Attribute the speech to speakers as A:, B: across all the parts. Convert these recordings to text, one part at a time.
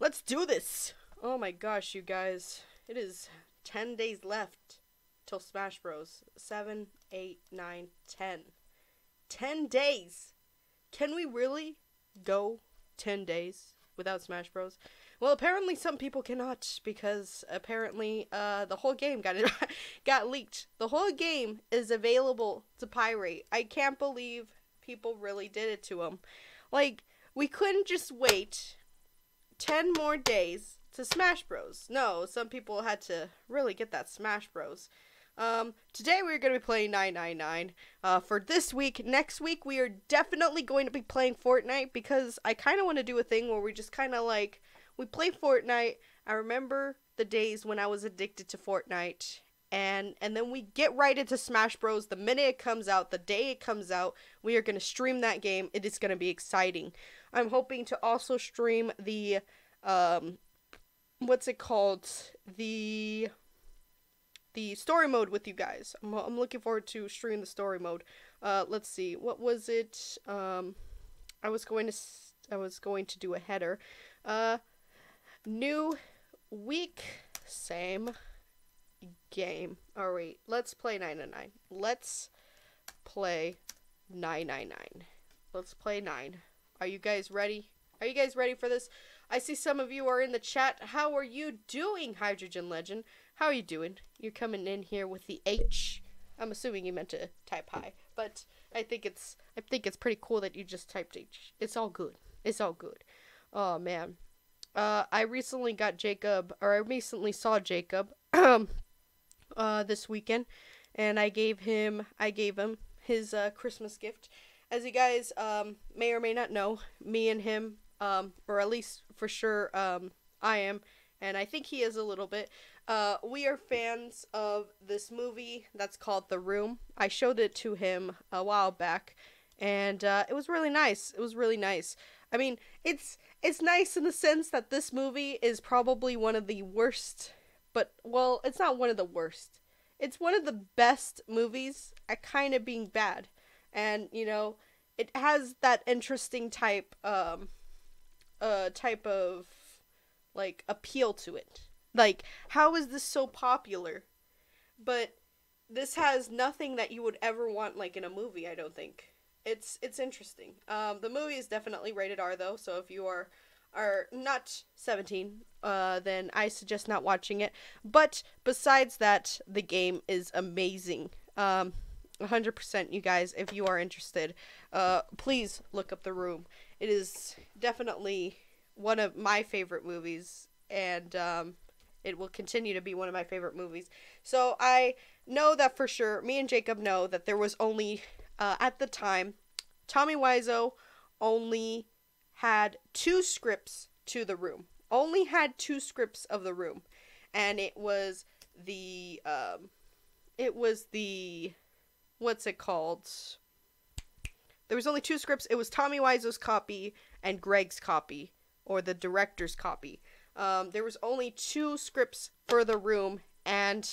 A: Let's do this. Oh my gosh, you guys. It is 10 days left till Smash Bros. 7, 8, 9, 10. 10 days. Can we really go 10 days without Smash Bros? Well, apparently some people cannot because apparently the whole game got leaked. The whole game is available to pirate. I can't believe people really did it to them. Like, we couldn't just wait 10 more days to Smash Bros. No, some people had to really get that Smash Bros. Today we're going to be playing 999. For this week, next week we are definitely going to be playing Fortnite because I kind of want to do a thing where we just kind of like, we play Fortnite. I remember the days when I was addicted to Fortnite. And then we get right into Smash Bros. The minute it comes out, the day it comes out, we are going to stream that game. It is going to be exciting. I'm hoping to also stream the, what's it called? The story mode with you guys. I'm looking forward to streaming the story mode. Let's see. What was it? I was going to do a header. New week, same game. Alright, let's play 999. Let's play 999. Let's play 9. Are you guys ready? Are you guys ready for this? I see some of you are in the chat. How are you doing, Hydrogen Legend? How are you doing? You're coming in here with the H. I'm assuming you meant to type hi, but I think it's pretty cool that you just typed H. It's all good. It's all good. Oh man. I recently saw Jacob this weekend, and I gave him his Christmas gift. As you guys may or may not know, me and him, or at least for sure I am, and I think he is a little bit, we are fans of this movie that's called The Room. I showed it to him a while back, and it was really nice. It was really nice. I mean, it's nice in the sense that this movie is probably one of the worst, but, well, it's not one of the worst. It's one of the best movies at kind of being bad. And, you know, it has that interesting type of, like, appeal to it. Like, how is this so popular? But this has nothing that you would ever want, like, in a movie, I don't think. It's interesting. The movie is definitely rated R, though, so if you are not 17, then I suggest not watching it. But besides that, the game is amazing. 100%, you guys, if you are interested, please look up The Room. It is definitely one of my favorite movies, and it will continue to be one of my favorite movies. So I know that for sure, me and Jacob know that there was only, at the time, Tommy Wiseau only had 2 scripts to The Room. Only had 2 scripts of The Room. And it was the, what's it called? There was only 2 scripts. It was Tommy Wiseau's copy and Greg's copy, or the director's copy. There was only 2 scripts for The Room, and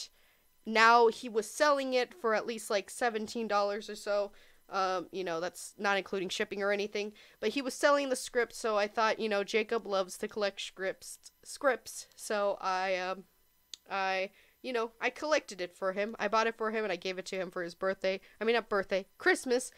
A: now he was selling it for at least like $17 or so. You know, that's not including shipping or anything, but he was selling the script, so I thought, you know, Jacob loves to collect scripts, so I collected it for him. I bought it for him, and I gave it to him for his birthday. I mean, not birthday, Christmas.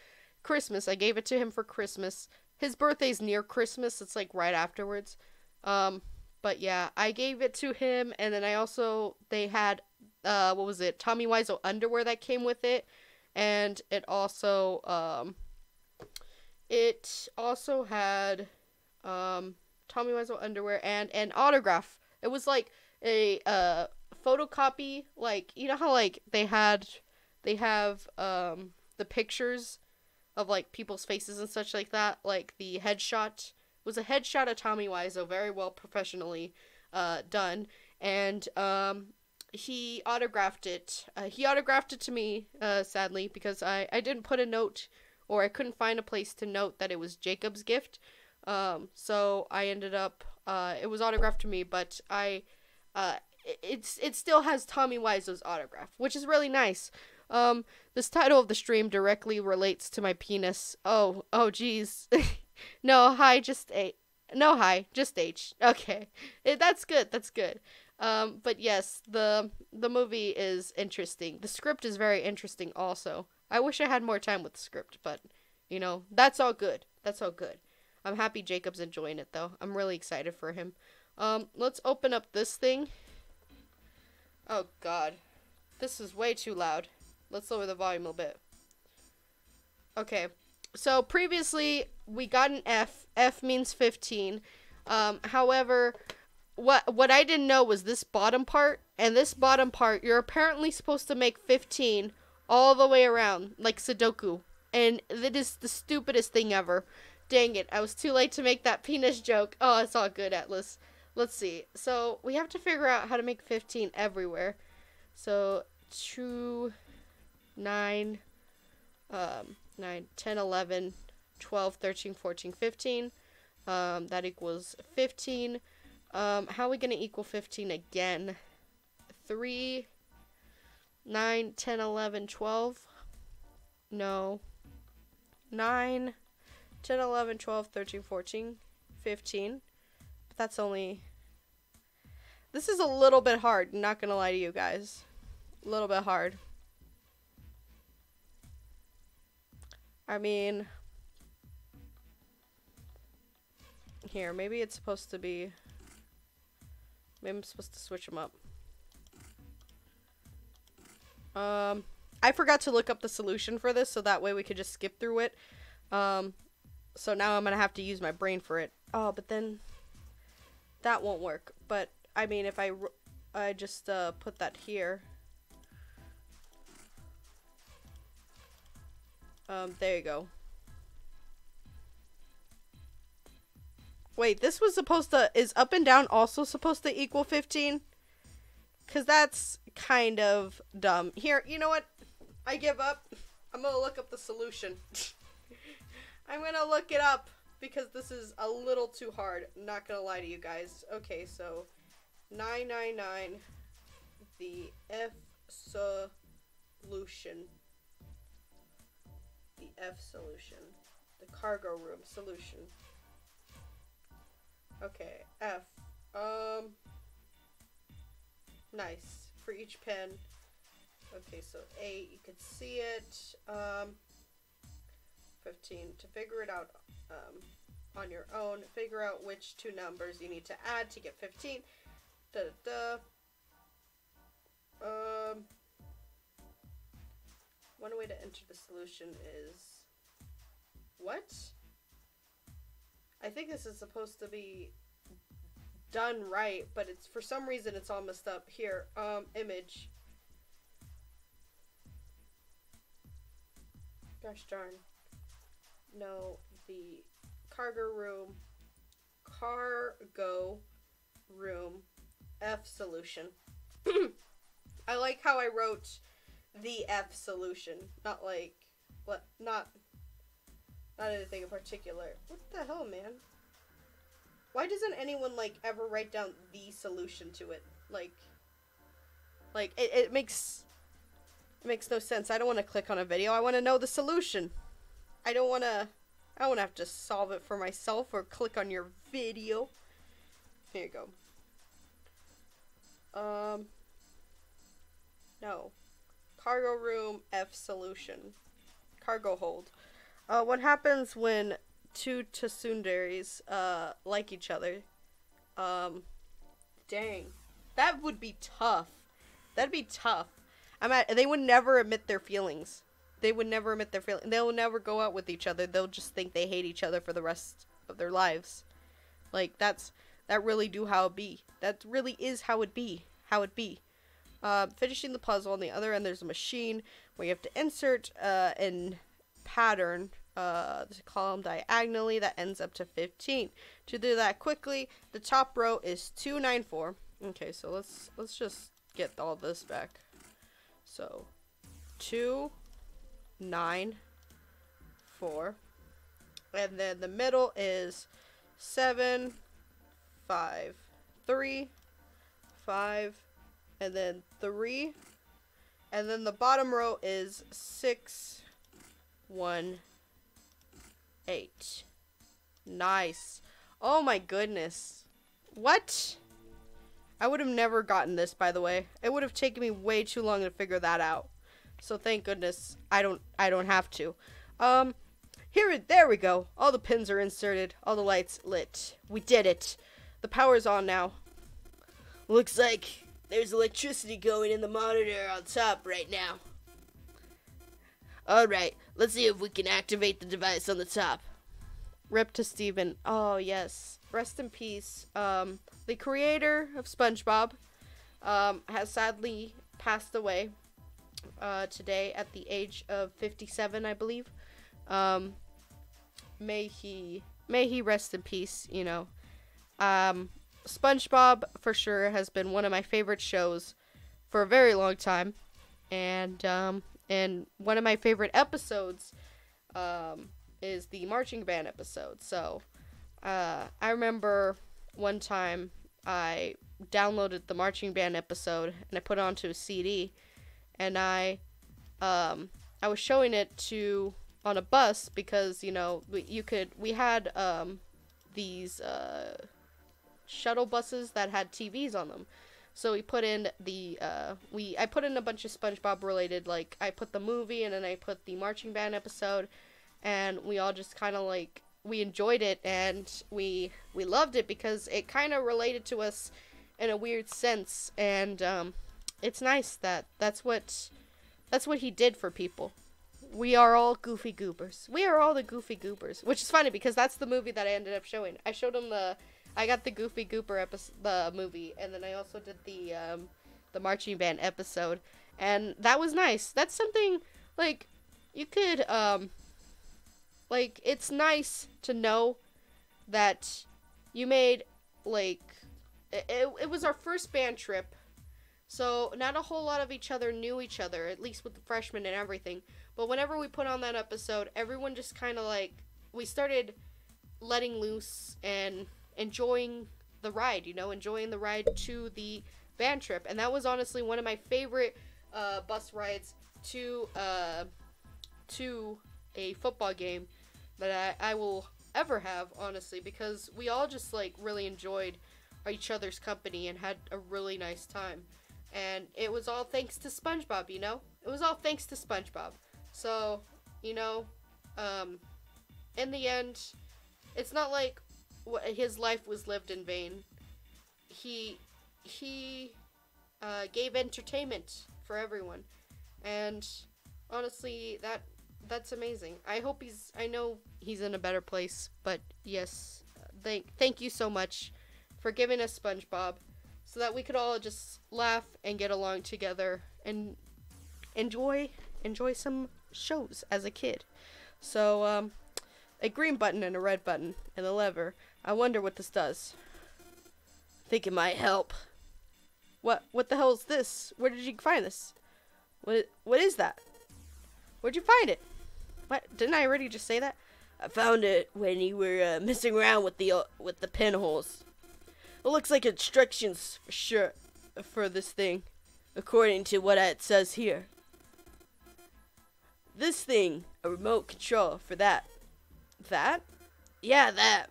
A: I gave it to him for Christmas. His birthday's near Christmas. It's like right afterwards. But yeah, I gave it to him, and then they had, Tommy Wiseau underwear that came with it, and it also had, Tommy Wiseau underwear and an autograph. It was like a, photocopy, like, you know how, like, they have, the pictures of, like, people's faces and such like that, like, the headshot was a headshot of Tommy Wiseau, very well professionally, done, and, he autographed it. He autographed it to me, sadly, because I didn't put a note, or I couldn't find a place to note that it was Jacob's gift, so I ended up, it was autographed to me, but it still has Tommy Wiseau's autograph, which is really nice. This title of the stream directly relates to my penis. Oh, geez. No, hi, just a, No high, just H. Okay. That's good. That's good. But yes, the movie is interesting. The script is very interesting also. I wish I had more time with the script, but you know, that's all good. That's all good. I'm happy Jacob's enjoying it though. I'm really excited for him. Let's open up this thing. Oh god. This is way too loud. Let's lower the volume a little bit. Okay. So previously we got an F. F means 15. However, what I didn't know was this bottom part, and this bottom part you're apparently supposed to make 15 all the way around, like Sudoku. And that is the stupidest thing ever. Dang it, I was too late to make that penis joke. Oh, it's all good, Atlas. Let's see. So we have to figure out how to make 15 everywhere. So 2, 9, 9, 10, 11, 12, 13, 14, 15. That equals 15. How are we going to equal 15 again? 3, 9, 10, 11, 12. No. 9, 10, 11, 12, 13, 14, 15. But that's only... This is a little bit hard, not going to lie to you guys. A little bit hard. I mean... Here, maybe it's supposed to be... Maybe I'm supposed to switch them up. I forgot to look up the solution for this, so that way we could just skip through it. So now I'm gonna have to use my brain for it. Oh, but then that won't work. But I mean, if I just put that here. There you go. Wait, this was supposed to... Is up and down also supposed to equal 15? Because that's kind of dumb. Here, you know what? I give up. I'm going to look up the solution. I'm going to look it up because this is a little too hard. I'm not going to lie to you guys. Okay, so 999, the F solution. The F solution. The cargo room solution. Okay, F. Nice. For each pen. Okay, so A, you could see it. 15. To figure it out on your own, figure out which two numbers you need to add to get 15. One way to enter the solution is... What? I think this is supposed to be done right, but it's for some reason it's all messed up. Here, image. Gosh darn. No, the cargo room F solution. I like how I wrote the F solution, not like what, not anything in particular. What the hell, man? Why doesn't anyone, like, ever write down the solution to it? Like it makes no sense. I don't want to click on a video. I want to know the solution. I don't want to have to solve it for myself or click on your video. Here you go. No. Cargo room F solution. Cargo hold. What happens when two tsunderes like each other? Dang. That would be tough. That'd be tough. They would never admit their feelings. They would never admit their feelings. They'll never go out with each other. They'll just think they hate each other for the rest of their lives. Like, that really do how it be. That really is how it be. Finishing the puzzle. On the other end, there's a machine where you have to insert an pattern, the column diagonally that ends up to 15. To do that quickly, the top row is 294. Okay, so let's just get all this back. So 2, 9, 4, and then the middle is 7, 5, 3, 5, and then 3, and then the bottom row is 6, 1, 8. Nice. Oh my goodness. What? I would have never gotten this, by the way. It would have taken me way too long to figure that out. So thank goodness I don't have to. There we go. All the pins are inserted. All the lights lit. We did it. The power's on now. Looks like there's electricity going in the monitor on top right now. Alright, let's see if we can activate the device on the top. Rip to Steven. Oh, yes. Rest in peace. The creator of SpongeBob has sadly passed away today at the age of 57, I believe. May he rest in peace, you know. SpongeBob, for sure, has been one of my favorite shows for a very long time. And one of my favorite episodes is the marching band episode. So, I remember one time I downloaded the marching band episode and I put it onto a CD, and I was showing it on a bus because, you know, we had these shuttle buses that had TVs on them. So we put in I put in a bunch of SpongeBob related, like I put the movie and then I put the marching band episode, and we all just kind of like, we enjoyed it and we loved it because it kind of related to us in a weird sense, and it's nice that that's what he did for people. We are all Goofy Goobers. We are all the Goofy Goobers, which is funny because that's the movie that I ended up showing. I showed him I got the Goofy Goober the movie, and then I also did the marching band episode, and that was nice. That's something, like, you could, like, it's nice to know that you made, like, it was our first band trip, so not a whole lot of each other knew each other, at least with the freshmen and everything, but whenever we put on that episode, everyone just kind of, like, we started letting loose and enjoying the ride, you know, enjoying the ride to the band trip. And that was honestly one of my favorite bus rides to a football game that I will ever have, honestly, because we all just, like, really enjoyed each other's company and had a really nice time. And it was all thanks to SpongeBob, you know? It was all thanks to SpongeBob. So, you know, in the end, it's not like his life was lived in vain. He gave entertainment for everyone, and honestly, that's amazing. I know he's in a better place, but yes, thank you so much for giving us SpongeBob, so that we could all just laugh and get along together and enjoy some shows as a kid. So, a green button and a red button and a lever. I wonder what this does. Think it might help. What the hell is this? Where did you find this? What is that? Where'd you find it? What? Didn't I already just say that? I found it when you were messing around with the pinholes. It looks like instructions for sure for this thing, according to what it says here. This thing, a remote control for that. That? Yeah, that.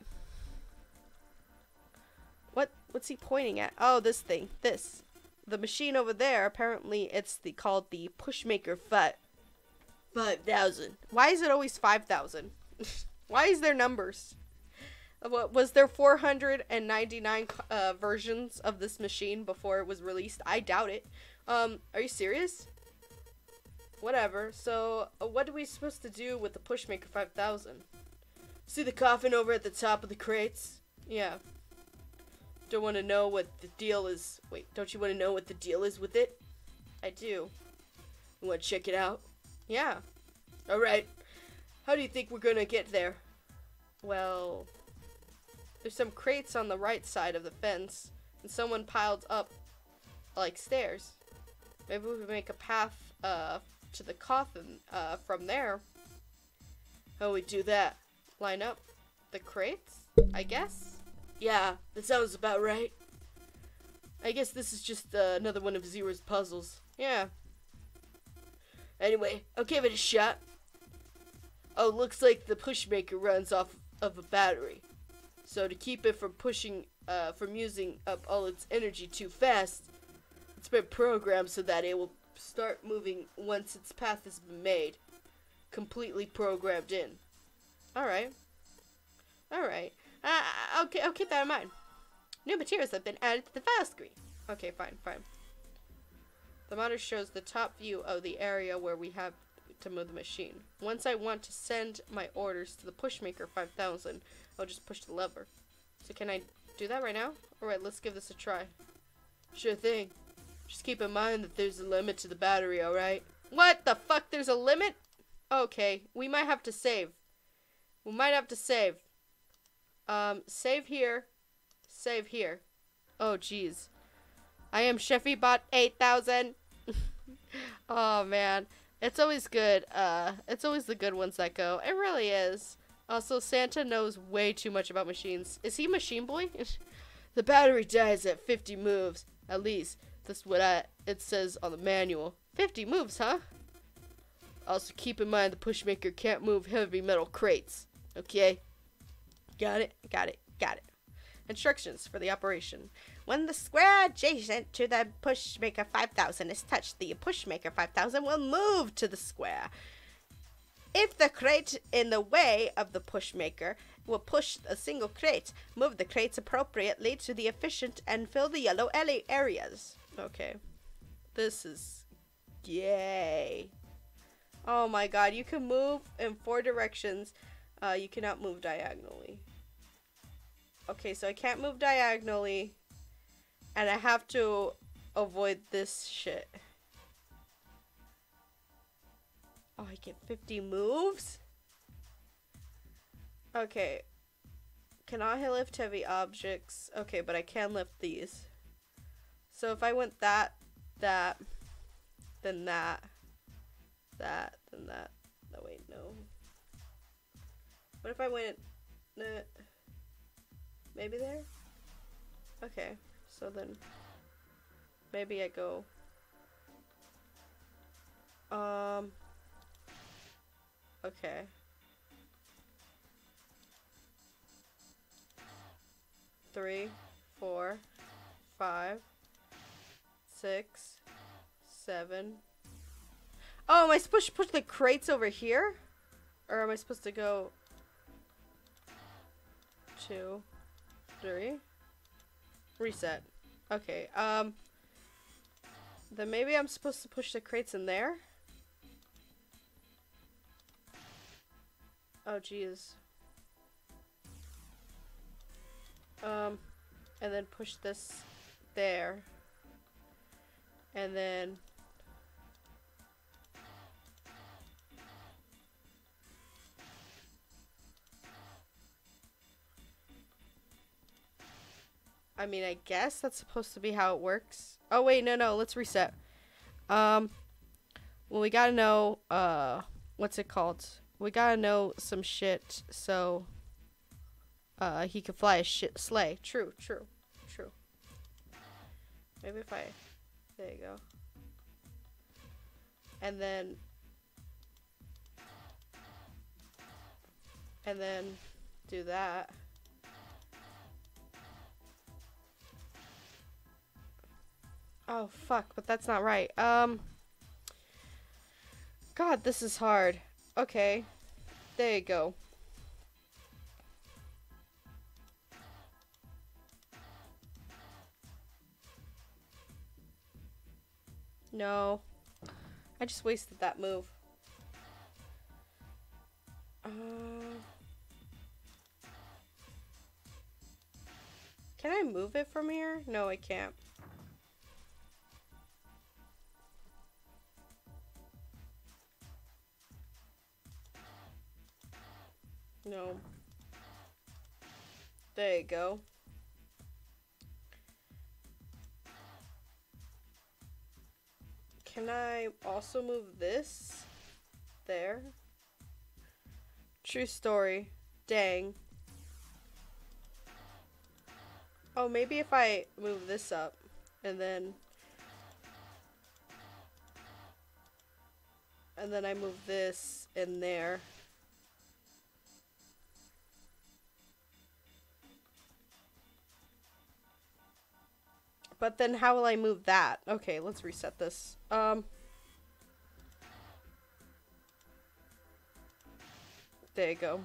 A: What's he pointing at? Oh, this thing. This. The machine over there, apparently it's called the Pushmaker 5000. Why is it always 5,000? Why is there numbers? Was there 499 versions of this machine before it was released? I doubt it. Are you serious? Whatever. So, what are we supposed to do with the Pushmaker 5000? See the coffin over at the top of the crates? Yeah. Don't want to know what the deal is. Wait, don't you want to know what the deal is with it? I do. You want to check it out? Yeah. Alright. How do you think we're gonna get there? Well, there's some crates on the right side of the fence, and someone piled up, like, stairs. Maybe we can make a path, to the coffin, from there. How do we do that? Line up the crates, I guess? Yeah, that sounds about right. I guess this is just another one of Zero's puzzles. Yeah. Anyway, I'll give it a shot. Oh, looks like the Pushmaker runs off of a battery. So to keep it from from using up all its energy too fast, it's been programmed so that it will start moving once its path has been made. Completely programmed in. Alright. Alright. I'll keep that in mind. New materials have been added to the file screen. Okay, fine. The monitor shows the top view of the area where we have to move the machine. Once I want to send my orders to the Pushmaker 5000, I'll just push the lever. So can I do that right now? Alright, let's give this a try. Sure thing. Just keep in mind that there's a limit to the battery, alright? What the fuck? There's a limit? Okay, we might have to save. Save here. Save here. Oh, jeez. I am ChefyBot 8000. Oh, man. It's always good. It's always the good ones that go. It really is. Also, Santa knows way too much about machines. Is he Machine Boy? The battery dies at 50 moves. At least, that's what it says on the manual. 50 moves, huh? Also, keep in mind the Pushmaker can't move heavy metal crates. Okay? Got it? Instructions for the operation. When the square adjacent to the Pushmaker 5000 is touched, the Pushmaker 5000 will move to the square. If the crate in the way of the Pushmaker will push a single crate, move the crates appropriately to the efficient and fill the yellow areas. Okay. This is yay. Oh my god, you can move in 4 directions. You cannot move diagonally. Okay, so I can't move diagonally. And I have to avoid this shit. Oh, I get 50 moves? Okay. Cannot lift heavy objects. Okay, but I can lift these. So if I went that, then that, then that. No, wait, no. What if I went, maybe there? Okay, so then maybe I go, okay. Three, 4, 5, 6, 7. Oh, am I supposed to push the crates over here? Or am I supposed to go 2, 3? Reset. Okay, then maybe I'm supposed to push the crates in there? Oh, jeez. And then push this there. And then I mean, I guess that's supposed to be how it works. Oh, wait, no, let's reset. Well, we gotta know, what's it called? We gotta know some shit, so, he can fly a sleigh. True. Maybe if I, there you go. And then do that. Oh, fuck, but that's not right. God, this is hard. Okay. There you go. No. I just wasted that move. Can I move it from here? No, I can't. No. There you go. Can I also move this? There. True story. Dang. Oh, maybe if I move this up and then I move this in there. But then how will I move that? Okay, let's reset this. There you go.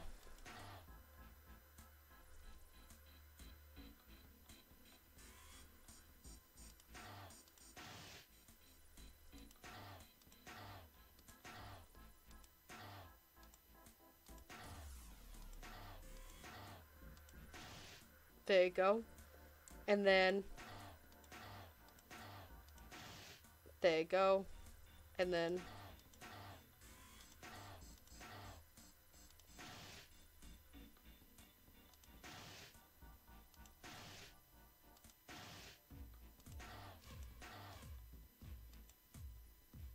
A: There you go. And then there you go. And then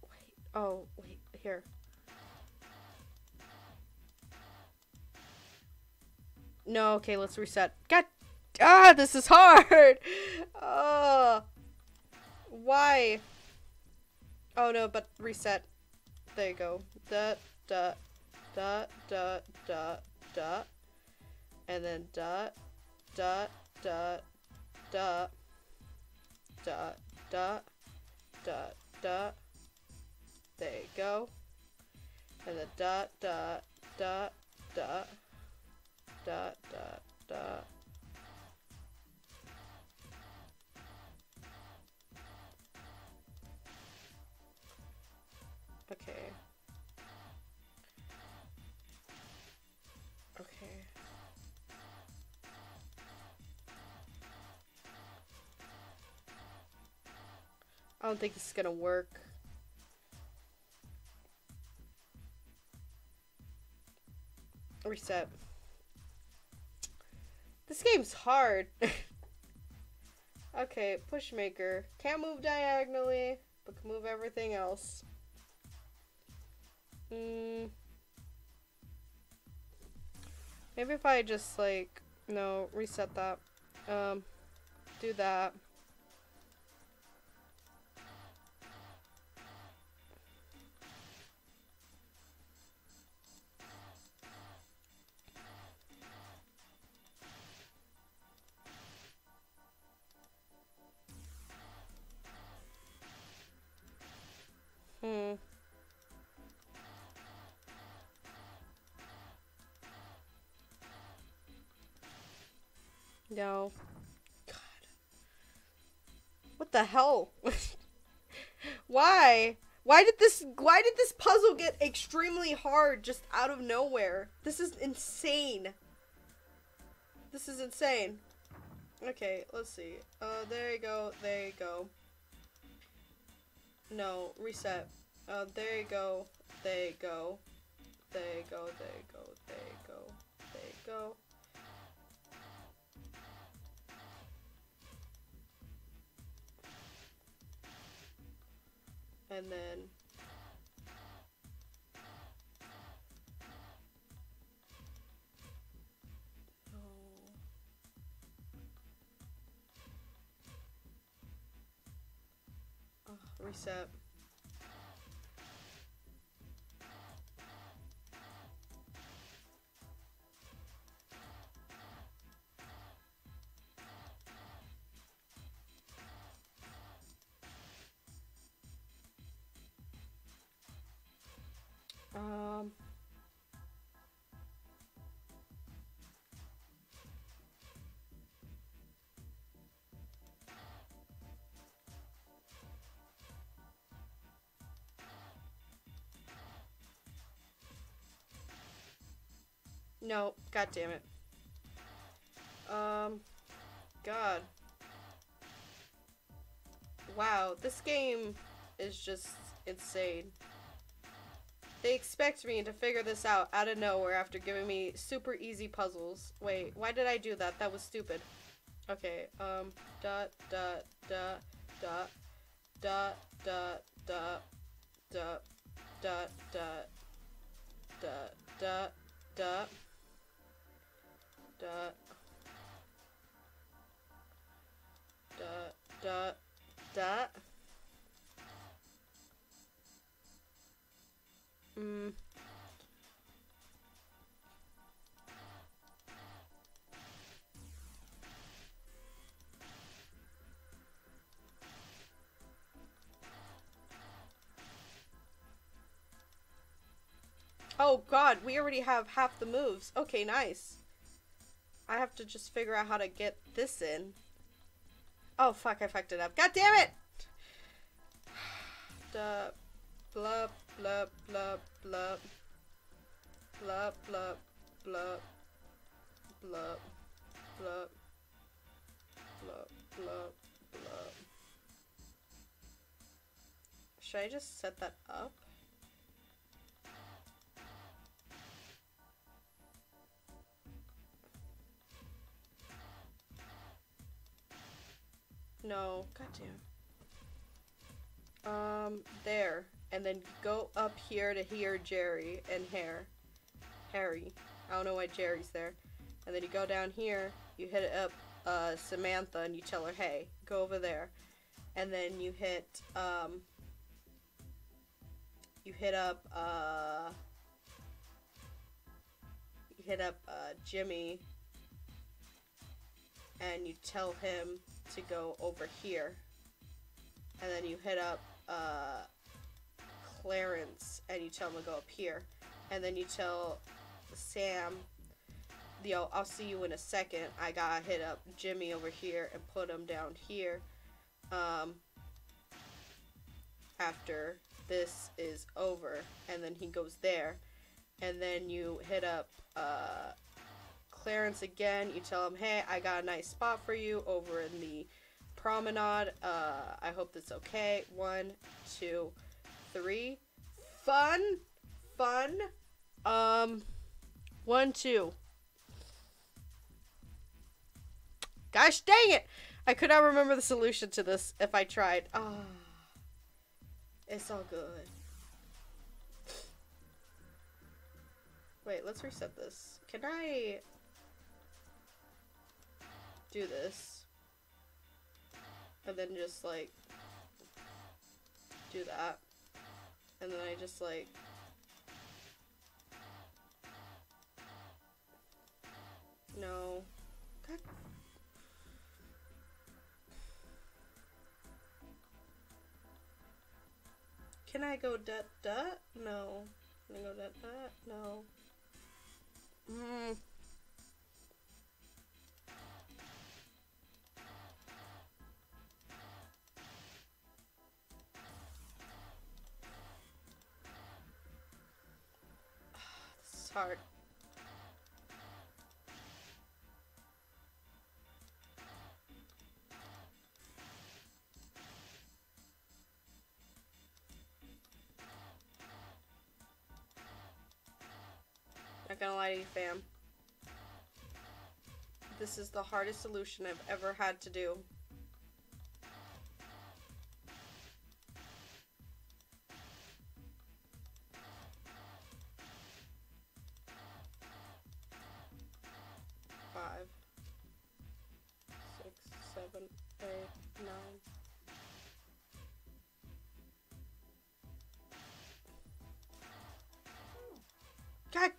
A: wait. Oh, wait. Here. No, okay, let's reset. God, this is hard. Why? Oh no, but reset. There you go. Da da da da da da, and then da da da da da da da da. There you go. And then da da da da da da da. Okay. Okay. I don't think this is gonna work. Reset. This game's hard. Okay, pushmaker. Can't move diagonally, but can move everything else. Maybe if I just like, no, reset that. Do that. No. God. What the hell? Why? Why did this puzzle get extremely hard just out of nowhere? This is insane. This is insane. Okay, let's see. There you go. There you go. No, reset. There you go. There you go. There you go. There you go. There you go. There you go. And then reset. No, god damn it. God. Wow, this game is just insane. They expect me to figure this out of nowhere after giving me super easy puzzles. Wait, why did I do that? That was stupid. Okay, dot, dot, dot, dot, dot, dot, dot, dot, dot, dot, dot, dot, dot, dot, dot, dot, dot. Oh god, we already have half the moves. Okay, nice. I have to just figure out how to get this in. Oh fuck, I fucked it up. God damn it! Duh. Blub, blub, blub, blub. Blub, blub, blub. Blub, blub. Blub, blub, blub. Should I just set that up? No, goddamn. There. And then go up here to hear Jerry and Harry. I don't know why Jerry's there. And then you go down here, you hit up Samantha and you tell her, hey, go over there. And then you hit up Jimmy and you tell him to go over here. And then you hit up Clarence and you tell him to go up here. And then you tell Sam, yo, I'll see you in a second. I gotta hit up Jimmy over here and put him down here. After this is over. And then he goes there. And then you hit up Clarence again. You tell him, hey, I got a nice spot for you over in the promenade. I hope that's okay. 1, 2, 3. Fun. 1, 2. Gosh dang it! I could not remember the solution to this if I tried. Ah, it's all good. Wait, let's reset this. Can I do this? And then just like do that. And then I just like no. God. Can I go dut? No. Can I go dut? No. This is hard. Not gonna lie to you, fam. This is the hardest solution I've ever had to do. Five, 6, 7, 8, 9. God.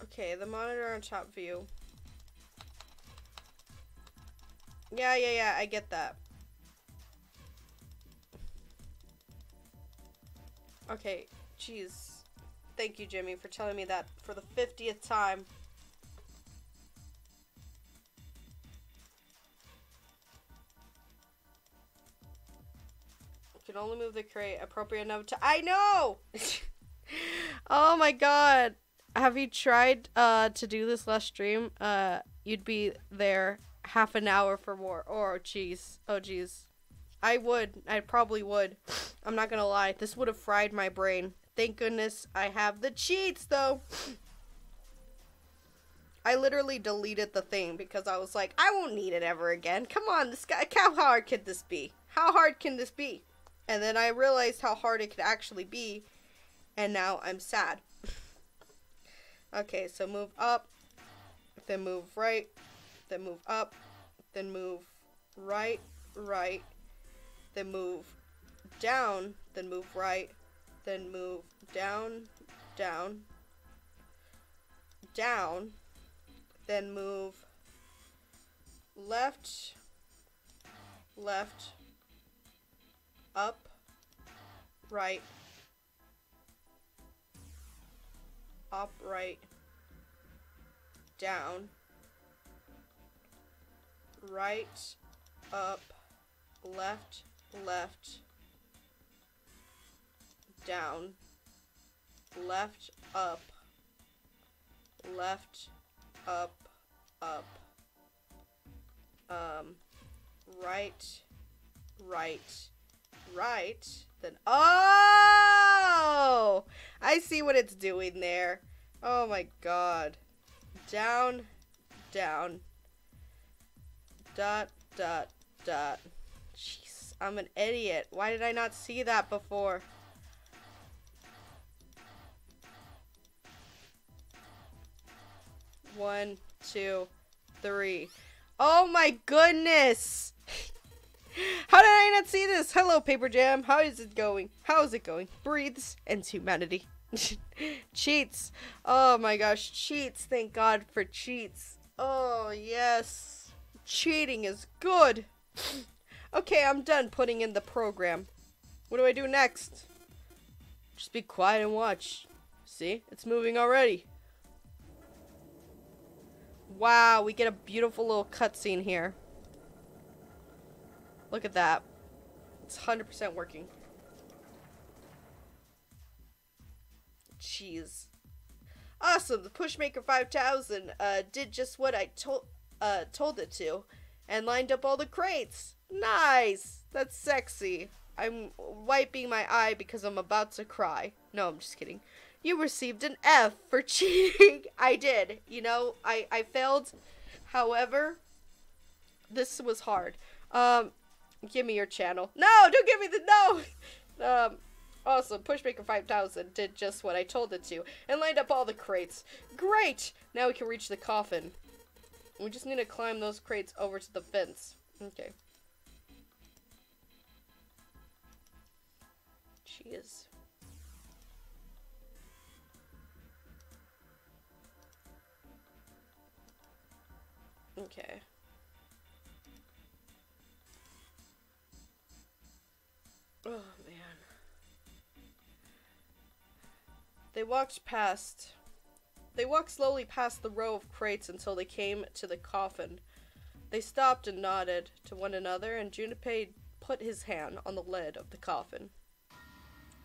A: Okay, the monitor on top view. Yeah, I get that. Okay, jeez. Thank you, Jimmy, for telling me that for the 50th time. You can only move the crate appropriate enough to— I know! Oh my god. Have you tried to do this last stream? You'd be there half an hour for more. Oh, jeez. Oh, jeez. I probably would. I'm not gonna lie. This would have fried my brain. Thank goodness I have the cheats, though. I literally deleted the thing because I was like, I won't need it ever again. Come on, this guy. How hard could this be? How hard can this be? And then I realized how hard it could actually be. And now I'm sad. Okay, so move up, then move right, then move up, then move right, then move down, then move right, then move down, then move left, up, right, up, right, down, right, up, left, left, down, left, up, left, up, up, right, right, right, then, oh, I see what it's doing there. Oh my god. Down, down, dot, dot, dot. Jeez, I'm an idiot. Why did I not see that before? One, two, three. Oh my goodness! How did I not see this? Hello, Paper Jam. How is it going? How is it going? Breathes ends humanity. Cheats. Oh my gosh, cheats. Thank God for cheats. Oh, yes. Cheating is good. Okay, I'm done putting in the program. What do I do next? Just be quiet and watch. See? It's moving already. Wow, we get a beautiful little cutscene here. Look at that. It's 100% working. Jeez. Awesome. The Pushmaker 5000 did just what I told it to and lined up all the crates. Nice. That's sexy. I'm wiping my eye because I'm about to cry. No, I'm just kidding. You received an F for cheating. I did. You know, I failed. However, this was hard. Give me your channel. No, don't give me the no. Awesome. Pushmaker 5000 did just what I told it to and lined up all the crates. Great. Now we can reach the coffin. We just need to climb those crates over to the fence. Okay. Jeez. Okay. Oh, man. They walked slowly past the row of crates until they came to the coffin. They stopped and nodded to one another, and Junpei put his hand on the lid of the coffin.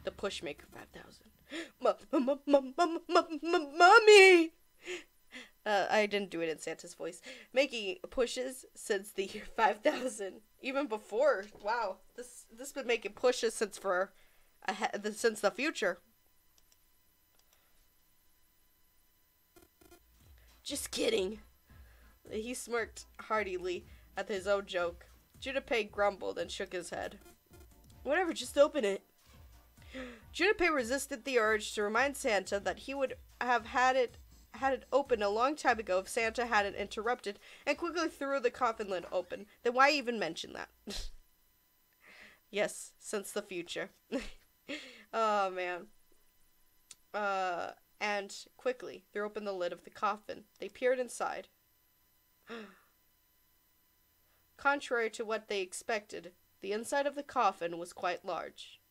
A: The Pushmaker 5000. Mommy! I didn't do it in Santa's voice. Making pushes since the year 5000. Even before. Wow. This been making pushes since the future. Just kidding. He smirked heartily at his own joke. Junpei grumbled and shook his head. Whatever, just open it. Junpei resisted the urge to remind Santa that he would have had it open a long time ago if Santa hadn't interrupted, and quickly threw the coffin lid open. Then why even mention that? Yes, since the future. Oh, man. And quickly threw open the lid of the coffin. They peered inside. Contrary to what they expected, the inside of the coffin was quite large.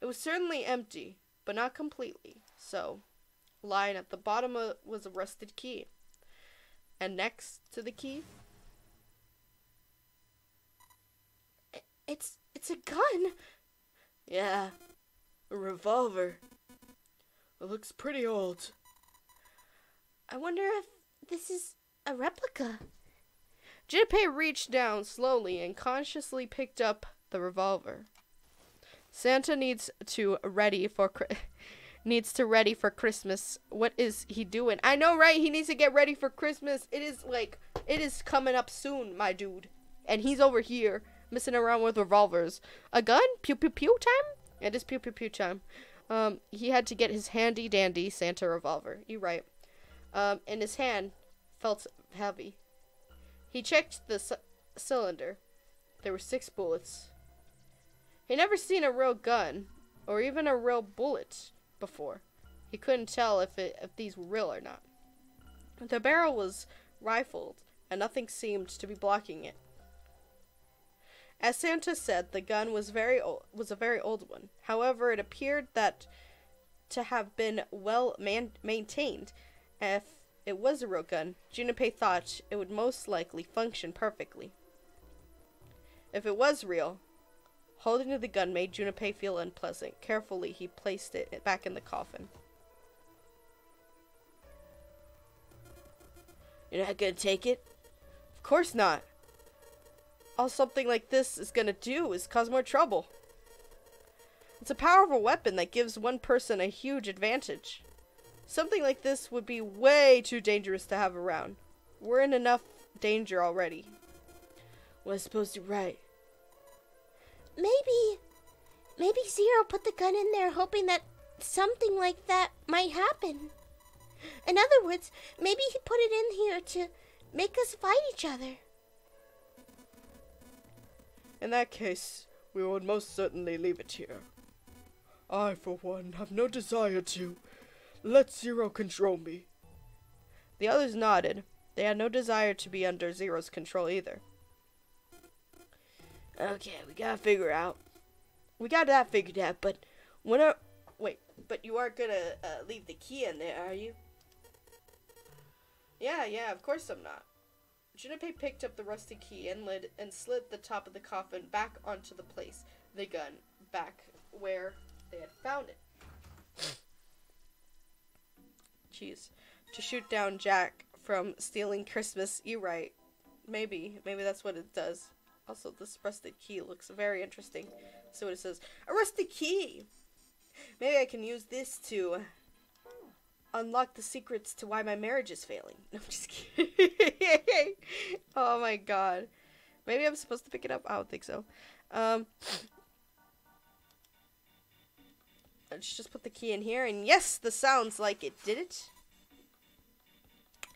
A: It was certainly empty, but not completely, so lying at the bottom was a rusted key. And next to the key, it's a gun. Yeah, a revolver. It looks pretty old. I wonder if this is a replica. Junpei reached down slowly and consciously picked up the revolver. Santa needs to ready for Christmas. What is he doing? I know, right? He needs to get ready for Christmas. It is coming up soon, my dude. And he's over here messing around with revolvers. A gun? Pew pew pew time? It is pew pew pew time. He had to get his handy dandy Santa revolver. You're right. And his hand felt heavy. He checked the cylinder. There were 6 bullets. He'd never seen a real gun, or even a real bullet, before. He couldn't tell if these were real or not. The barrel was rifled, and nothing seemed to be blocking it. As Santa said, the gun was a very old one. However, it appeared that to have been well maintained. If it was a real gun, Junpei thought it would most likely function perfectly. If it was real, holding the gun made Junpei feel unpleasant. Carefully, he placed it back in the coffin. You're not gonna take it? Of course not. All something like this is gonna do is cause more trouble. It's a powerful weapon that gives one person a huge advantage. Something like this would be way too dangerous to have around. We're in enough danger already. What I supposed to write?
B: Maybe Zero put the gun in there hoping that something like that might happen. In other words, maybe he put it in here to make us fight each other.
A: In that case, we would most certainly leave it here. I, for one, have no desire to let Zero control me. The others nodded. They had no desire to be under Zero's control either. Okay, we got that figured out, but but you aren't gonna leave the key in there, are you? Yeah, of course I'm not. Junpei picked up the rusty key and lid and slid the top of the coffin back onto the place, the gun back where they had found it. Jeez. To shoot down Jack from stealing Christmas, you're right. Maybe that's what it does. Also, this rusted key looks very interesting. So what it says. A rusted key! Maybe I can use this to unlock the secrets to why my marriage is failing. No, I'm just kidding. Oh my god. Maybe I'm supposed to pick it up? I don't think so. Let's just put the key in here, and yes, the sounds like it did it.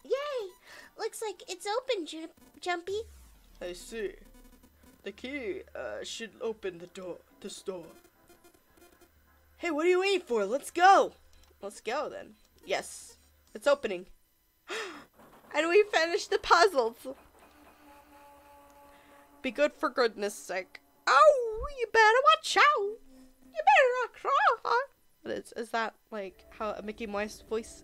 B: Yay! Looks like it's open, Jumpy.
A: I see. The key should open this door. Hey, what are you waiting for? Let's go. Let's go then. Yes, it's opening. And we finished the puzzles. Be good for goodness sake. Oh, you better watch out. You better not cry. Is that like how a Mickey Mouse voice?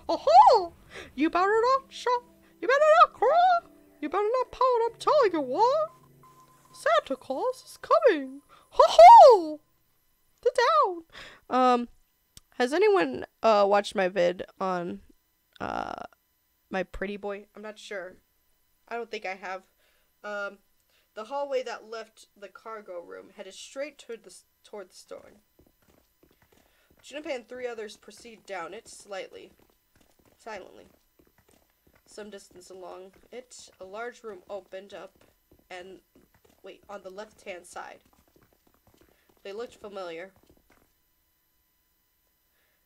A: Oh, you better not shout. You better not cry. You better not pout. I'm telling you what. Santa Claus is coming. Ho ho! Sit down. Has anyone watched my vid on my pretty boy? I'm not sure. I don't think I have. The hallway that left the cargo room headed straight toward the store. Junpei and 3 others proceed down it silently. Some distance along it, a large room opened up on the left-hand side. They looked familiar.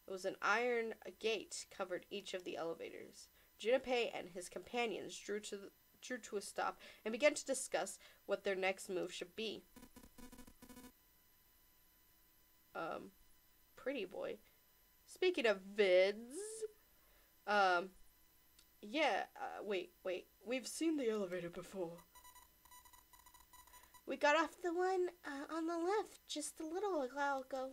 A: It was an iron gate covered each of the elevators. Junpei and his companions drew to a stop and began to discuss what their next move should be. Pretty boy. Speaking of vids, wait. We've seen the elevator before.
B: We got off the one on the left just a little while ago.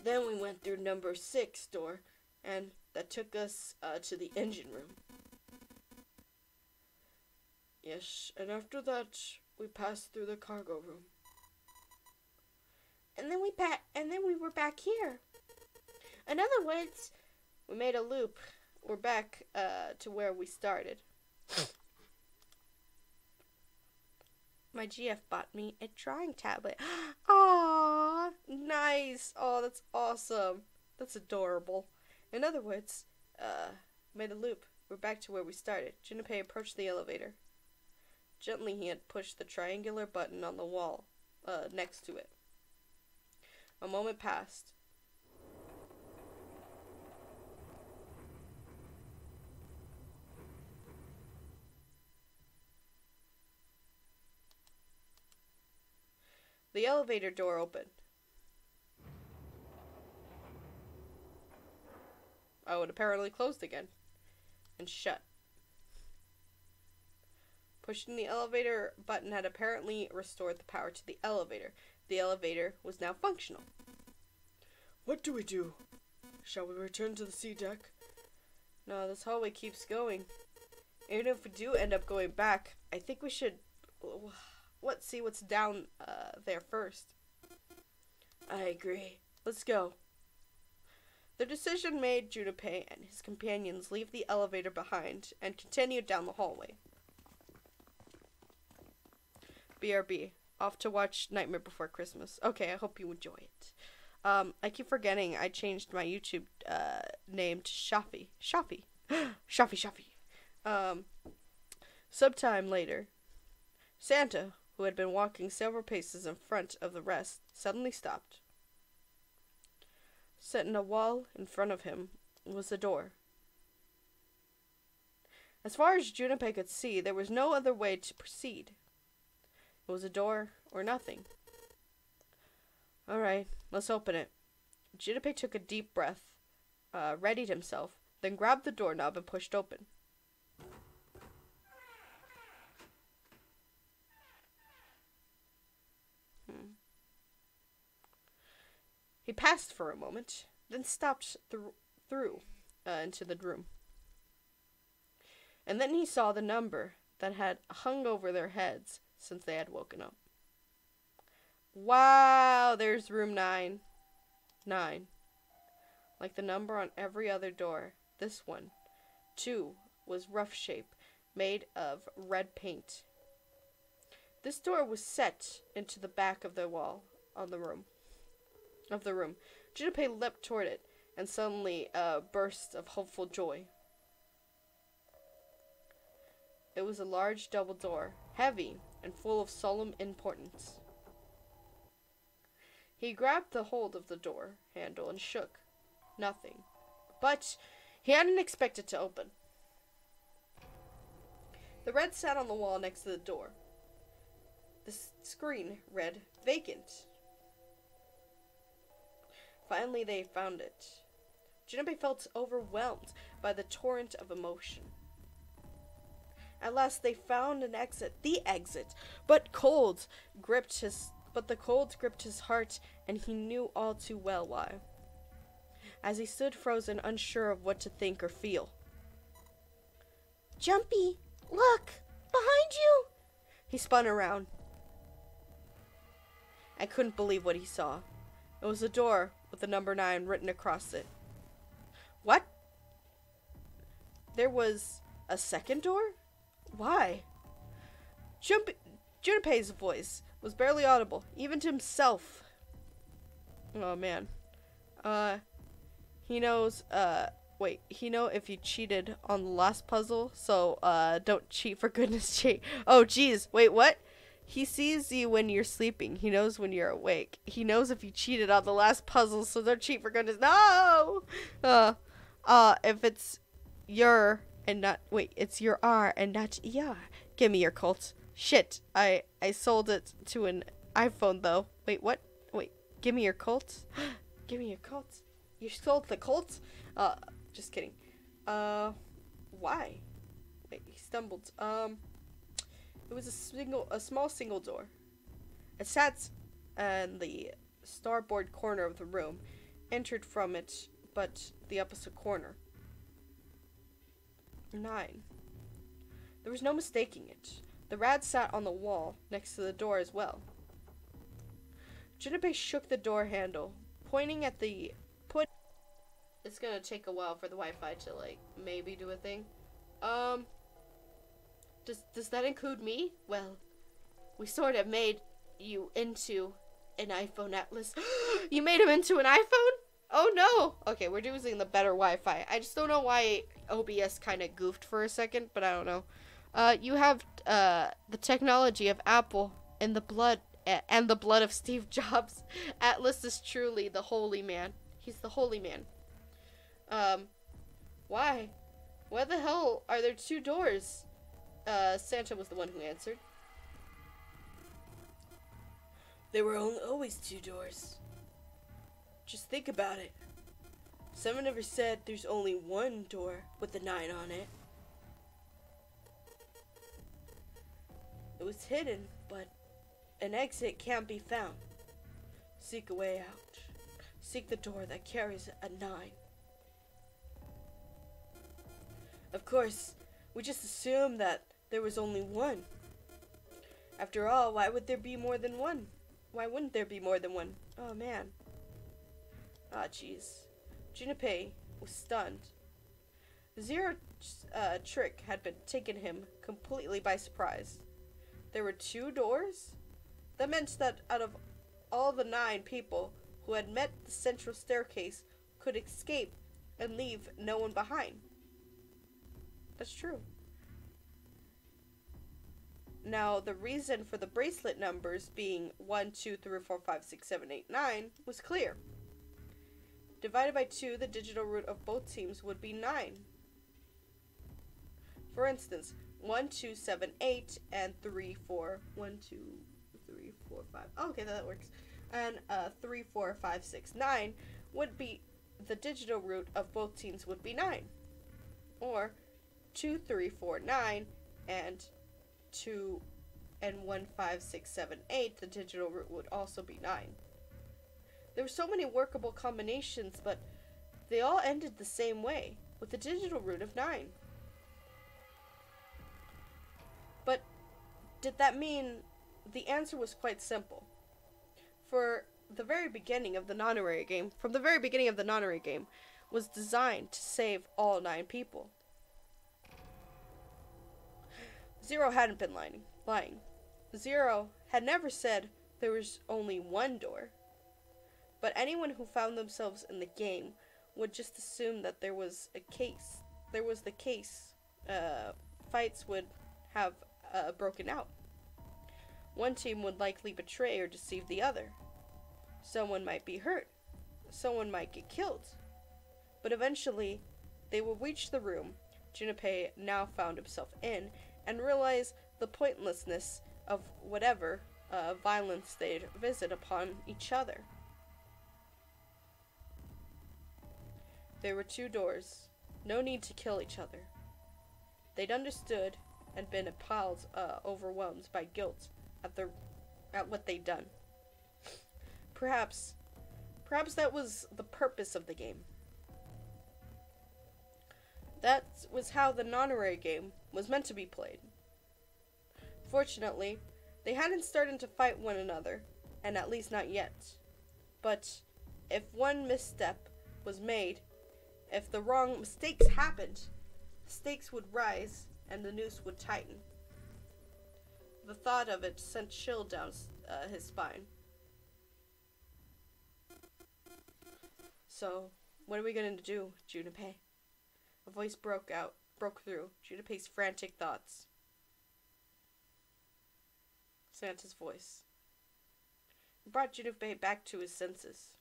A: Then we went through number 6 door, and that took us to the engine room. Yes, and after that, we passed through the cargo room.
B: And then we were back here. In other words,
A: we made a loop. We're back to where we started. My GF bought me a drawing tablet. Aww, nice. Oh, that's awesome. That's adorable. In other words, made a loop. We're back to where we started. Junpei approached the elevator. Gently, he had pushed the triangular button on the wall next to it. A moment passed. The elevator door opened. Oh, it apparently closed again. And shut. Pushing the elevator button had apparently restored the power to the elevator. The elevator was now functional. What do we do? Shall we return to the sea deck? No, this hallway keeps going. Even if we do end up going back, I think we should see what's down there first. I agree. Let's go. The decision made, Junpei and his companions leave the elevator behind and continued down the hallway. BRB. Off to watch Nightmare Before Christmas. Okay, I hope you enjoy it. I keep forgetting I changed my YouTube name to Shafi. Shafi. Shafi. Sometime later, Santa, who had been walking several paces in front of the rest, suddenly stopped. Set in a wall in front of him was a door. As far as Junpei could see, there was no other way to proceed. It was a door or nothing. Alright, let's open it. Junpei took a deep breath, readied himself, then grabbed the doorknob and pushed open. He passed for a moment, then stopped through into the room. And then he saw the number that had hung over their heads since they had woken up. Wow, there's room 9. 9. Like the number on every other door, this one, too, was rough shape, made of red paint. This door was set into the back of the wall of the room. Junpei leapt toward it, and suddenly a burst of hopeful joy. It was a large double door, heavy and full of solemn importance. He grabbed the hold of the door handle and shook. Nothing. But he hadn't expected to open. The red sat on the wall next to the door. The screen read, "Vacant." Finally, they found it. Junpei felt overwhelmed by the torrent of emotion. At last, they found an exit. The exit! But the cold gripped his heart, and he knew all too well why. As he stood frozen, unsure of what to think or feel.
B: Jumpy, look! Behind you!
A: He spun around. I couldn't believe what he saw. It was a door with the number 9 written across it. What? There was a second door? Why? Junpei's voice was barely audible, even to himself. Oh, man. He knows, he know if you cheated on the last puzzle, so, don't cheat for goodness sake. Oh, geez, wait, what? He sees you when you're sleeping. He knows when you're awake. He knows if you cheated on the last puzzle, so don't cheat for goodness. No! If it's your and not, wait, it's your R and not ER. Give me your Colt. Shit, I sold it to an iPhone, though. Wait, what? Wait, give me your Colt? Give me your Colt. You sold the Colt? Just kidding. Why? Wait, he stumbled. It was a small single door. It sat in the starboard corner of the room, entered from it, but the opposite corner. 9. There was no mistaking it. The rad sat on the wall next to the door as well. Junpei shook the door handle, pointing at the It's gonna take a while for the Wi-Fi to, like, maybe do a thing. Does that include me? Well, we sort of made you into an iPhone Atlas. You made him into an iPhone? Oh no! Okay, we're using the better Wi-Fi. I just don't know why OBS kind of goofed for a second, but I don't know. You have the technology of Apple and the blood of Steve Jobs. Atlas is truly the holy man. He's the holy man. Why? Why the hell are there 2 doors? Santa was the one who answered. There were always 2 doors. Just think about it. Someone ever said there's only 1 door with a 9 on it. It was hidden, but an exit can't be found. Seek a way out. Seek the door that carries a 9. Of course, we just assumed that there was only one. After all, why would there be more than one? Why wouldn't there be more than one? Oh, man. Ah, jeez. Junpei was stunned. Zero's trick had been taken him completely by surprise. There were 2 doors? That meant that out of all the 9 people who had met the central staircase could escape and leave no one behind. That's true. Now, the reason for the bracelet numbers being 1, 2, 3, 4, 5, 6, 7, 8, 9 was clear. Divided by 2, the digital root of both teams would be 9. For instance, 1, 2, 7, 8, and 3, 4. 1, 2, 3, 4, 5. Oh, okay, that works. And 3, 4, 5, 6, 9 would be the digital root of both teams would be 9. Or 2, 3, 4, 9, and 2 and 1, 5, 6, 7, 8, the digital root would also be 9. There were so many workable combinations, but they all ended the same way, with a digital root of 9. But did that mean the answer was quite simple? From the very beginning of the non-array game, was designed to save all 9 people. Zero hadn't been lying. Zero had never said there was only one door. But anyone who found themselves in the game would just assume that there was the case. Fights would have broken out. One team would likely betray or deceive the other. Someone might be hurt. Someone might get killed. But eventually, they will reach the room Junpei now found himself in and realize the pointlessness of whatever violence they'd visit upon each other. There were 2 doors. No need to kill each other. They'd understood and been appalled, overwhelmed by guilt at what they'd done. Perhaps that was the purpose of the game. That was how the non-array game was meant to be played. Fortunately, they hadn't started to fight one another, and at least not yet. But if one misstep was made, if the wrong mistakes happened, the stakes would rise and the noose would tighten. The thought of it sent chill down his spine. So, what are we going to do, Junpei? A voice broke through Junpei's frantic thoughts. Santa's voice. It brought Junpei back to his senses.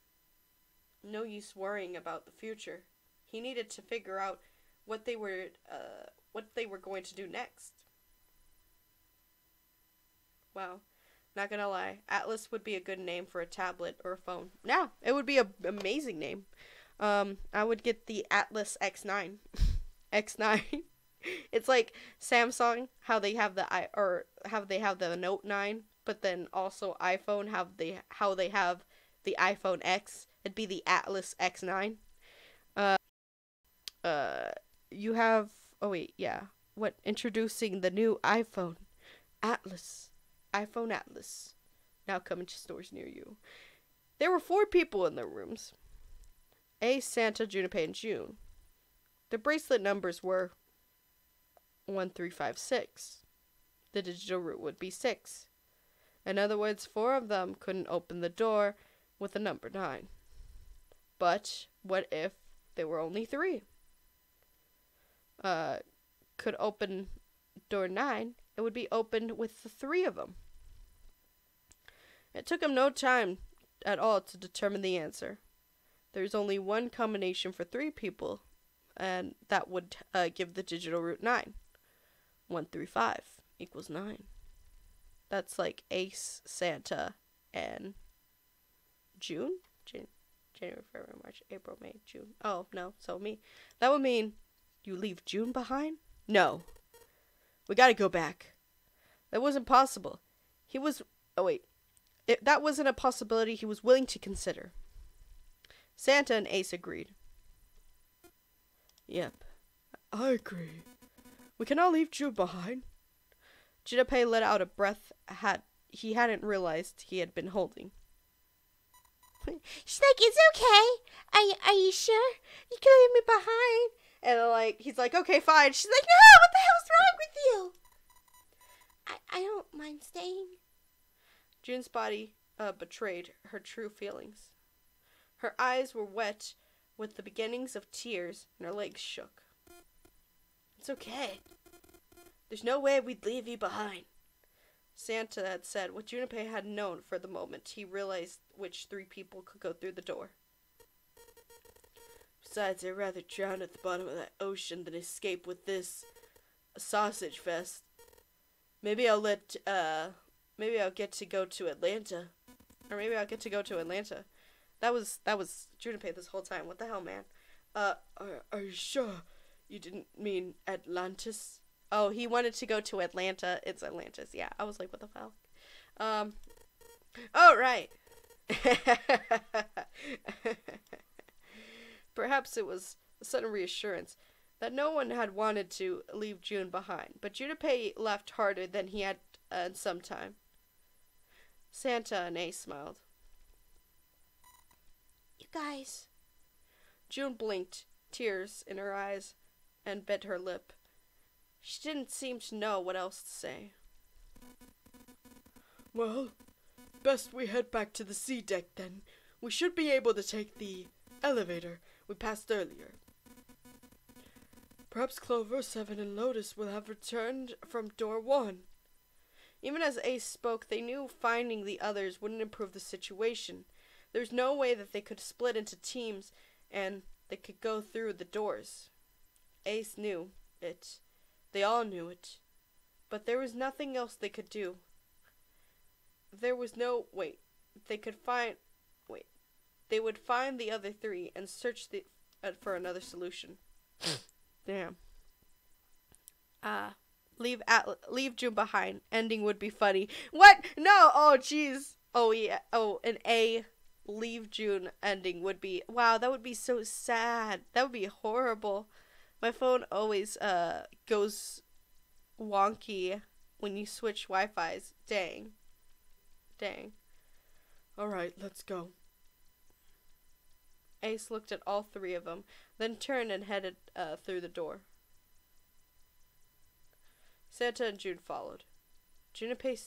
A: No use worrying about the future. He needed to figure out what they were going to do next. Wow. Not gonna lie, Atlas would be a good name for a tablet or a phone. Yeah, it would be an amazing name. I would get the Atlas X9. X9. It's like Samsung, how they have the Note 9, but then also iPhone, how they have the iPhone X. It'd be the Atlas X9. You have, introducing the new iPhone Atlas, now coming to stores near you. There were 4 people in their rooms. Ace, Santa, Junpei, and June. The bracelet numbers were 1, 3, 5, 6. The digital root would be 6. In other words, 4 of them couldn't open the door with the number 9. But what if there were only 3? Could open door 9, it would be opened with the 3 of them. It took him no time at all to determine the answer. There's only one combination for 3 people, and that would give the digital root 9. 1 through 5 equals 9. That's like Ace, Santa, and June? January, February, March, April, May, June. Oh, no, so me. That would mean you leave June behind? No. We gotta go back. That wasn't possible. He was... Oh, wait. That wasn't a possibility he was willing to consider. Santa and Ace agreed. Yep, I agree. We cannot leave June behind. Junpei let out a breath he hadn't realized he had been holding.
B: She's like, it's okay. Are you sure? You can leave me behind.
A: And he's like, okay, fine. She's like,
B: No, what the hell's wrong with you? I don't mind staying.
A: June's body betrayed her true feelings. Her eyes were wet with the beginnings of tears, and her legs shook. It's okay. There's no way we'd leave you behind. Santa had said what Junpei had known for the moment he realized which 3 people could go through the door. Besides, I'd rather drown at the bottom of that ocean than escape with this sausage fest. Maybe I'll get to go to Atlanta. Or maybe I'll get to go to Atlanta. That was Junpei this whole time. What the hell, man? Are you sure you didn't mean Atlantis? Oh, he wanted to go to Atlanta. It's Atlantis. Yeah, I was like, what the fuck? Oh, right. Perhaps it was a sudden reassurance that no one had wanted to leave June behind, but Junpei laughed harder than he had in some time. Santa and Ace smiled.
B: You guys.
A: June blinked, tears in her eyes, and bit her lip. She didn't seem to know what else to say. Well, best we head back to the sea deck then. We should be able to take the elevator we passed earlier. Perhaps Clover, Seven, and Lotus will have returned from door 1. Even as Ace spoke, they knew finding the others wouldn't improve the situation. There was no way that they could split into teams and they could go through the doors. Ace knew it. They all knew it. But there was nothing else they could do. They would find the other 3 and search for another solution. Damn. Leave June behind. Ending would be funny. What? No! Oh, jeez. Oh, yeah. Oh, an A. Leave June ending would be... Wow, that would be so sad. That would be horrible. My phone always goes wonky when you switch Wi-Fis. Dang. Alright, let's go. Ace looked at all 3 of them, then turned and headed through the door. Santa and June followed. Junpei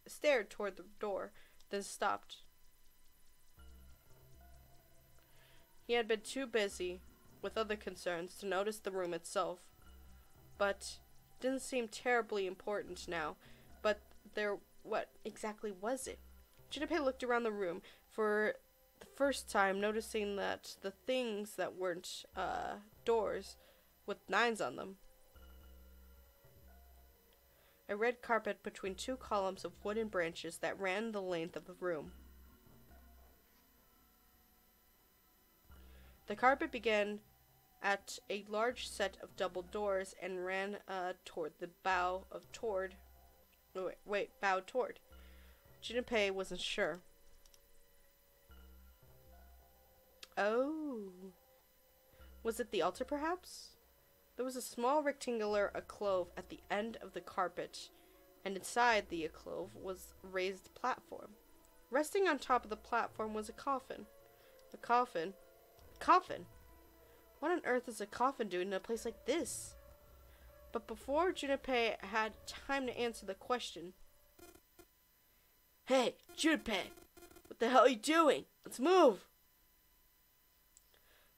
A: stared toward the door, then stopped. He had been too busy with other concerns to notice the room itself, but it didn't seem terribly important now. But what exactly was it? Junpei looked around the room for the first time, noticing that the things that weren't doors with 9s on them. A red carpet between 2 columns of wooden branches that ran the length of the room. The carpet began at a large set of double doors and ran toward the bow toward. Junpei wasn't sure. Oh. Was it the altar, perhaps? There was a small rectangular alcove at the end of the carpet, and inside the alcove was a raised platform. Resting on top of the platform was a coffin. A coffin? Coffin? What on earth is a coffin doing in a place like this? But before Junpei had time to answer the question... Hey, Junpei! What the hell are you doing? Let's move!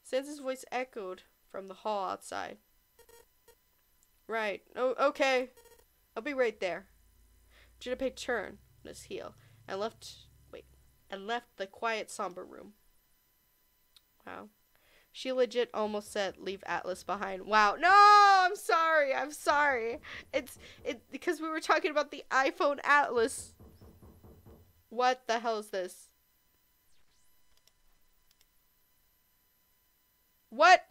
A: Santa's voice echoed from the hall outside. Right. Oh, okay. I'll be right there. Junpei turned on his heel and left the quiet, somber room. Wow. She legit almost said, leave Atlas behind. Wow. No, I'm sorry. It's because we were talking about the iPhone Atlas. What the hell is this? What?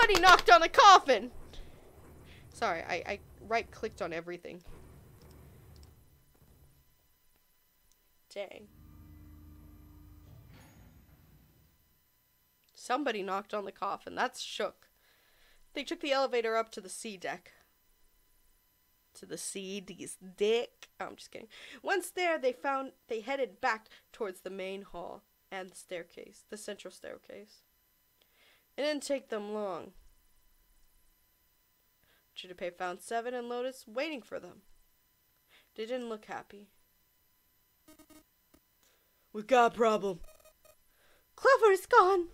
A: Somebody knocked on the coffin! Sorry, I right-clicked on everything. Dang. Somebody knocked on the coffin. That's shook. They took the elevator up to the C deck. To the CD's dick. Oh, I'm just kidding. Once there, they headed back towards the main hall and the staircase, the central staircase. It didn't take them long. Junpei found Seven and Lotus waiting for them. They didn't look happy.
C: We've got a problem.
B: Clover is gone.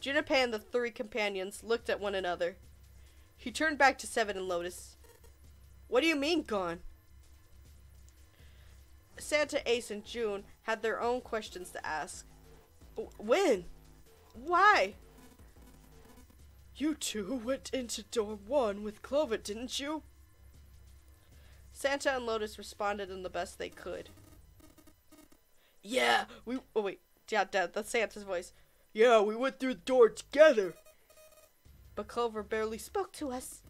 A: Junpei and the three companions looked at one another. He turned back to Seven and Lotus.
C: What do you mean, gone?
A: Santa, Ace, and June had their own questions to ask.
C: When?
A: Why?
C: You two went into door 1 with Clover, didn't you?
A: Santa and Lotus responded in the best they could.
C: Yeah,
A: Oh, wait. Yeah, Dad, that's Santa's voice.
C: Yeah, we went through the door together.
A: But Clover barely spoke to us.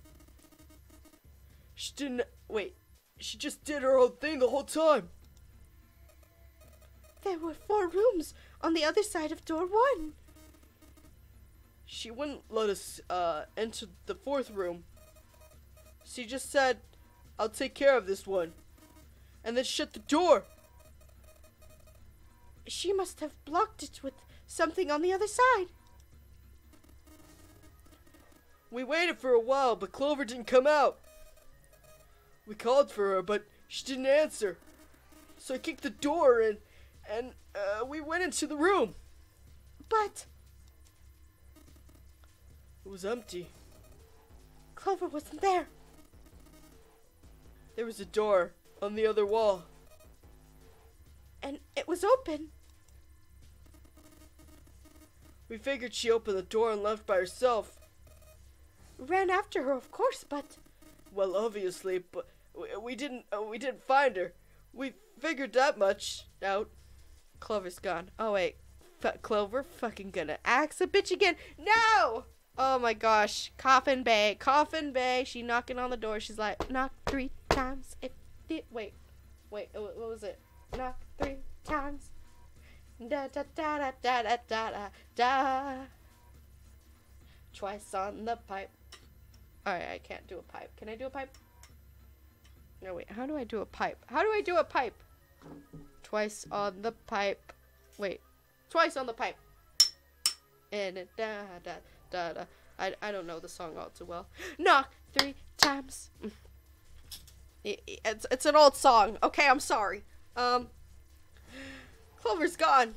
C: She didn't... Wait. She just did her own thing the whole time.
B: There were 4 rooms on the other side of door 1.
C: She wouldn't let us enter the 4th room. She just said, I'll take care of this one. And then shut the door.
B: She must have blocked it with something on the other side.
C: We waited for a while, but Clover didn't come out. We called for her, but she didn't answer. So I kicked the door in, and we went into the room.
B: But
C: it was empty.
B: Clover wasn't there.
C: There was a door on the other wall.
B: And it was open.
C: We figured she opened the door and left by herself.
B: Ran after her, of course, but...
C: Well, obviously, but we didn't find her. We figured that much out.
A: Clover's gone. Oh, wait. Clover fucking gonna axe a bitch again. No! Oh, my gosh. Coffin Bay. Coffin Bay. She knocking on the door. She's like, knock 3 times. Wait. What was it? Knock 3 times. Da da da da da da da da da. Twice on the pipe. Alright, I can't do a pipe. Can I do a pipe? No, wait. How do I do a pipe? How do I do a pipe? Twice on the pipe. Wait. Twice on the pipe. And it da da da da. I don't know the song all too well. Knock 3 times. It's an old song. Okay, I'm sorry. Clover's gone.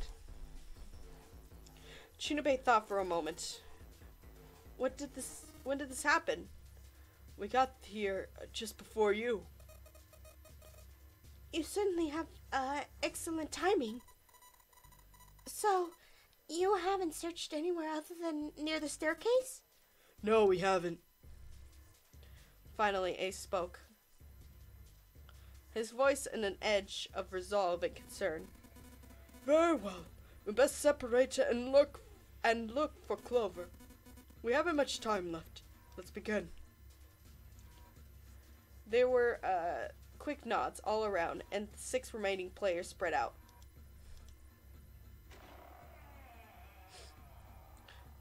A: Junpei thought for a moment. When did this happen?
C: We got here just before you.
B: You certainly have excellent timing. So, you haven't searched anywhere other than near the staircase?
C: No, we haven't.
A: Finally, Ace spoke. His voice in an edge of resolve and concern.
C: Very well. We best separate and look for Clover. We haven't much time left. Let's begin.
A: There were quick nods all around, and the 6 remaining players spread out.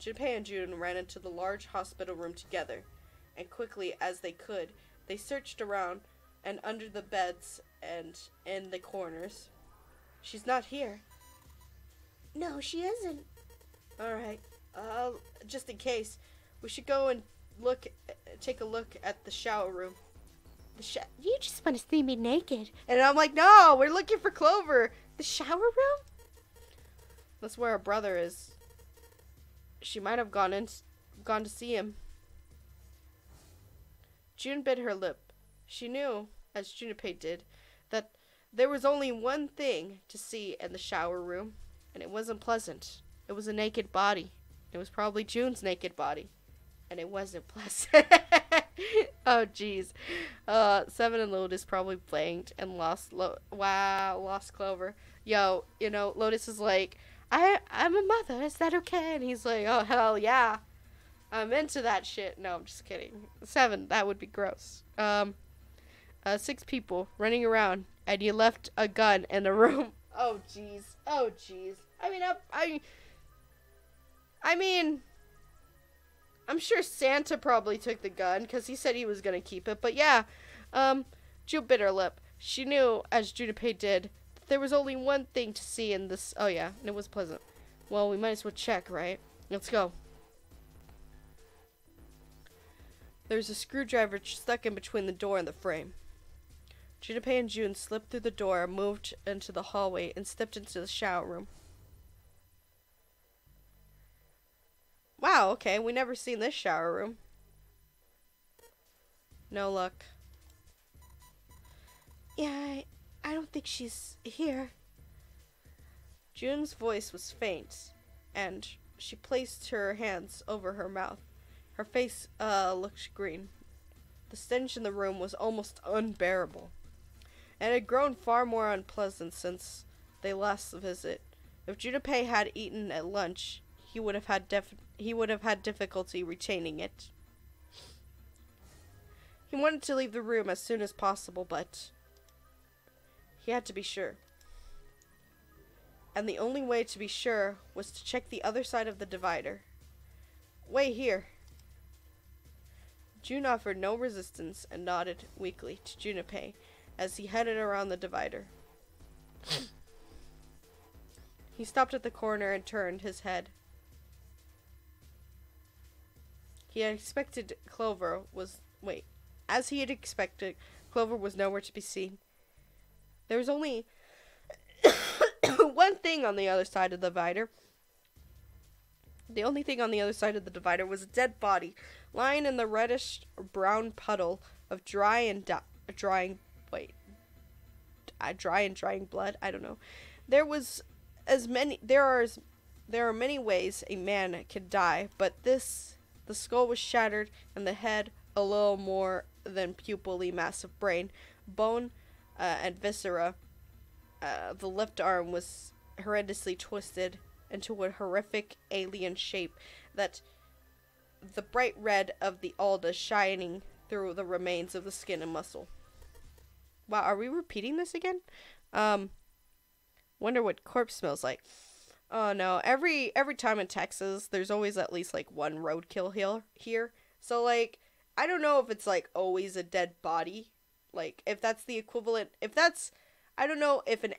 A: Junpei and June ran into the large hospital room together, and quickly as they could, they searched around and under the beds and in the corners. She's not here.
B: No, she isn't.
A: Alright, just in case, we should go and take a look at the shower room.
B: You just want to see me naked.
A: And I'm like, no, we're looking for Clover.
B: The shower room?
A: That's where her brother is. She might have gone to see him. June bit her lip. She knew, as Junpei did, that there was only one thing to see in the shower room, and it wasn't pleasant. It was a naked body. It was probably June's naked body, and it wasn't pleasant. Oh, jeez. Seven and Lotus probably blanked and lost Clover. Yo, Lotus is like, I'm a mother. Is that okay? And he's like, oh, hell yeah. I'm into that shit. No, I'm just kidding. 7, that would be gross. 6 people running around, and you left a gun in the room. Oh, jeez. Oh, jeez. I mean, I'm sure Santa probably took the gun, because he said he was going to keep it. But yeah, Ju bit her lip. She knew, as Junipero did, that there was only one thing to see in this. Oh yeah, and it was pleasant. Well, we might as well check, right? Let's go. There's a screwdriver stuck in between the door and the frame. Junipero and June slipped through the door, moved into the hallway, and stepped into the shower room. Wow, okay, we never seen this shower room. No luck.
B: Yeah, I don't think she's here.
A: June's voice was faint, and she placed her hands over her mouth. Her face, looked green. The stench in the room was almost unbearable, and had grown far more unpleasant since they last visit. If Junipero had eaten at lunch, he would have had difficulty retaining it. He wanted to leave the room as soon as possible, but he had to be sure. And the only way to be sure was to check the other side of the divider. Wait here. June offered no resistance and nodded weakly to Junipero as he headed around the divider. He stopped at the corner and turned his head. As he had expected, Clover was nowhere to be seen. There was only one thing on the other side of the divider. The only thing on the other side of the divider was a dead body, lying in the reddish-brown puddle of dry and drying blood. I don't know. There are many ways a man can die, but the skull was shattered, and the head, a little more than pupilly mass of brain, bone, and viscera. The left arm was horrendously twisted into a horrific alien shape, that the bright red of the Alda shining through the remains of the skin and muscle. Wow, are we repeating this again? Wonder what corpse smells like. Oh no, every time in Texas, there's always at least like one roadkill here. So like, I don't know if it's like always a dead body. Like, if that's the equivalent, I don't know if a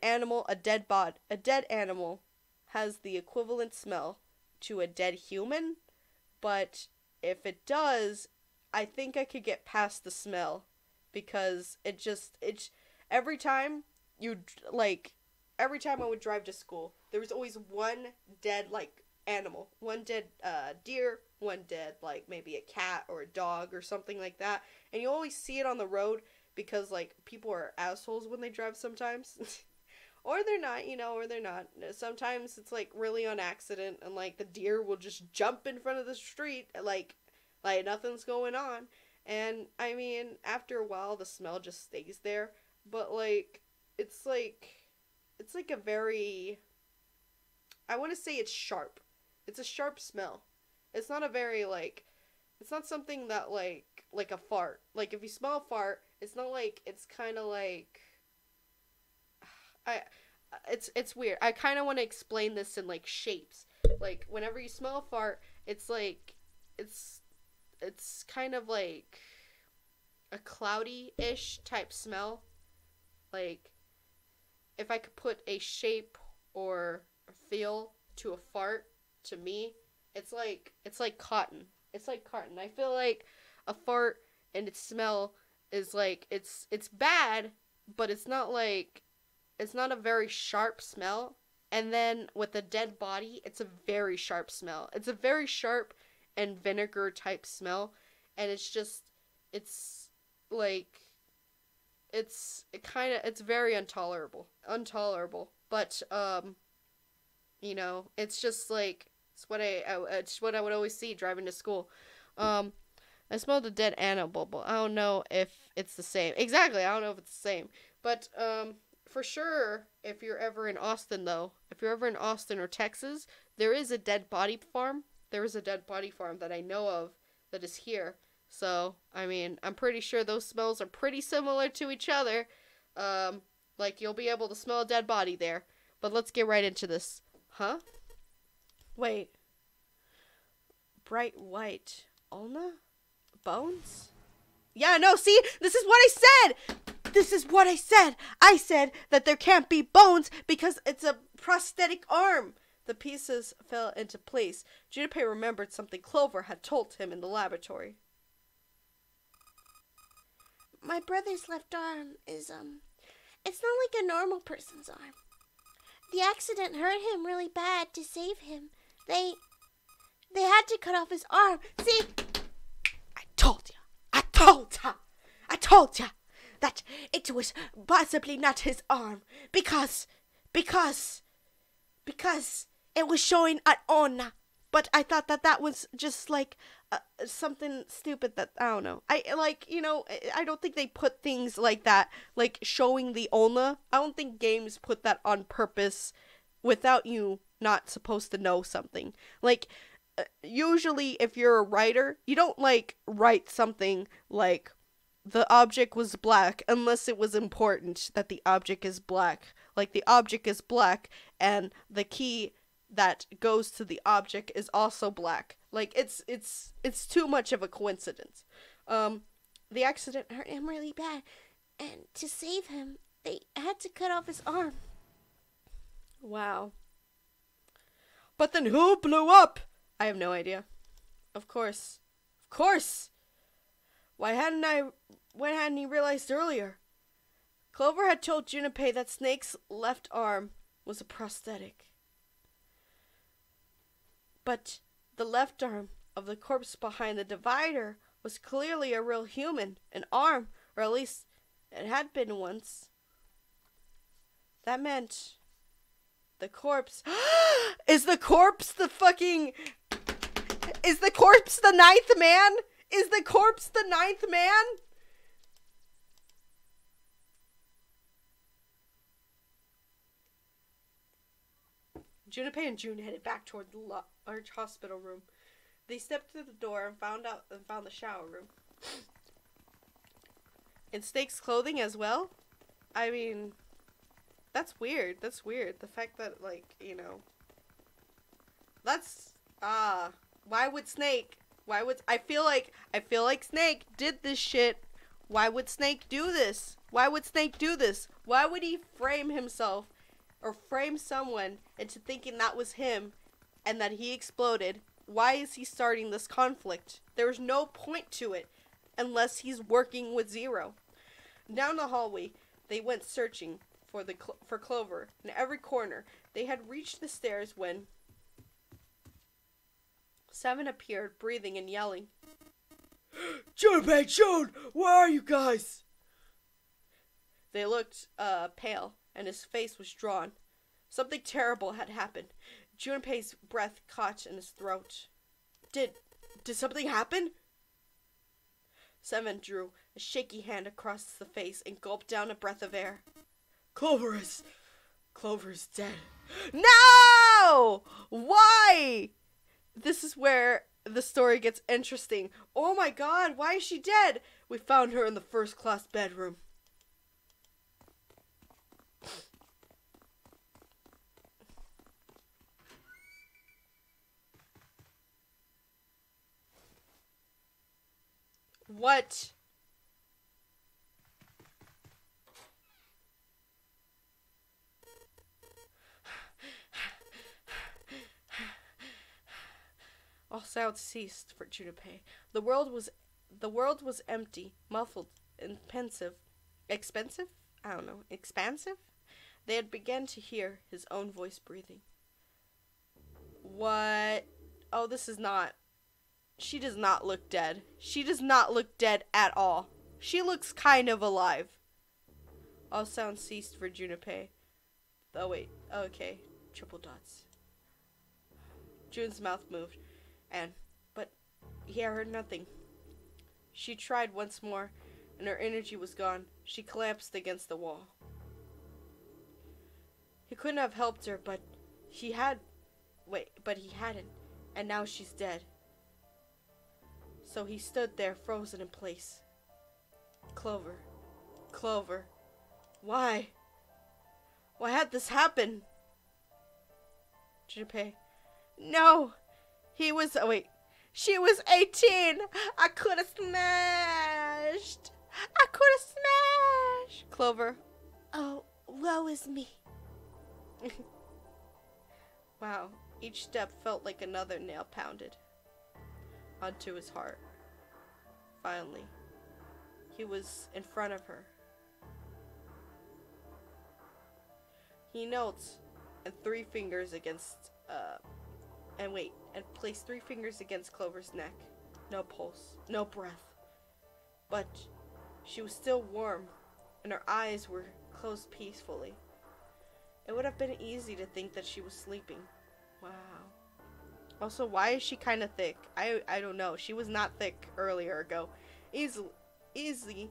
A: dead animal has the equivalent smell to a dead human, but if it does, I think I could get past the smell, because every time I would drive to school, there was always one dead, like, animal, one dead deer, one dead, like, maybe a cat or a dog or something like that, and you always see it on the road, because, like, people are assholes when they drive sometimes. Or they're not, or they're not. Sometimes it's, like, really on accident, and, like, the deer will just jump in front of the street, like nothing's going on. And, I mean, after a while, the smell just stays there. But, like, it's like a very, I want to say it's sharp. It's a sharp smell. It's not a very, like, it's not something that, like a fart. Like, if you smell a fart, it's not like, it's kind of like, it's weird. I kind of want to explain this in, like, shapes. Like, whenever you smell a fart, it's like, it's kind of like a cloudy-ish type smell. Like, if I could put a shape or a feel to a fart, to me, it's like cotton. It's like cotton. I feel like a fart and its smell is like, it's bad, but it's not a very sharp smell. And then with a dead body, it's a very sharp smell. It's a very sharp and vinegar type smell, and it's very intolerable, but it's just like, it's what I would always see driving to school. I smelled a dead animal, but I don't know if it's the same. Exactly, I don't know if it's the same, but for sure, if you're ever in Austin or Texas, there is a dead body farm. there is a dead body farm that I know of that is here. So, I mean, I'm pretty sure those smells are pretty similar to each other. Like, you'll be able to smell a dead body there. But let's get right into this. Huh? Wait. Bright white. Ulna? Bones? Yeah, no, see? This is what I said! This is what I said! I said that there can't be bones because it's a prosthetic arm. The pieces fell into place. Junpei remembered something Clover had told him in the laboratory.
B: My brother's left arm is, it's not like a normal person's arm. The accident hurt him really bad. To save him, they had to cut off his arm. See?
C: I told you that it was possibly not his arm because it was showing an owner. But I thought that was just like something stupid that, I don't know. I don't think they put things like that, like showing the owner. I don't think games put that on purpose without you not supposed to know something. Like, usually if you're a writer, you don't like write something like the object was black unless it was important that the object is black. Like, the object is black and the key that goes to the object is also black. Like, it's too much of a coincidence.
B: The accident hurt him really bad, and to save him, they had to cut off his arm.
A: Wow. But then who blew up? I have no idea. Of course. Why hadn't he realized earlier? Clover had told Junpei that Snake's left arm was a prosthetic. But the left arm of the corpse behind the divider was clearly a real human, an arm, or at least it had been once. That meant the corpse... Is the corpse the ninth man? Is the corpse the ninth man? Junpei and June headed back toward the large hospital room. They stepped through the door and found the shower room. In Snake's clothing as well? I mean, that's weird. The fact that, like, that's, why would Snake, I feel like Snake did this shit. Why would Snake do this? Why would he frame himself or frame someone into thinking that was him and that he exploded? Why is he starting this conflict? There's no point to it unless he's working with Zero. Down the hallway, they went searching for Clover in every corner. They had reached the stairs when Seven appeared, breathing and yelling. June, where are you guys? They looked pale, and his face was drawn. Something terrible had happened. Junpei's breath caught in his throat. Did something happen? Seven drew a shaky hand across the face and gulped down a breath of air. Clover is dead. No! Why? This is where the story gets interesting. Oh my god, why is she dead? We found her in the first-class bedroom. What? All sounds ceased for Junpei. The world was empty, muffled, and pensive. Expensive? I don't know. Expansive? They had begun to hear his own voice breathing. What? Oh, this is not... She does not look dead. She does not look dead at all. She looks kind of alive. All sound ceased for Junpei. Oh, wait. Okay. Triple dots. June's mouth moved. But he heard nothing. She tried once more, and her energy was gone. She collapsed against the wall. He couldn't have helped her, but he hadn't. and now she's dead. So he stood there frozen in place. Clover. Clover. Why? Why had this happen? Junpei. No! He was, oh wait. She was 18! I could've smashed! I could've smashed! Clover.
B: Oh, woe is me.
A: Wow. Each step felt like another nail pounded onto his heart. Finally, he was in front of her. He knelt and placed 3 fingers against Clover's neck. No pulse, no breath. But she was still warm, and her eyes were closed peacefully. It would have been easy to think that she was sleeping. Wow. Also, why is she kind of thick? I don't know. She was not thick earlier ago. Easy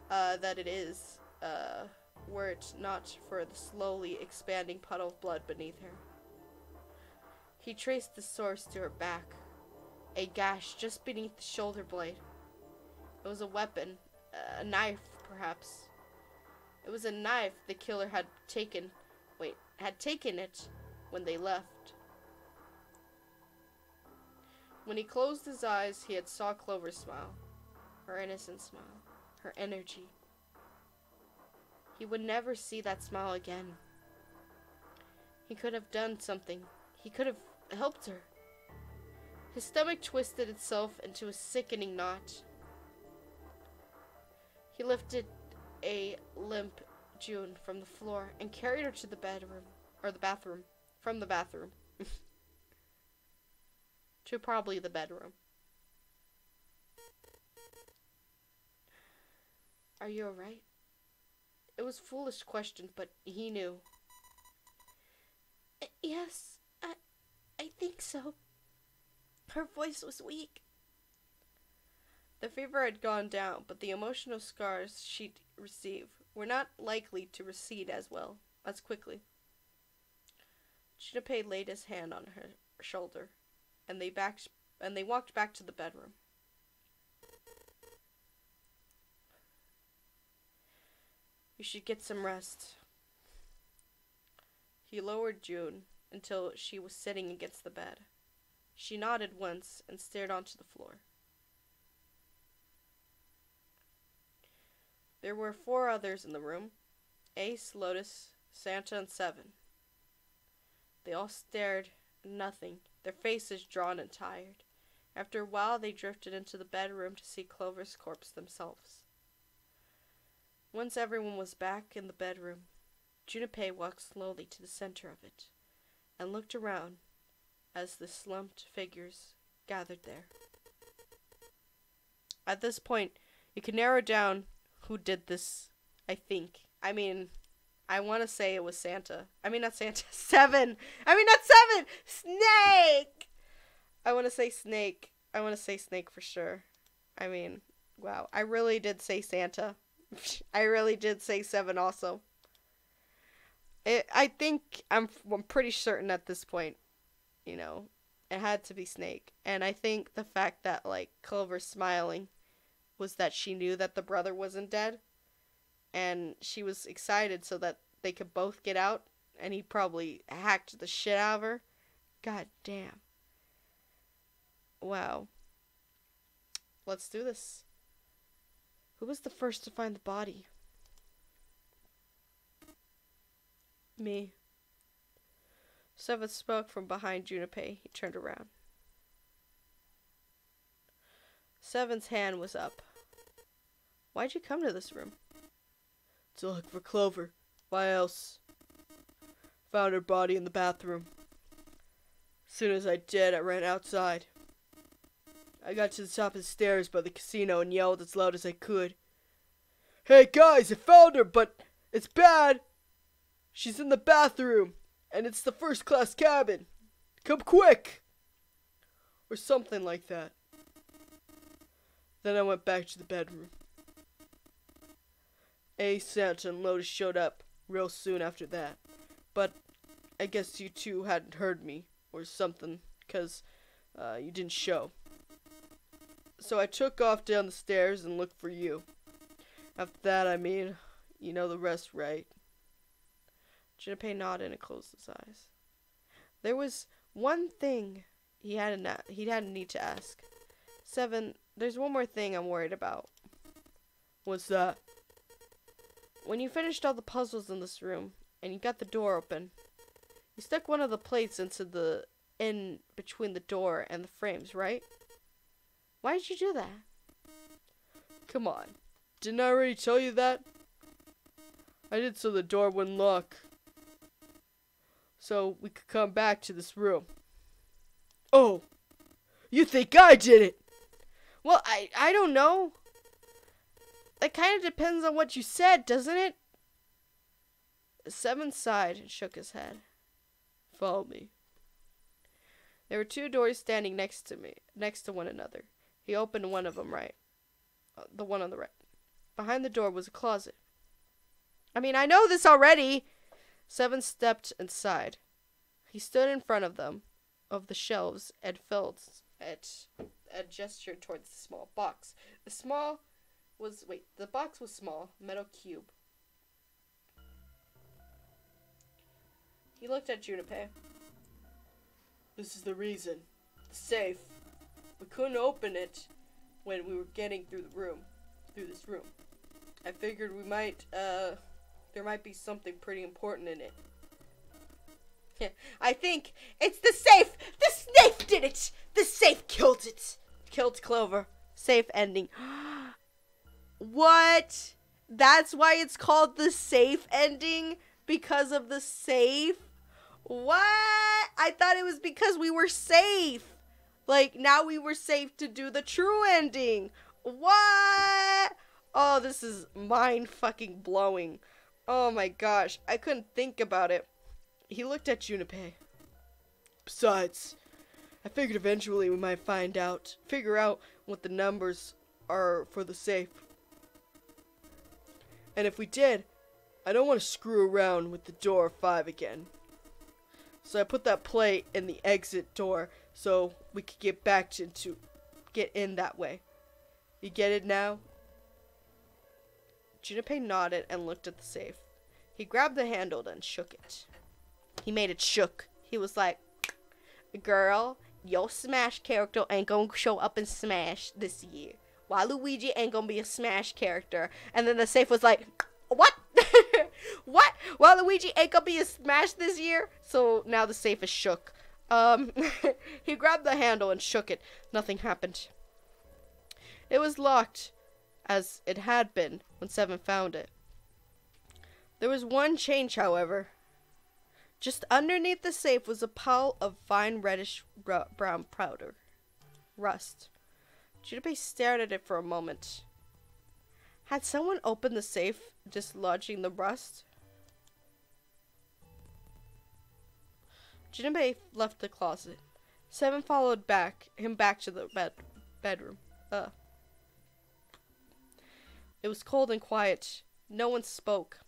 A: that it is, were it not for the slowly expanding puddle of blood beneath her. He traced the source to her back, a gash just beneath the shoulder blade. It was a weapon, a knife, perhaps. It was a knife the killer had taken it when they left. When he closed his eyes, he had saw Clover smile, her innocent smile, her energy. He would never see that smile again. He could have done something. He could have helped her. His stomach twisted itself into a sickening knot. He lifted a limp June from the floor and carried her to the bathroom, from the bathroom. To probably the bedroom. Are you alright? It was a foolish question, but he knew.
B: Yes, I think so. Her voice was weak.
A: The fever had gone down, but the emotional scars she'd received were not likely to recede as quickly. Junpei laid his hand on her shoulder, and they walked back to the bedroom. You should get some rest. He lowered June until she was sitting against the bed. She nodded once and stared onto the floor. There were 4 others in the room: Ace, Lotus, Santa, and Seven. They all stared at nothing, their faces drawn and tired. After a while, they drifted into the bedroom to see Clover's corpse themselves. Once everyone was back in the bedroom, Junpei walked slowly to the center of it and looked around as the slumped figures gathered there. At this point, you can narrow down who did this, I think. I mean, I want to say it was Santa. I mean, not Santa. Seven! I mean, not Seven! Snake! I want to say Snake. I want to say Snake for sure. I mean, wow. I really did say Santa. I really did say Seven also. I think I'm pretty certain at this point, you know, it had to be Snake. And I think the fact that, like, Clover smiling was that she knew that the brother wasn't dead. And she was excited so that they could both get out. And he probably hacked the shit out of her. God damn. Wow. Let's do this. Who was the first to find the body? Me. Seven spoke from behind Junpei. He turned around. Seven's hand was up. Why'd you come to this room?
C: To look for Clover. Why else? Found her body in the bathroom. Soon as I did, I ran outside. I got to the top of the stairs by the casino and yelled as loud as I could. Hey guys, I found her, but it's bad! She's in the bathroom, and it's the first-class cabin. Come quick! Or something like that. Then I went back to the bedroom. Ace, Santa, and Lotus showed up real soon after that. But I guess you two hadn't heard me, or something, 'cause you didn't show. So I took off down the stairs and looked for you. After that, I mean, you know the rest, right?
A: Junpei nodded and closed his eyes. There was one thing he had a need to ask. 7, there's one more thing I'm worried about.
C: What's that?
A: When you finished all the puzzles in this room, and you got the door open, you stuck one of the plates in between the door and the frames, right? Why did you do that?
C: Come on. Didn't I already tell you that? I did so the door wouldn't lock. So we could come back to this room. Oh! You think I did it?
A: Well, I don't know. That kind of depends on what you said, doesn't it? 7 sighed and shook his head.
C: Follow me.
A: There were 2 doors standing next to one another. He opened one of them the one on the right. Behind the door was a closet. I mean, I know this already. 7 stepped inside. He stood in front of the shelves, and gestured towards the small box. The box was small, metal cube. He looked at Junpei.
C: This is the reason. The safe. We couldn't open it when we were getting through this room. I figured there might be something pretty important in it.
A: Yeah, I think it's the safe! The safe did it! The safe killed it! Killed Clover. Safe ending. What? That's why it's called the safe ending? Because of the safe? What? I thought it was because we were safe. Like, now we were safe to do the true ending. What? Oh, this is mind fucking blowing. Oh my gosh. I couldn't think about it. He looked at Junpei.
C: Besides, I figured eventually we might figure out what the numbers are for the safe. And if we did, I don't want to screw around with the door 5 again. So I put that plate in the exit door so we could get in that way. You get it now?
A: Junpei nodded and looked at the safe. He grabbed the handle and shook it. He made it shook. He was like, girl, your Smash character ain't gonna show up in Smash this year. Waluigi ain't gonna be a Smash character. And then the safe was like, what? What? Waluigi ain't gonna be a Smash this year? So now the safe is shook. He grabbed the handle and shook it. Nothing happened. It was locked, as it had been when 7 found it. There was one change, however. Just underneath the safe was a pile of fine reddish brown powder. Rust. Junpei stared at it for a moment. Had someone opened the safe, dislodging the rust? Junpei left the closet. 7 followed him back to the bedroom. It was cold and quiet. No one spoke.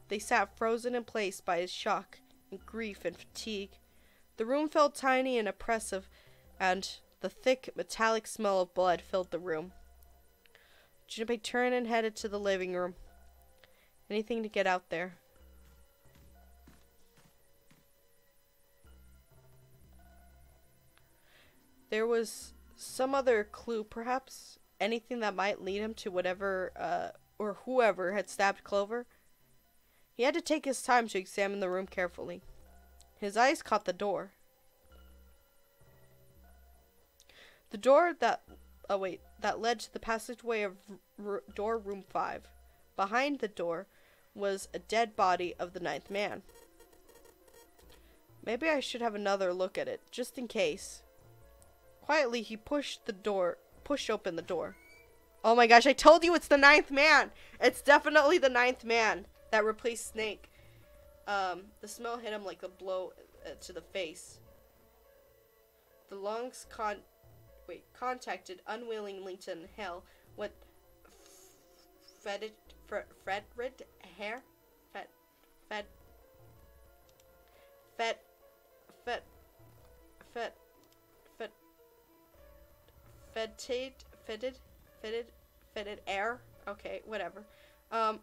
A: They sat frozen in place by his shock and grief and fatigue. The room felt tiny and oppressive, and the thick, metallic smell of blood filled the room. Junpei turned and headed to the living room. Anything to get out there. There was some other clue, perhaps? Anything that might lead him to whatever, or whoever had stabbed Clover? He had to take his time to examine the room carefully. His eyes caught the door. The door that led to the passageway of door room 5. Behind the door was a dead body of the 9th man. Maybe I should have another look at it, just in case. Quietly, he pushed open the door. Oh my gosh, I told you it's the 9th man! It's definitely the 9th man that replaced Snake. The smell hit him like a blow to the face. The lungs contacted unwillingly to inhale what fetid hair? fetid, fetid air. Okay, whatever. Um,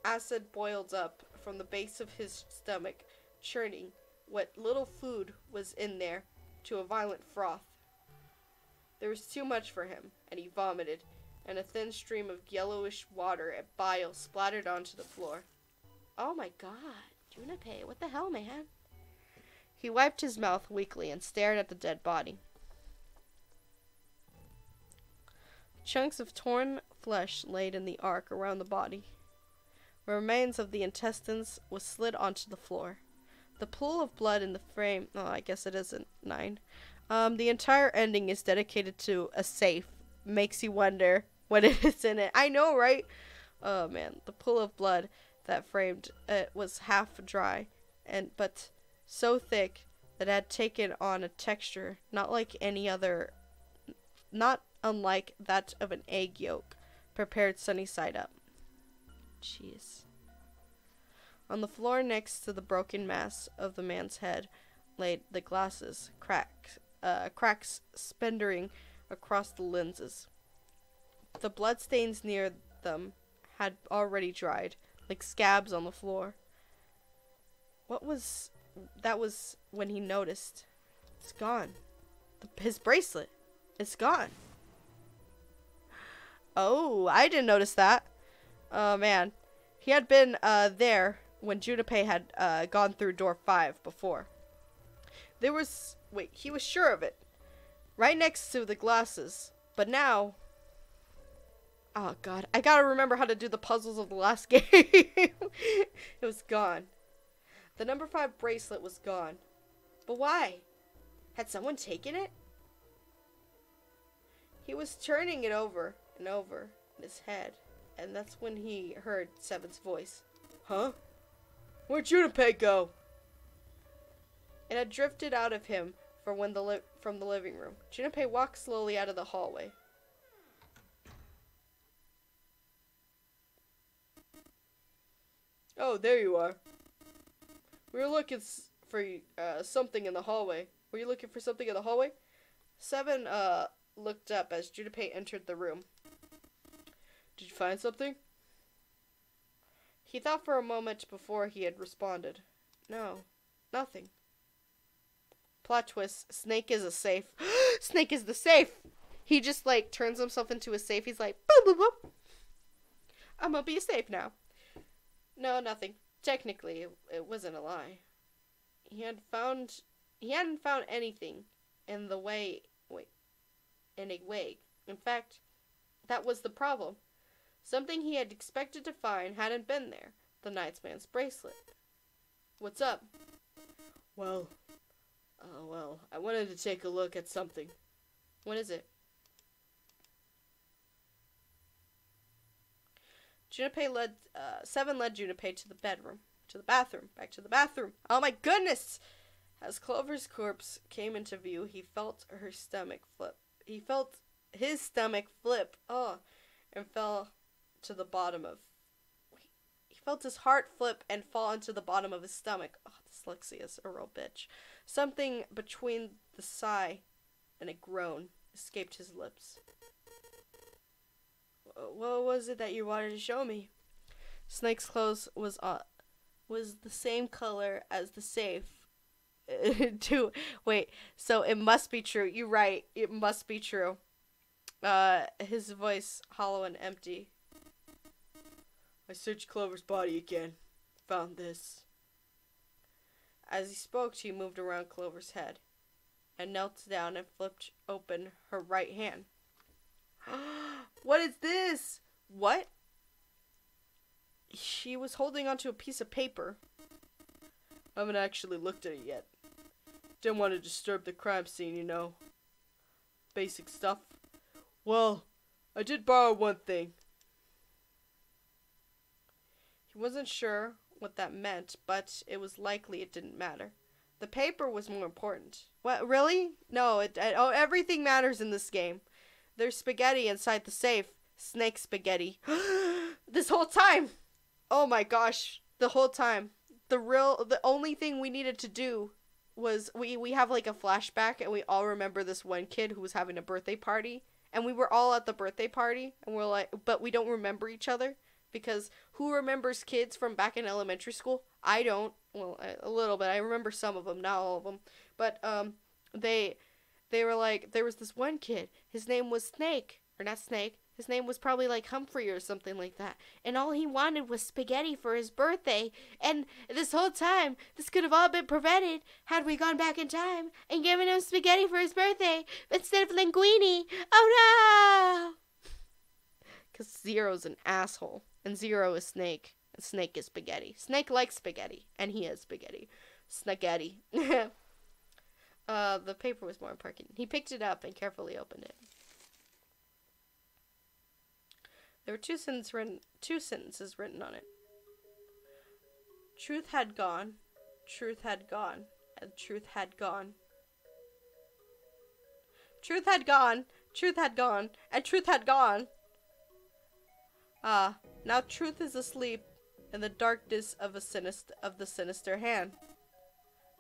A: acid boiled up from the base of his stomach, churning what little food was in there to a violent froth. There was too much for him, and he vomited, and a thin stream of yellowish water and bile splattered onto the floor. Oh my god, Junpei, what the hell, man? He wiped his mouth weakly and stared at the dead body. Chunks of torn flesh laid in the arc around the body. The remains of the intestines was slid onto the floor. The pool of blood in the frame... Oh, I guess it isn't 9. The entire ending is dedicated to a safe. Makes you wonder what it is in it. I know, right? Oh, man. The pool of blood that framed it was half dry, but so thick that it had taken on a texture not unlike that of an egg yolk, prepared sunny side up. Jeez. On the floor next to the broken mass of the man's head laid the glasses, cracks spindering across the lenses. The bloodstains near them had already dried, like scabs on the floor. That was when he noticed. It's gone. His bracelet. It's gone. Oh, I didn't notice that. Oh, man. He had been there when Junpei had gone through door 5 before. He was sure of it. Right next to the glasses. But now... Oh, God. I gotta remember how to do the puzzles of the last game. It was gone. The number 5 bracelet was gone. But why? Had someone taken it? He was turning it over and over in his head. And that's when he heard Seven's voice.
C: Huh? Where'd Junpei go?
A: It had drifted out of him from the living room. Junpei walked slowly out of the hallway.
C: Oh, there you are. We were looking for something in the hallway. Were you looking for something in the hallway?
A: Seven looked up as Junpei entered the room.
C: Did you find something?
A: He thought for a moment before he had responded. No, nothing. Plot twist, Snake is a safe. Snake is the safe! He just, turns himself into a safe. He's like, boop, boop, boop. I'm gonna be a safe now. No, nothing. Technically, it wasn't a lie. He hadn't found anything in a way. In fact, that was the problem. Something he had expected to find hadn't been there. The Knightsman's bracelet. What's up?
C: Well, I wanted to take a look at something.
A: What is it? Seven led Junpei to the bathroom. Back to the bathroom. Oh my goodness! As Clover's corpse came into view, he felt her stomach flip. He felt his stomach flip. And fell to the bottom of... He felt his heart flip and fall into the bottom of his stomach. Oh, dyslexia is a real bitch. Something between the sigh and a groan escaped his lips. What was it that you wanted to show me? Snake's clothes was the same color as the safe. So it must be true. You're right. It must be true. His voice hollow and empty.
C: I searched Clover's body again. Found this.
A: As he spoke, he moved around Clover's head and knelt down and flipped open her right hand. What is this? What? She was holding onto a piece of paper.
C: I haven't actually looked at it yet. Didn't want to disturb the crime scene, you know. Basic stuff. Well, I did borrow one thing.
A: He wasn't sure what that meant, but it was likely it didn't matter. The paper was more important. What, really? No, everything matters in this game. There's spaghetti inside the safe. Snake spaghetti. This whole time! Oh my gosh. The whole time. The only thing we needed to do was we have like a flashback, and we all remember this one kid who was having a birthday party, and we were all at the birthday party, and we're like, but we don't remember each other, because who remembers kids from back in elementary school? I don't. Well, a little bit. I remember some of them, not all of them. But they were like, there was this one kid. His name was Snake, or not Snake. His name was probably like Humphrey or something like that. And all he wanted was spaghetti for his birthday. And this whole time, this could have all been prevented had we gone back in time and given him spaghetti for his birthday instead of linguine. Oh no! Because Zero's an asshole. And Zero is Snake. And Snake is spaghetti. Snake likes spaghetti. And he is spaghetti. Snagetti. The paper was more important. He picked it up and carefully opened it. There were two sentences written on it. Truth had gone, truth had gone, and truth had gone. Truth had gone, truth had gone, and truth had gone. Ah, now truth is asleep in the darkness of the sinister hand.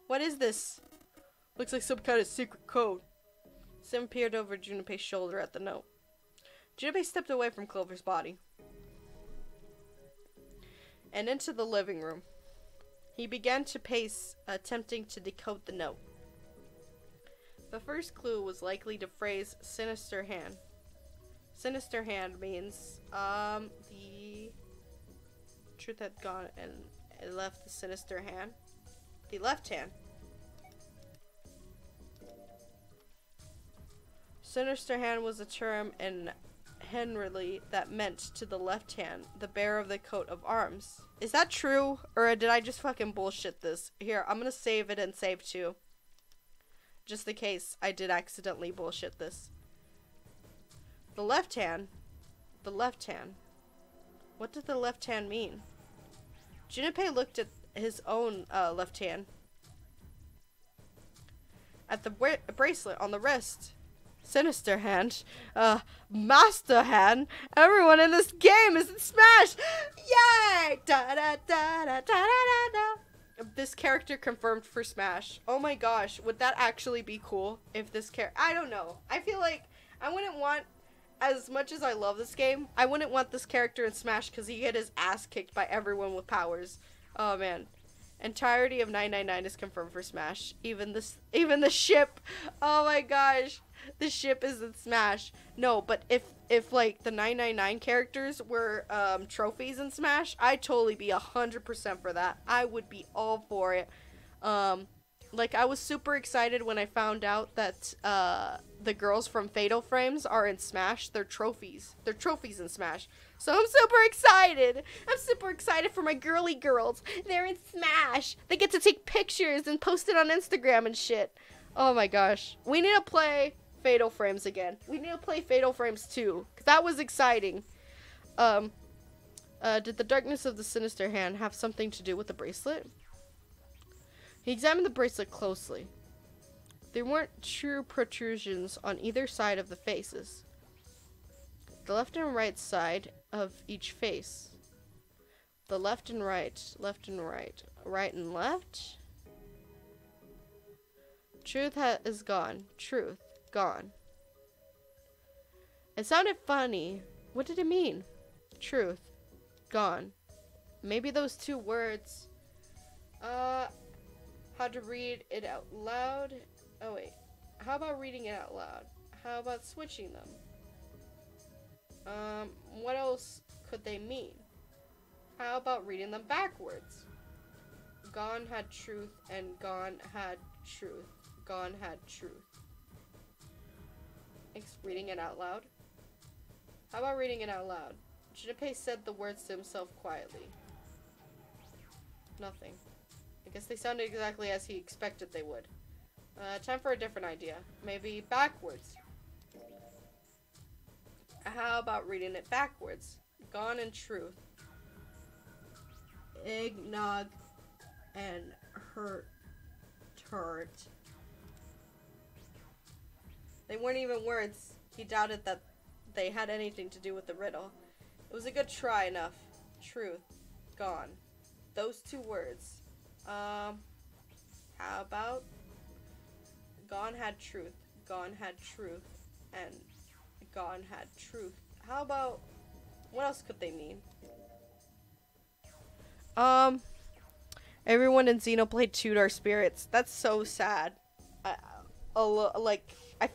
A: What is this?
C: Looks like some kind of secret code.
A: Sim peered over Junpei's shoulder at the note. Junpei stepped away from Clover's body and into the living room. He began to pace, attempting to decode the note. The first clue was likely the phrase sinister hand. Sinister hand means the truth had gone and it left the sinister hand. The left hand. Sinister hand was a term in Henry that meant to the left hand, the bearer of the coat of arms. Is that true? Or did I just fucking bullshit this? Here, I'm gonna save it and save too. Just in case I did accidentally bullshit this. The left hand. The left hand. What did the left hand mean? Junpei looked at his own left hand. At the bracelet on the wrist. Sinister hand, master hand. Everyone in this game is in Smash. Yay! Da da da da da da da. This character confirmed for Smash. Oh my gosh, would that actually be cool if this character? I don't know. I feel like I wouldn't want, as much as I love this game, I wouldn't want this character in Smash because he get his ass kicked by everyone with powers. Oh man. Entirety of 999 is confirmed for Smash. Even the ship. Oh my gosh. The ship is in Smash. No, but if like the 999 characters were trophies in Smash, I'd totally be 100% for that. I would be all for it. Like I was super excited when I found out that the girls from Fatal Frames are in Smash. They're trophies. They're trophies in Smash. So I'm super excited. I'm super excited for my girly girls. They're in Smash. They get to take pictures and post it on Instagram and shit. Oh my gosh. We need to play Fatal Frames again. We need to play Fatal Frames 2. Because that was exciting. Did the darkness of the sinister hand have something to do with the bracelet? He examined the bracelet closely. There weren't true protrusions on either side of the faces. The left and right side of each face. The left and right, right and left. Truth is gone. Truth, gone. It sounded funny. What did it mean? Truth, gone. Maybe those two words. How to read it out loud. Oh wait. How about reading it out loud? How about switching them? What else could they mean? How about reading them backwards? Gone had truth and gone had truth. Gone had truth. Thanks, reading it out loud. How about reading it out loud? Junpei said the words to himself quietly. Nothing. I guess they sounded exactly as he expected they would. Time for a different idea. Maybe backwards. How about reading it backwards? Gone in truth. Eggnog and hurt. They weren't even words. He doubted that they had anything to do with the riddle. It was a good try enough. Truth. Gone. Those two words. How about Gone had truth. Gone had truth. And gone had truth. How about, what else could they mean? Everyone in Xenoblade 2 are spirits. That's so sad. I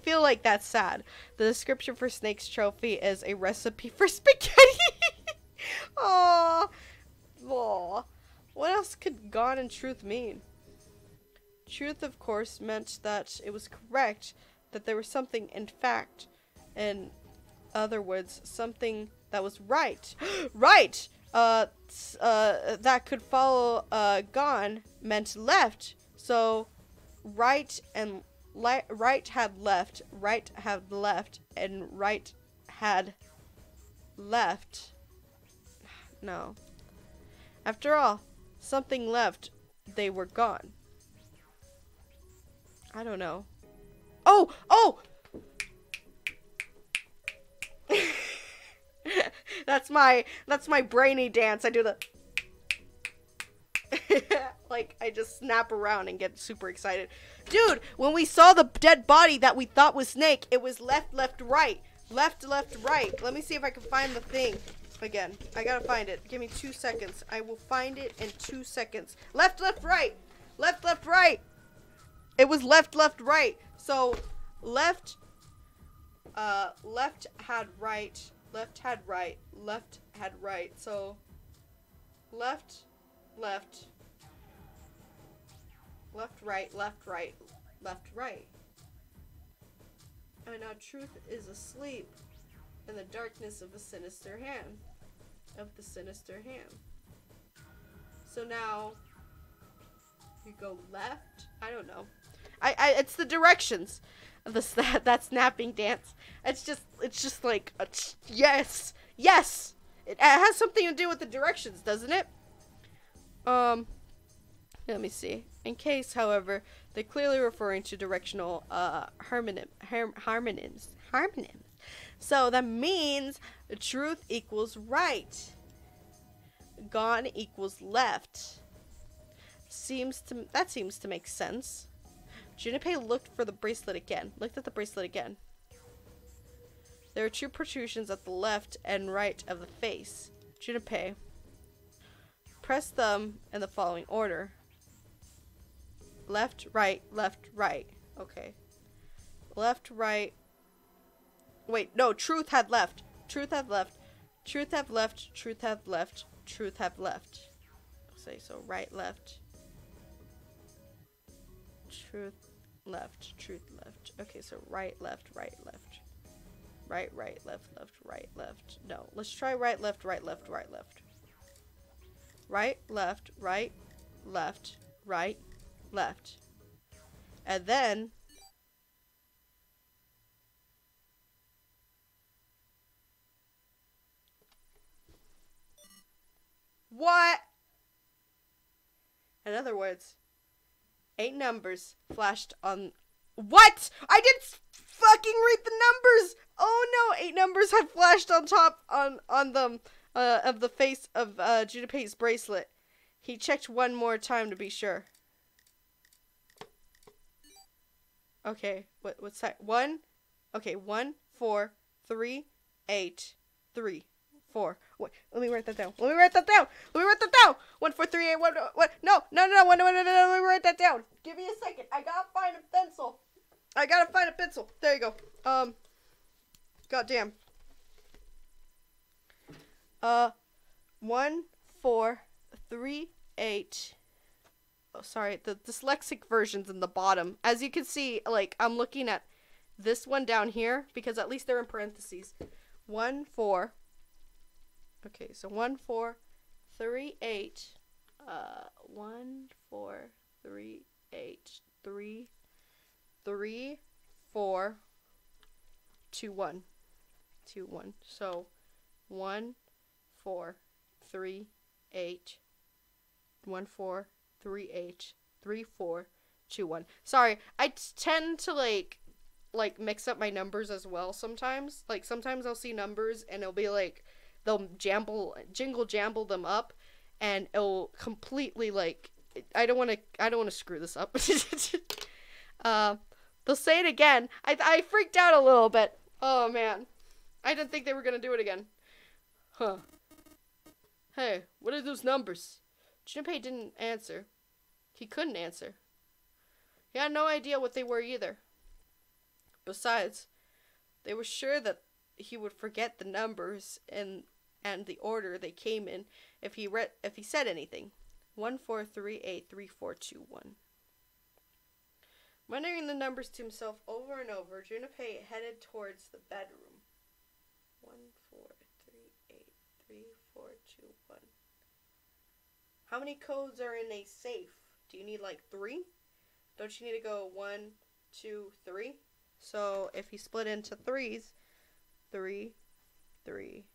A: feel like that's sad. The description for Snake's trophy is a recipe for spaghetti. Aww. Aww. What else could gone and truth mean? Truth, of course, meant that it was correct, that there was something, in fact, in other words, something that was right. Right! That could follow, gone meant left. So, right and right had left, and right had left. No. After all, something left, they were gone. I don't know. Oh! Oh! That's my brainy dance. I do the like I just snap around and get super excited. Dude, when we saw the dead body that we thought was Snake, it was left, right. Left, right. Let me see if I can find the thing again. I gotta find it. Give me 2 seconds. I will find it in 2 seconds. Left, right. Left, right. It was left, right. So left had right. Left had right. Left had right. So left, right, left, right. And now truth is asleep in the darkness of the sinister hand. So now you go left. I don't know. It's the directions of that snapping dance. It's just like yes. It has something to do with the directions, doesn't it? Let me see. In case, however, they're clearly referring to directional harmonyms. So that means truth equals right. Gone equals left. That seems to make sense. Junpei looked at the bracelet again. There are two protrusions at the left and right of the face. Junpei, press them in the following order. Left, right. Okay. Left, right. Wait, no, truth had left. Truth have left. Say so, right, left. Truth, left. Okay, so right, left. Right, left. No, let's try right, left. Right, left. Right, left. And then what? In other words, 8 numbers flashed on. What? I didn't fucking read the numbers. Oh no, 8 numbers had flashed on top on them of the face of Junpei's bracelet. He checked one more time to be sure. Okay, what's that? 1. Okay, 1, 4, 3, 8, 3, 4. Wait, let me write that down. 1, 4, 3, 8, 1. What? No. Let me write that down. Give me a second. I gotta find a pencil. There you go. Goddamn. 1, 4, 3, 8. Oh, sorry, the dyslexic version's in the bottom. As you can see, like, I'm looking at this one down here, because at least they're in parentheses. 1, 4. Okay, so 1, 4, 3, 8. 1, 4, 3, 8. 3, 4, 2, 1. 2, 1. So, 1, 4, 3, 8. 1, 4, 3, 8, 3, 4, 2, 1. Sorry, I tend to like mix up my numbers as well sometimes. Like sometimes I'll see numbers and it'll be like they'll jingle jamble them up, and it'll completely like I don't want to screw this up. They'll say it again. I freaked out a little bit. Oh, man. I didn't think they were going to do it again. Huh. Hey, what are those numbers? Junpei didn't answer. He couldn't answer. He had no idea what they were either. Besides, they were sure that he would forget the numbers and the order they came in if he said anything. 14383421. Muttering the numbers to himself over and over, Junpei headed towards the bedroom. 14383421. How many codes are in a safe? Do you need like 3? Don't you need to go 1, 2, 3? So if you split into 3s, 3, 3.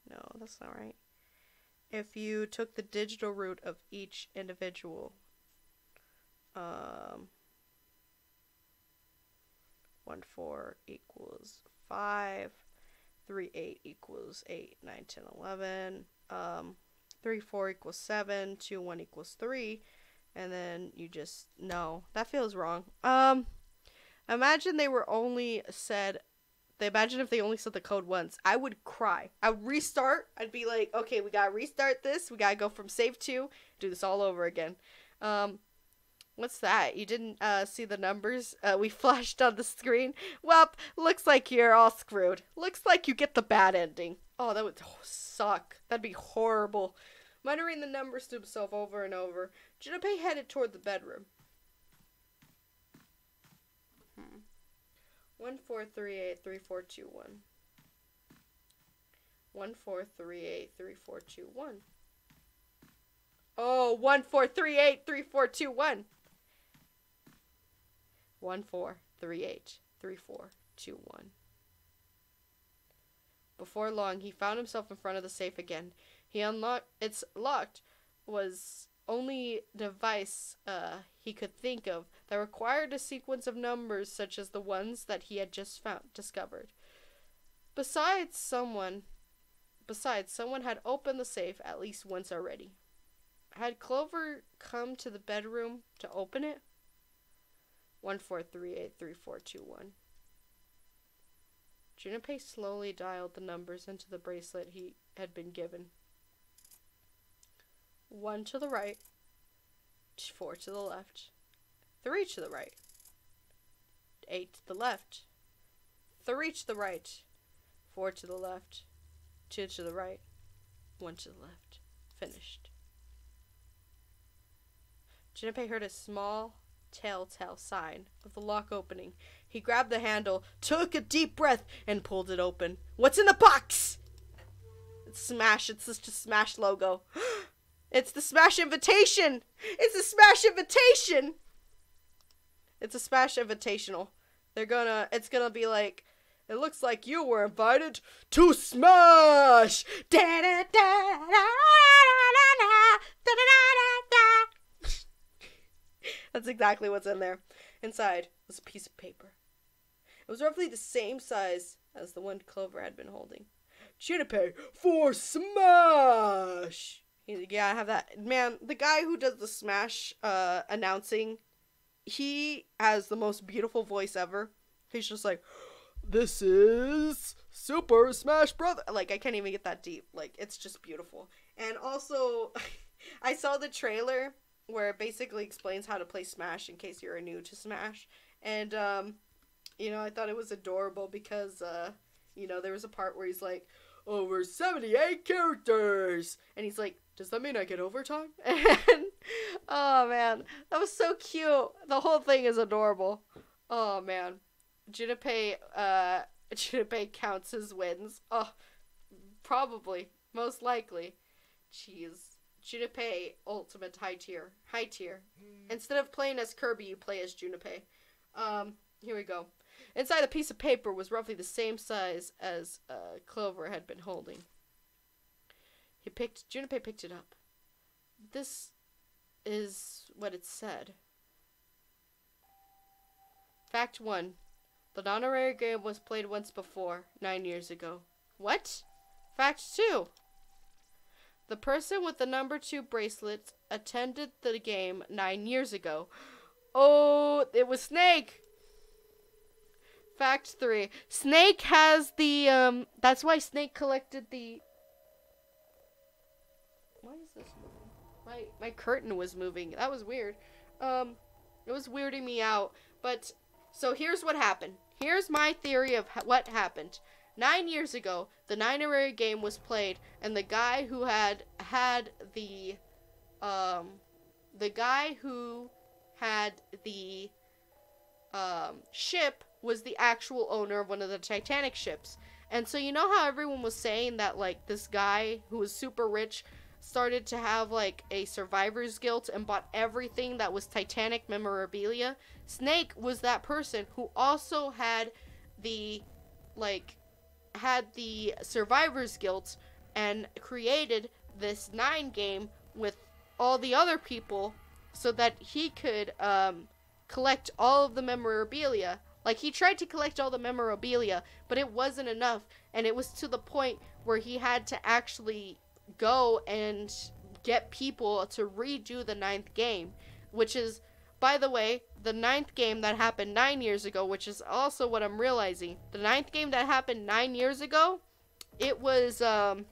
A: No, that's not right. If you took the digital root of each individual, 1, 4 equals 5, 3, 8 equals 8, 9, 10, 11, 3, 4 equals 7, 2, 1 equals 3, and then you just, no, that feels wrong. Imagine if they only said the code once. I would cry. I would restart. I'd be like, okay, we gotta restart this. We gotta go from save 2, do this all over again. What's that? You didn't see the numbers we flashed on the screen? Well, looks like you're all screwed. Looks like you get the bad ending. Oh, that would suck. That'd be horrible. Muttering the numbers to himself over and over, Junpei headed toward the bedroom. 14383421. 14383421. Oh, 14383421. 14383421. Before long, he found himself in front of the safe again. He unlocked. Its locked was only device he could think of that required a sequence of numbers such as the ones that he had just discovered. Besides, someone had opened the safe at least once already. Had Clover come to the bedroom to open it? 14383421. Junpei slowly dialed the numbers into the bracelet he had been given. 1 to the right, 4 to the left, 3 to the right, 8 to the left, 3 to the right, 4 to the left, 2 to the right, 1 to the left. Finished. Junpei heard a small telltale sign of the lock opening. He grabbed the handle, took a deep breath, and pulled it open. What's in the box? It's Smash. It's just a Smash logo. It's the Smash invitation. It's a Smash invitation. It's a Smash invitational. It's gonna be like, it looks like you were invited to Smash. That's exactly what's in there. Inside was a piece of paper. It was roughly the same size as the one Clover had been holding. Junpei for Smash. Yeah, I have that. Man, the guy who does the Smash announcing, he has the most beautiful voice ever. He's just like, this is Super Smash Bros. Like, I can't even get that deep. Like, it's just beautiful. And also, I saw the trailer where it basically explains how to play Smash in case you're new to Smash. And, I thought it was adorable because, there was a part where he's like, over 78 characters! And he's like, does that mean I get overtime? And, oh man, that was so cute. The whole thing is adorable. Oh man. Junpei counts his wins. Oh, probably. Most likely. Jeez. Junpei Ultimate High Tier. Instead of playing as Kirby, you play as Junpei. Here we go. Inside the piece of paper was roughly the same size as Clover had been holding. Junpei picked it up. This is what it said. Fact 1. The non-rare game was played once before, 9 years ago. What? Fact 2. The person with the number 2 bracelet attended the game 9 years ago. Oh, it was Snake! Fact 3. Snake has the, that's why Snake collected the... Why is this moving? My curtain was moving. That was weird. It was weirding me out. But, so here's what happened. Here's my theory of what happened. 9 years ago, the 9-array game was played, and the guy who had the ship was the actual owner of one of the Titanic ships. And so you know how everyone was saying that, like, this guy who was super rich started to have, like, a survivor's guilt and bought everything that was Titanic memorabilia? Snake was that person who also had the survivor's guilt and created this 9 game with all the other people so that he could collect all of the memorabilia. Like, he tried to collect all the memorabilia, but it wasn't enough, and it was to the point where he had to actually go and get people to redo the 9th game, which is, by the way, the 9th game that happened 9 years ago, which is also what I'm realizing. The 9th game that happened 9 years ago, that was the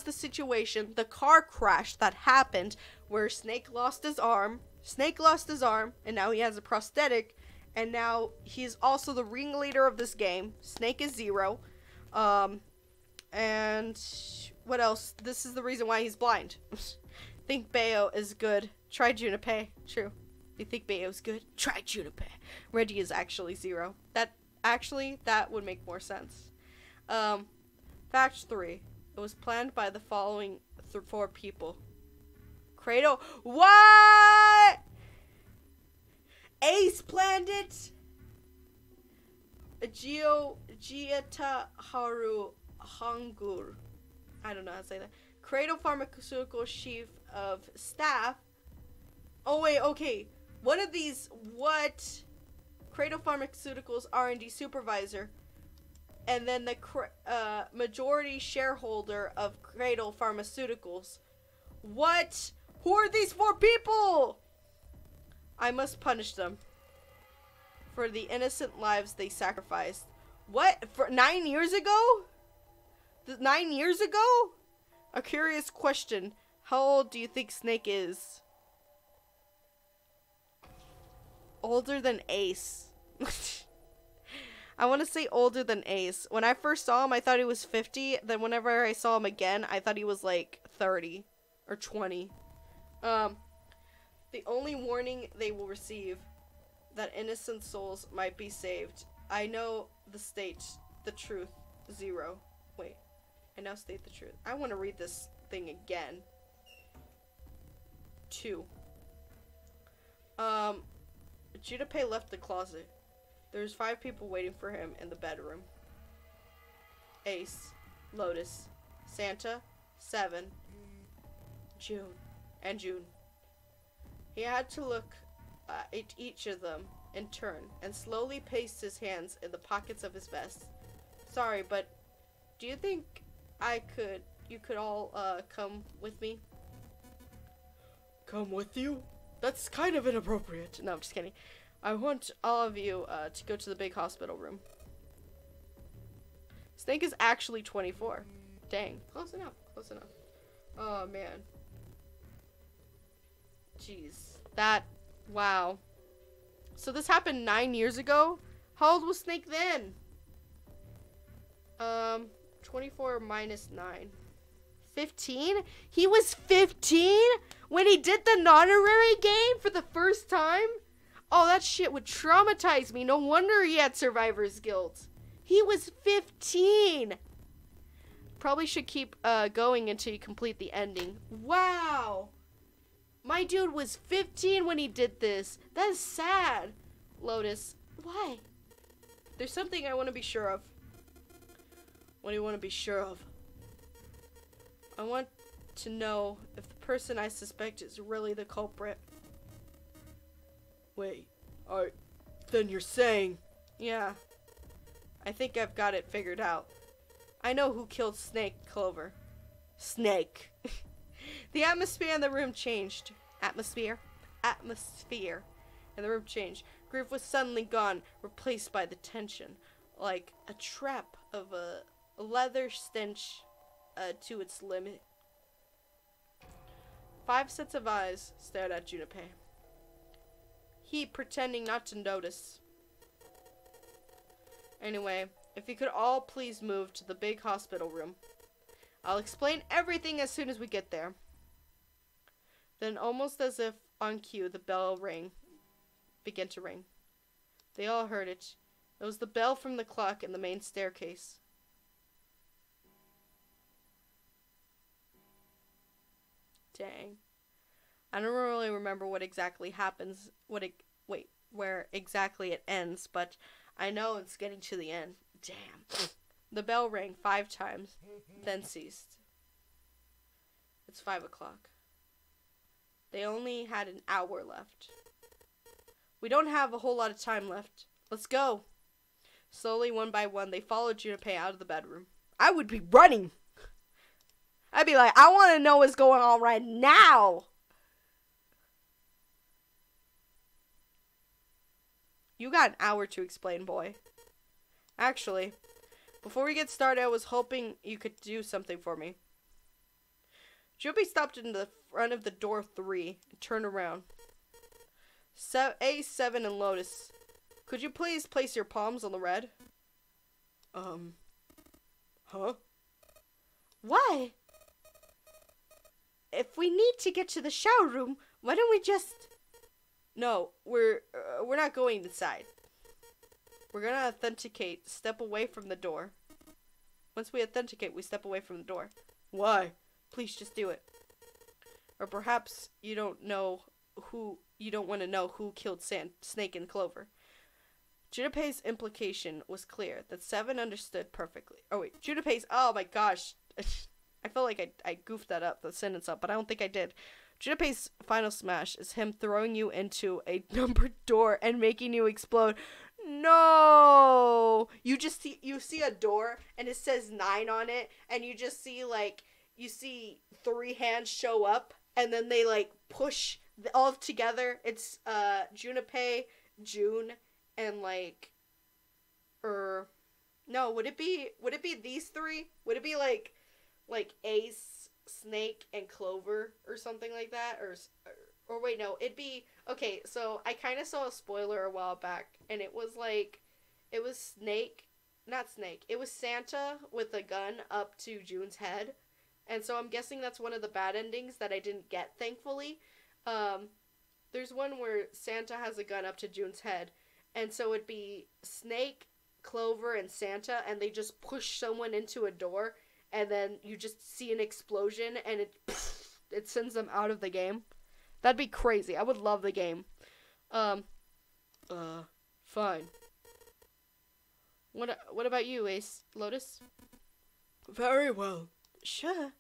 A: situation, the car crash that happened where Snake lost his arm, and now he has a prosthetic, and now he's also the ringleader of this game. Snake is Zero. And what else? This is the reason why he's blind. Think Bayo is good. Try Junipei. True. You think Bayo's good? Try Junipei. Reggie is actually Zero. That would make more sense. Fact 3. It was planned by the following 4 people. Credo. What? Ace planned it. Gieta Haru Hangur. I don't know how to say that. Credo Pharmaceutical Chief of Staff. Oh wait, okay. One of these, what? Credo Pharmaceuticals R&D Supervisor. And then the majority shareholder of Cradle Pharmaceuticals. What? Who are these 4 people? I must punish them for the innocent lives they sacrificed. What? For 9 years ago? 9 years ago? A curious question. How old do you think Snake is? Older than Ace. I want to say older than Ace. When I first saw him, I thought he was 50. Then whenever I saw him again, I thought he was like 30 or 20. The only warning they will receive, that innocent souls might be saved. I know the truth. 0. Wait. I now state the truth. I want to read this thing again. 2. Junipei left the closet. There's 5 people waiting for him in the bedroom. Ace, Lotus, Santa, 7, June. He had to look at each of them in turn and slowly placed his hands in the pockets of his vest. Sorry, but do you think you could all come with me?
C: Come with you? That's kind of inappropriate.
A: No, I'm just kidding. I want all of you to go to the big hospital room. Snake is actually 24. Dang. Close enough. Oh, man. Jeez. Wow. So this happened 9 years ago? How old was Snake then? 24 minus 9. 15? He was 15 when he did the non-honorary game for the first time? Oh, that shit would traumatize me. No wonder he had survivor's guilt. He was 15. Probably should keep going until you complete the ending. Wow. My dude was 15 when he did this. That is sad. Lotus, why? There's something I want to be sure of. What do you want to be sure of? I want to know if the person I suspect is really the culprit.
C: Wait, then you're saying...
A: Yeah. I think I've got it figured out. I know who killed Snake, Clover. Snake. The atmosphere in the room changed. Atmosphere in the room changed. Grief was suddenly gone, replaced by the tension, like a trap of a leather stench to its limit. 5 sets of eyes stared at Junpei. He pretending not to notice. Anyway, if you could all please move to the big hospital room. I'll explain everything as soon as we get there. Then, almost as if on cue, the bell began to ring. They all heard it. It was the bell from the clock in the main staircase. Dang. I don't really remember what exactly happens, where exactly it ends, but I know it's getting to the end. Damn. The bell rang 5 times, then ceased. It's 5 o'clock. They only had an hour left. We don't have a whole lot of time left. Let's go. Slowly, one by one, they followed Junpei out of the bedroom. I would be running. I'd be like, I want to know what's going on right now. You got an hour to explain, boy. Actually, before we get started, I was hoping you could do something for me. Junpei stopped in the front of the door 3 and turned around. A7 and Lotus, could you please place your palms on the red?
C: Huh?
A: Why? If we need to get to the shower room, why don't we just... No, we're not going inside. We're gonna authenticate, step away from the door. Once we authenticate, we step away from the door.
C: Why?
A: Please just do it. Or perhaps you don't want to know who killed Snake and Clover. Junpei's implication was clear that 7 understood perfectly. Oh my gosh. I felt like I goofed the sentence up, but I don't think I did. Junpei's final smash is him throwing you into a numbered door and making you explode. No! You see a door and it says 9 on it, and you just see you see 3 hands show up, and then they push all together. It's Junpei, June, and no, would it be these 3? Would it be like Ace, Snake, and Clover or something like that? Or wait, no, it'd be... Okay, so I kind of saw a spoiler a while back, and it was it was Snake, not Snake, it was Santa with a gun up to June's head, and so I'm guessing that's one of the bad endings that I didn't get, thankfully. There's one where Santa has a gun up to June's head, and so it'd be Snake, Clover, and Santa, and they just push someone into a door, and then you just see an explosion, and it sends them out of the game. That'd be crazy. I would love the game.
C: Fine.
A: What about you, Ace? Lotus?
C: Very well.
A: Sure.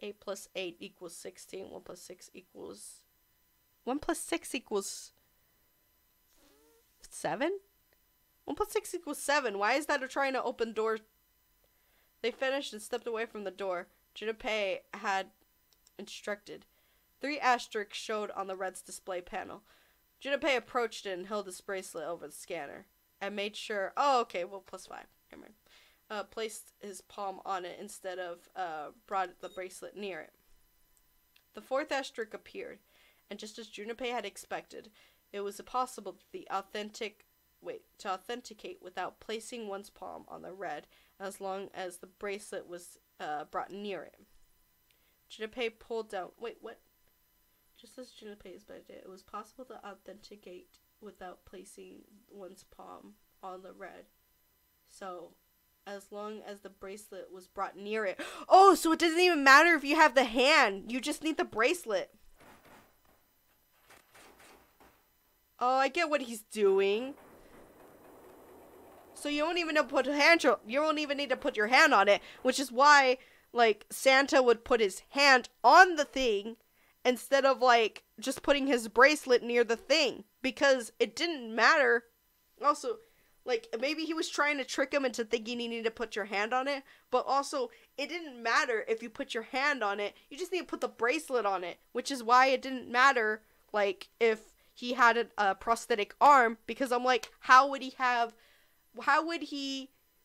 A: Eight plus 8 equals 16. 1 plus 6 equals... 1 plus 6 equals... 7? 1 plus 6 equals 7. Why is that trying to open door? They finished and stepped away from the door. Junpei had instructed. 3 asterisks showed on the red's display panel. Junpei approached it and held his bracelet over the scanner. And made sure... Oh, okay. Well, plus 5. Never mind. Placed his palm on it instead of brought the bracelet near it. The 4th asterisk appeared. And just as Junpei had expected, it was impossible to authenticate without placing one's palm on the red, as long as the bracelet was brought near it. Junpei pulled down... Wait, what? Just as Junpei's budget, it was possible to authenticate without placing one's palm on the red. So, as long as the bracelet was brought near it... Oh, so it doesn't even matter if you have the hand. You just need the bracelet. Oh, I get what he's doing. So you don't even need to put your hand on it, which is why Santa would put his hand on the thing instead of just putting his bracelet near the thing, because it didn't matter. Also, Like, maybe he was trying to trick him into thinking you need to put your hand on it, but also, it didn't matter if you put your hand on it, you just need to put the bracelet on it, which is why it didn't matter, like, if he had a prosthetic arm, because I'm like, how would he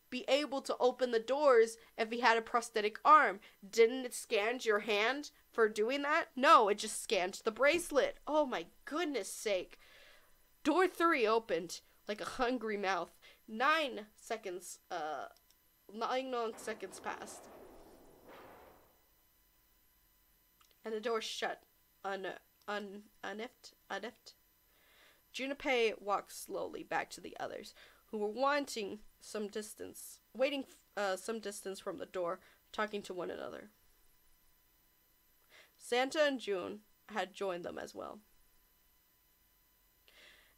A: be able to open the doors if he had a prosthetic arm? Didn't it scan your hand for doing that? No, it just scanned the bracelet. Oh my goodness sake. Door 3 opened like a hungry mouth. 9 long seconds passed. And the door shut. Unift. Junpei walked slowly back to the others, who were waiting some distance from the door, talking to one another. Santa and June had joined them as well.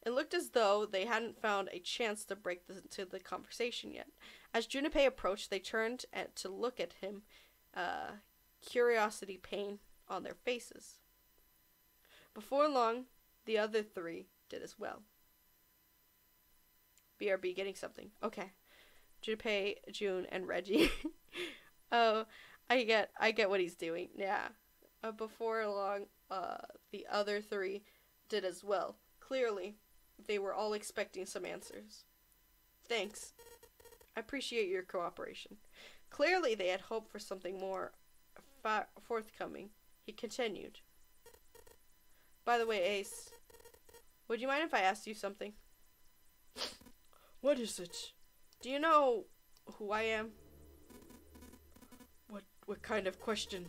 A: It looked as though they hadn't found a chance to break into the conversation yet. As Junpei approached, they turned to look at him, curiosity, pain on their faces. Before long, the other 3 did as well. BRB getting something. Okay. Junpei, June, and Reggie. Oh, I get what he's doing. Yeah. Before long, the other 3 did as well. Clearly, they were all expecting some answers. Thanks. I appreciate your cooperation. Clearly, they had hoped for something more forthcoming. He continued. By the way, Ace, would you mind if I asked you something?
C: What is it?
A: Do you know who I am?
C: What kind of question?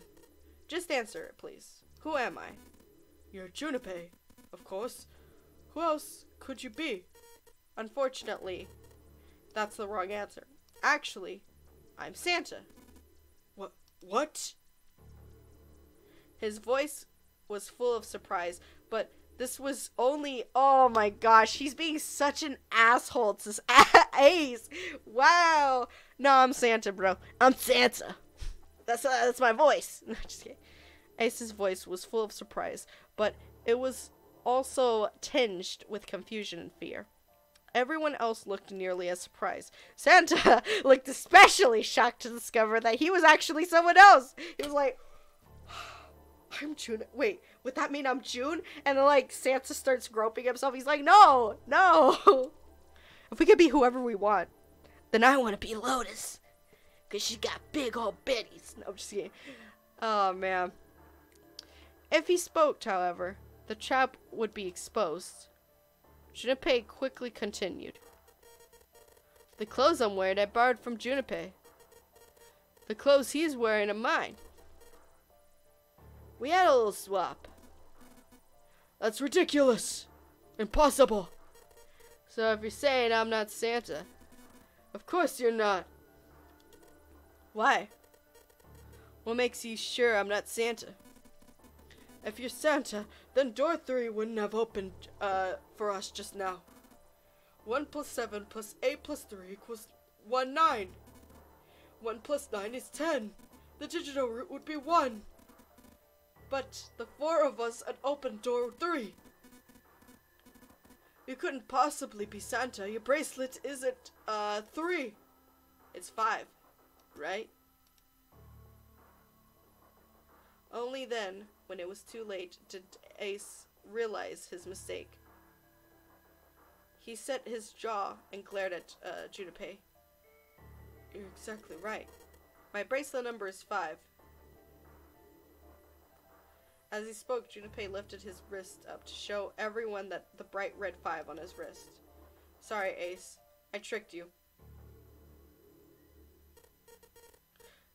A: Just answer it, please. Who am I?
C: You're Junpei, of course. Who else could you be?
A: Unfortunately, that's the wrong answer. Actually, I'm Santa.
C: What?
A: His voice was full of surprise, but this was only... Oh my gosh, he's being such an asshole to Ace. Wow. No, I'm Santa, bro. I'm Santa. That's my voice. No, just kidding. Ace's voice was full of surprise, but it was also tinged with confusion and fear. Everyone else looked nearly as surprised. Santa looked especially shocked to discover that he was actually someone else. He was like, I'm June. Wait, would that mean I'm June? And then, like, Santa starts groping himself. He's like, no. If we could be whoever we want, then I want to be Lotus. Because she got big old bitties. No, I'm just kidding. Oh, man. If he spoke, however, the trap would be exposed. Junpei quickly continued. The clothes I'm wearing I borrowed from Junpei. The clothes he's wearing are mine. We had a little swap.
C: That's ridiculous. Impossible.
A: So if you're saying I'm not Santa,
C: of course you're not.
A: Why? What makes you sure I'm not Santa?
C: If you're Santa, then door 3 wouldn't have opened for us just now. 1 + 7 + 8 + 3 equals 9. 1 + 9 is 10. The digital root would be 1. But the 4 of us had opened door 3. You couldn't possibly be Santa. Your bracelet isn't 3.
A: It's 5, right? Only then, when it was too late, did Ace realize his mistake. He set his jaw and glared at Junpei.
C: You're exactly right.
A: My bracelet number is 5. As he spoke, Junpei lifted his wrist up to show everyone that the bright red 5 on his wrist. Sorry, Ace. I tricked you.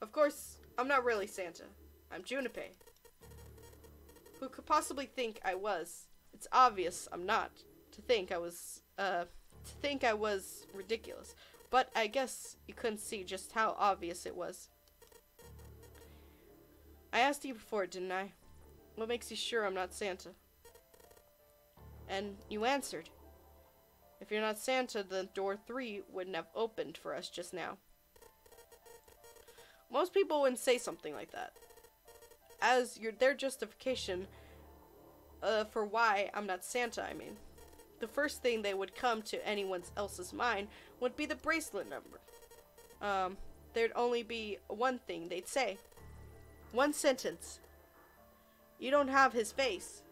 A: Of course, I'm not really Santa. I'm Junpei. Who could possibly think I was? It's obvious I'm not. To think I was ridiculous. But I guess you couldn't see just how obvious it was. I asked you before, didn't I? What makes you sure I'm not Santa? And you answered. If you're not Santa, then door 3 wouldn't have opened for us just now. Most people wouldn't say something like that. As their justification for why I'm not Santa, I mean. the first thing they would come to anyone else's mind would be the bracelet number. There'd only be one thing they'd say. One sentence. You don't have his face,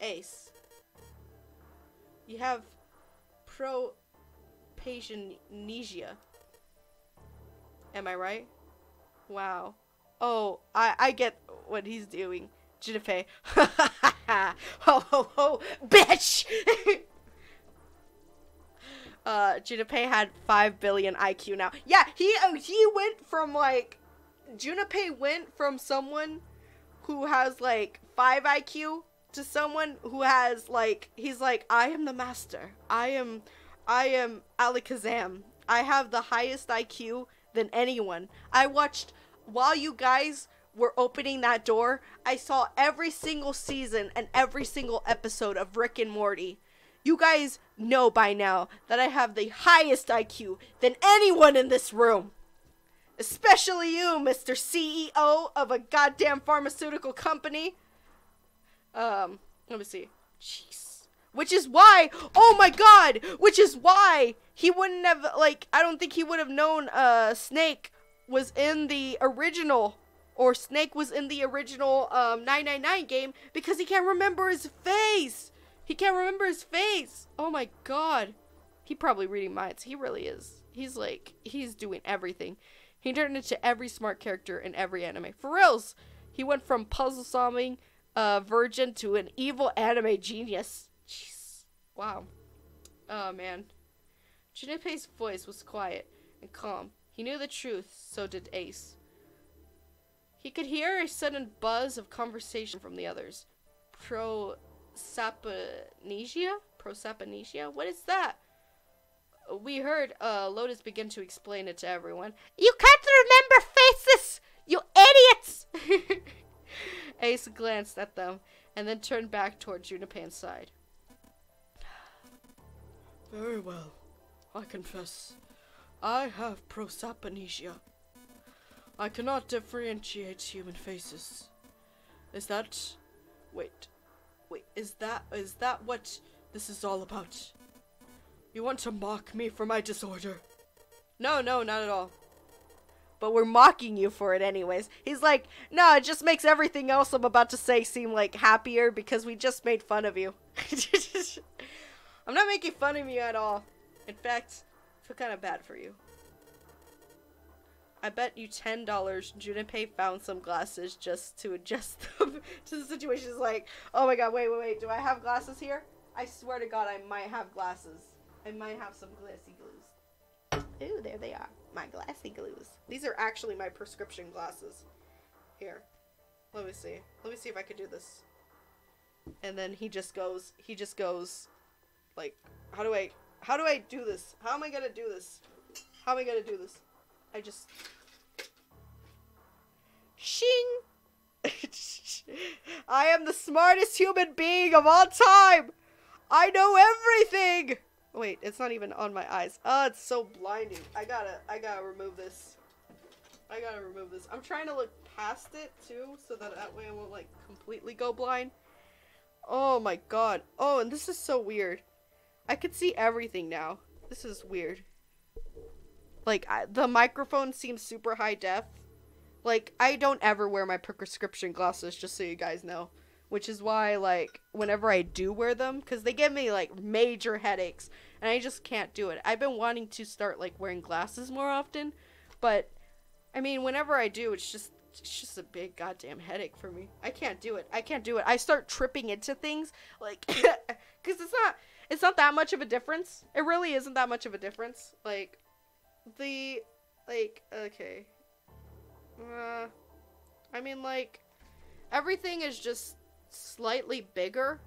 A: Ace. You have prosapagnesia. Am I right? Wow. Oh, I get what he's doing. Junpei. Ho ho ho, bitch! Junpei had 5 billion IQ now. Yeah, he went from like, Junpei went from someone who has like 5 IQ to someone who has like, he's like, I am the master. I am Alakazam. I have the highest IQ than anyone. I watched, while you guys were opening that door, I saw every single season and every single episode of Rick and Morty. You guys know by now that I have the highest IQ than anyone in this room. Especially you, Mr. CEO of a goddamn pharmaceutical company. Let me see. Jeez. Which is why, oh my god, which is why he wouldn't have, like, I don't think he would have known, Snake was in the original, or Snake was in the original, 999 game, because he can't remember his face. He can't remember his face. Oh my god. He probably reading minds. He really is. He's like, he's doing everything. He turned into every smart character in every anime. For reals. He went from puzzle solving virgin to an evil anime genius. Jeez. Wow. Oh man. Junpei's voice was quiet and calm. He knew the truth, so did Ace. He could hear a sudden buzz of conversation from the others. Prosapagnesia? What is that? We heard Lotus begin to explain it to everyone. You can't remember faces, you idiots! Ace glanced at them and then turned back toward Junpei's side.
C: Very well. I confess. I have prosapagnesia. I cannot differentiate human faces. Is that... Wait, is that what this is all about? You want to mock me for my disorder?
A: No, not at all. But we're mocking you for it anyways. He's like, no, it just makes everything else I'm about to say seem like happier because we just made fun of you. I'm not making fun of you at all. In fact, I feel kind of bad for you. I bet you $10 Junpei found some glasses just to adjust them to the situation. He's like, oh my god, wait, do I have glasses here? I swear to god I might have glasses. I might have some glassy glues. Ooh, there they are. My glassy glues. These are actually my prescription glasses. Here. Let me see. Let me see if I could do this. And then he just goes, like, how do I do this? How am I gonna do this? How am I gonna do this? I just... Shing! I am the smartest human being of all time! I know everything! Wait, it's not even on my eyes. Oh, it's so blinding. I gotta remove this. I'm trying to look past it, too, so that way I won't, like, completely go blind. Oh my god. Oh, and this is so weird. I can see everything now. This is weird. Like, the microphone seems super high def. Like, I don't ever wear my prescription glasses, just so you guys know. Which is why, like, whenever I do wear them, because they give me, like, major headaches. And I just can't do it. I've been wanting to start, like, wearing glasses more often. But, I mean, whenever I do, it's just a big goddamn headache for me. I can't do it. I start tripping into things, like, because it's not that much of a difference. It really isn't that much of a difference. Like, okay. I mean, like, everything is just slightly bigger.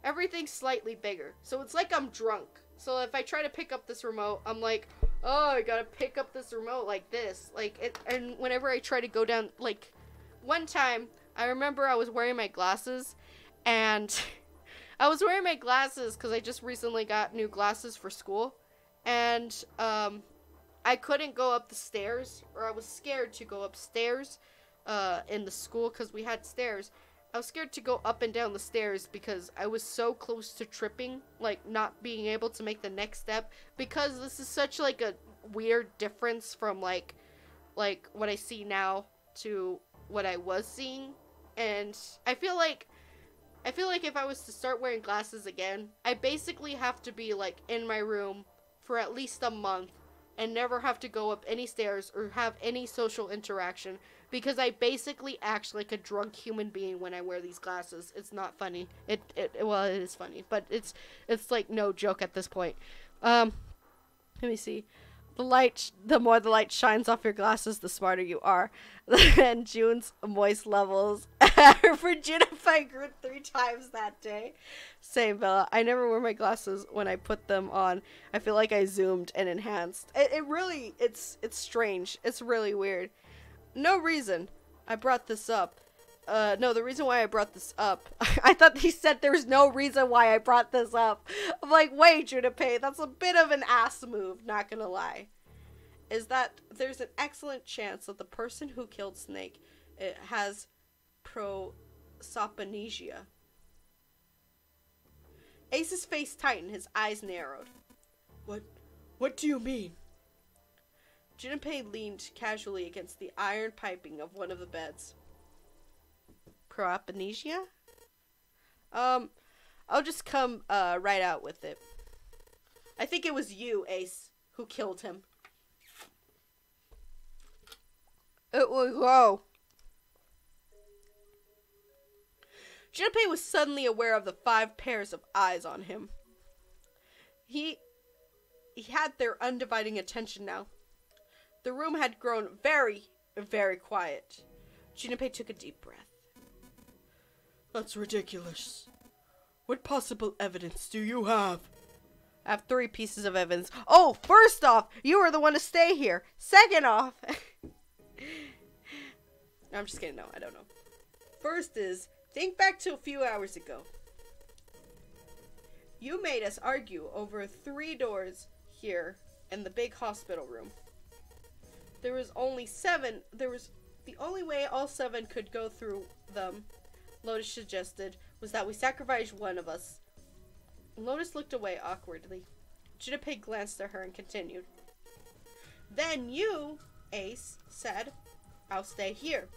A: Everything's slightly bigger. So it's like I'm drunk. So if I try to pick up this remote, I'm like, oh, I gotta pick up this remote like this. Like, and whenever I try to go down, like, one time, I remember I was wearing my glasses, and I was wearing my glasses because I just recently got new glasses for school, and, I couldn't go up the stairs, or I was scared to go upstairs, in the school, because we had stairs, I was scared to go up and down the stairs because I was so close to tripping, like not being able to make the next step, because this is such like a weird difference from like what I see now to what I was seeing. And I feel like if I was to start wearing glasses again, I basically have to be like in my room for at least a month and never have to go up any stairs or have any social interaction, because I basically act like a drunk human being when I wear these glasses. It's not funny. Well, it is funny, but it's like no joke at this point. Let me see. The more the light shines off your glasses, the smarter you are. And June's moist levels for Juniper grew 3 times that day. Same, Bella. I never wear my glasses when I put them on. I feel like I zoomed and enhanced. It's strange. It's really weird. No reason I brought this up. No, the reason why I brought this up, I thought he said there was no reason why I brought this up. I'm like, wait, Juniper, that's a bit of an ass move, not gonna lie. Is that there's an excellent chance that the person who killed Snake has prosopagnosia. Ace's face tightened, his eyes narrowed.
C: What do you mean?
A: Juniper leaned casually against the iron piping of one of the beds. Prosopagnosia? I'll just come right out with it. I think it was you, Ace, who killed him. It was low. Junpei was suddenly aware of the 5 pairs of eyes on him. He had their undivided attention now. The room had grown very, very quiet. Junpei took a deep breath.
C: That's ridiculous. What possible evidence do you have?
A: I have 3 pieces of evidence. Oh, first off, you were the one to stay here. Second off... I'm just kidding. No, I don't know. First is, think back to a few hours ago. You made us argue over 3 doors here in the big hospital room. There was only 7. There was the only way all 7 could go through them, Lotus suggested, was that we sacrifice one of us. Lotus looked away awkwardly. Junpei glanced at her and continued. Then you, Ace, said, I'll stay here.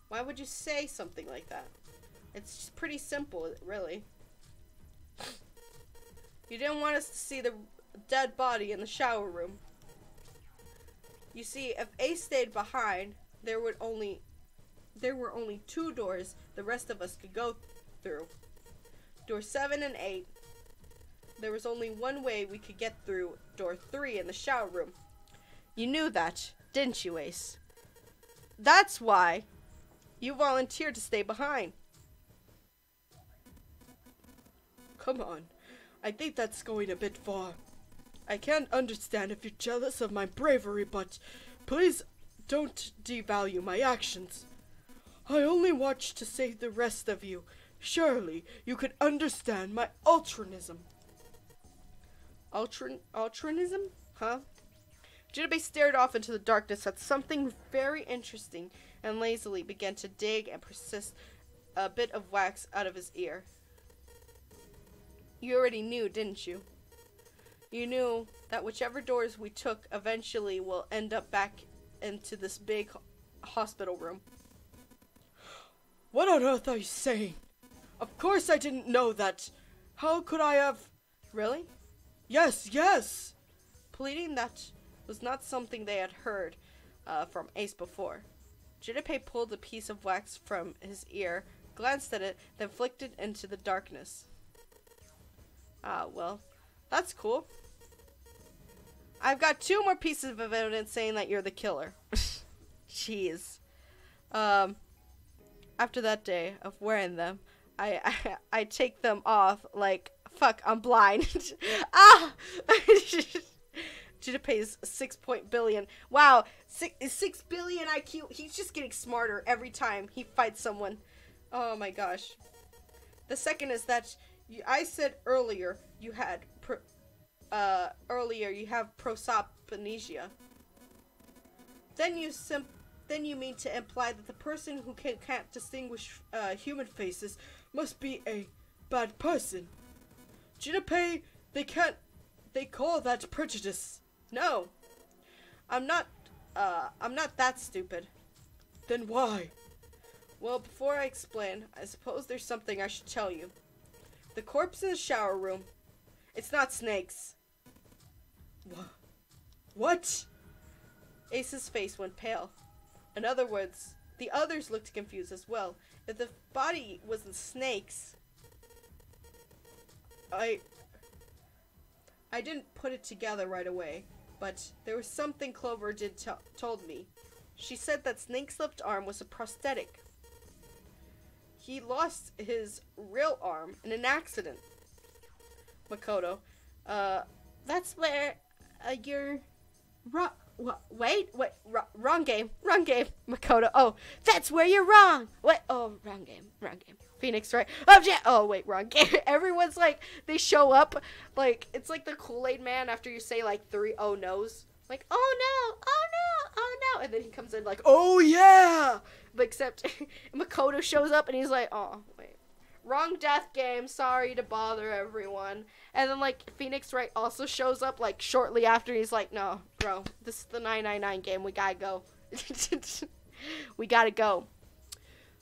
A: Why would you say something like that? It's just pretty simple, really. You didn't want us to see the dead body in the shower room. You see, if Ace stayed behind, there were only 2 doors the rest of us could go through. Door 7 and 8. There was only one way we could get through door 3 in the shower room. You knew that, didn't you, Ace? That's why you volunteered to stay behind.
C: Come on. I think that's going a bit far. I can't understand if you're jealous of my bravery, but please don't devalue my actions. I only watched to save the rest of you. Surely you could understand my ultranism.
A: Ultranism? Huh? Junpei stared off into the darkness at something very interesting and lazily began to dig and persist a bit of wax out of his ear. You already knew, didn't you? You knew that whichever doors we took eventually will end up back into this big hospital room.
C: What on earth are you saying? Of course I didn't know that. How could I have...
A: Really?
C: Yes.
A: Pleading that was not something they had heard from Ace before. Junpei pulled a piece of wax from his ear, glanced at it, then flicked it into the darkness. Ah, well, that's cool. I've got 2 more pieces of evidence saying that you're the killer. Jeez. After that day of wearing them, I take them off like, fuck, I'm blind. Ah! Junpei's 6 billion. Wow, 6 billion IQ. He's just getting smarter every time he fights someone. Oh my gosh. The second is that I said earlier you had prosopagnosia. Then you then you mean to imply that the person who can't distinguish human faces must be a bad person. Junpei, they call that prejudice. No. I'm not that stupid. Then why? Well, before I explain, I suppose there's something I should tell you. The corpse in the shower room, it's not Snake's. What? Ace's face went pale. In other words, the others looked confused as well. If the body wasn't Snake's, I didn't put it together right away, but there was something Clover told me. She said that Snake's left arm was a prosthetic. He lost his real arm in an accident. Makoto, that's where you're wrong. Wait, wrong game. Makoto, oh, that's where you're wrong. What? Oh, wrong game. Phoenix, right? Oh, yeah. Oh, wait, wrong game. Everyone's like, they show up, like, it's like the Kool-Aid man after you say, like, 3 oh no's. Like, oh no, and then he comes in like, oh yeah! But except, Makoto shows up and he's like, oh, wait. Wrong death game, sorry to bother everyone. And then, like, Phoenix Wright also shows up, like, shortly after. He's like, no, bro, this is the 999 game, we gotta go. We gotta go.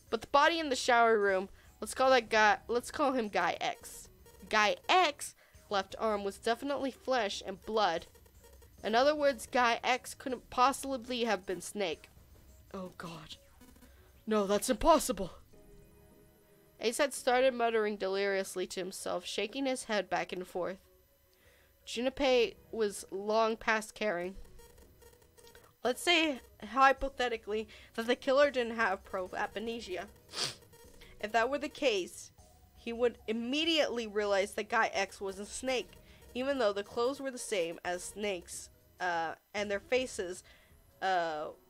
A: But the body in the shower room, let's call him Guy X. Guy X left arm was definitely flesh and blood. In other words, Guy X couldn't possibly have been Snake. Oh god. No, that's impossible. Ace had started muttering deliriously to himself, shaking his head back and forth. Junpei was long past caring. Let's say, hypothetically, that the killer didn't have amnesia. If that were the case, he would immediately realize that Guy X wasn't Snake, even though the clothes were the same as Snake's, and their faces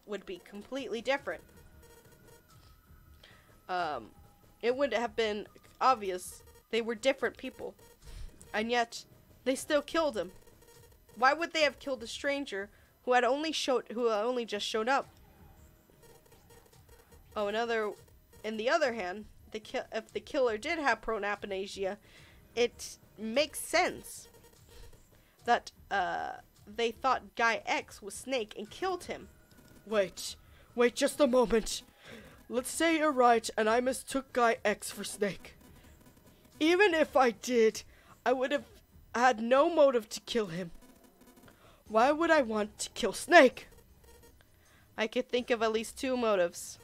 A: would be completely different. It would have been obvious they were different people, and yet they still killed him. Why would they have killed a stranger who had only just showed up? Oh, in the other hand, if the killer did have amnesia, it makes sense that they thought Guy X was Snake and killed him. Wait just a moment. Let's say you're right and I mistook Guy X for Snake. Even if I did, I would have had no motive to kill him. Why would I want to kill Snake? I could think of at least 2 motives.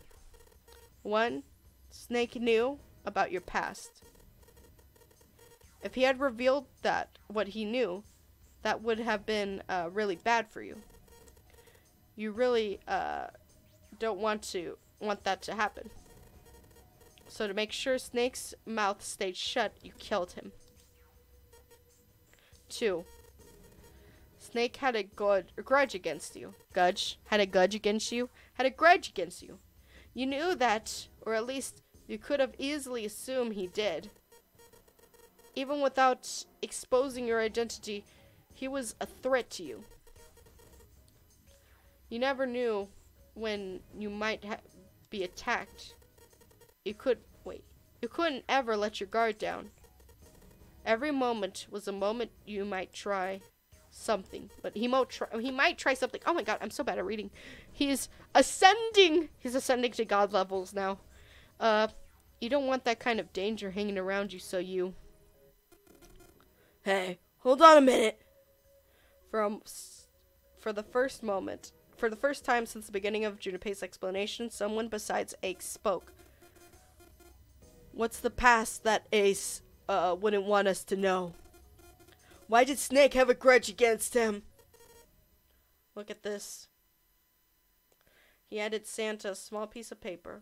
A: 1, Snake knew about your past. If he had revealed what he knew, that would have been really bad for you. You really don't want that to happen. So to make sure Snake's mouth stayed shut, you killed him. 2, Snake had a grudge against you. Had a grudge against you. You knew that, or at least you could have easily assumed he did. Even without exposing your identity, he was a threat to you. You never knew when you might be attacked. You couldn't ever let your guard down. Every moment was a moment you might try something, but he might try something. Oh my god, I'm so bad at reading. He's ascending to god levels now. You don't want that kind of danger hanging around you, so you... Hey, hold on a minute. For the first time since the beginning of Junpei's explanation, someone besides Ace spoke. What's the past that Ace wouldn't want us to know? Why did Snake have a grudge against him? Look at this. He handed Santa a small piece of paper.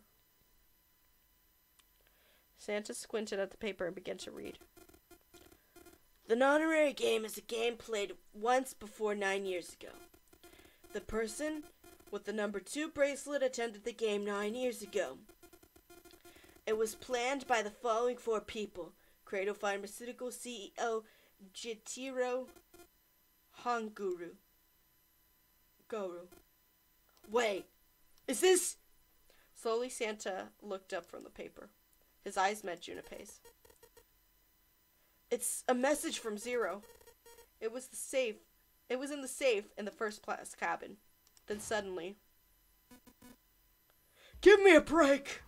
A: Santa squinted at the paper and began to read. The non-honorary game is a game played once before 9 years ago. The person with the number 2 bracelet attended the game 9 years ago. It was planned by the following 4 people: Credo Pharmaceutical CEO Jitiro Hanguru. Wait,
C: Is this...
A: Slowly, Santa looked up from the paper. His eyes met Junipei's. It's a message from Zero. It was the safe. It was in the safe in the first class cabin. Then suddenly...
C: Give me a break!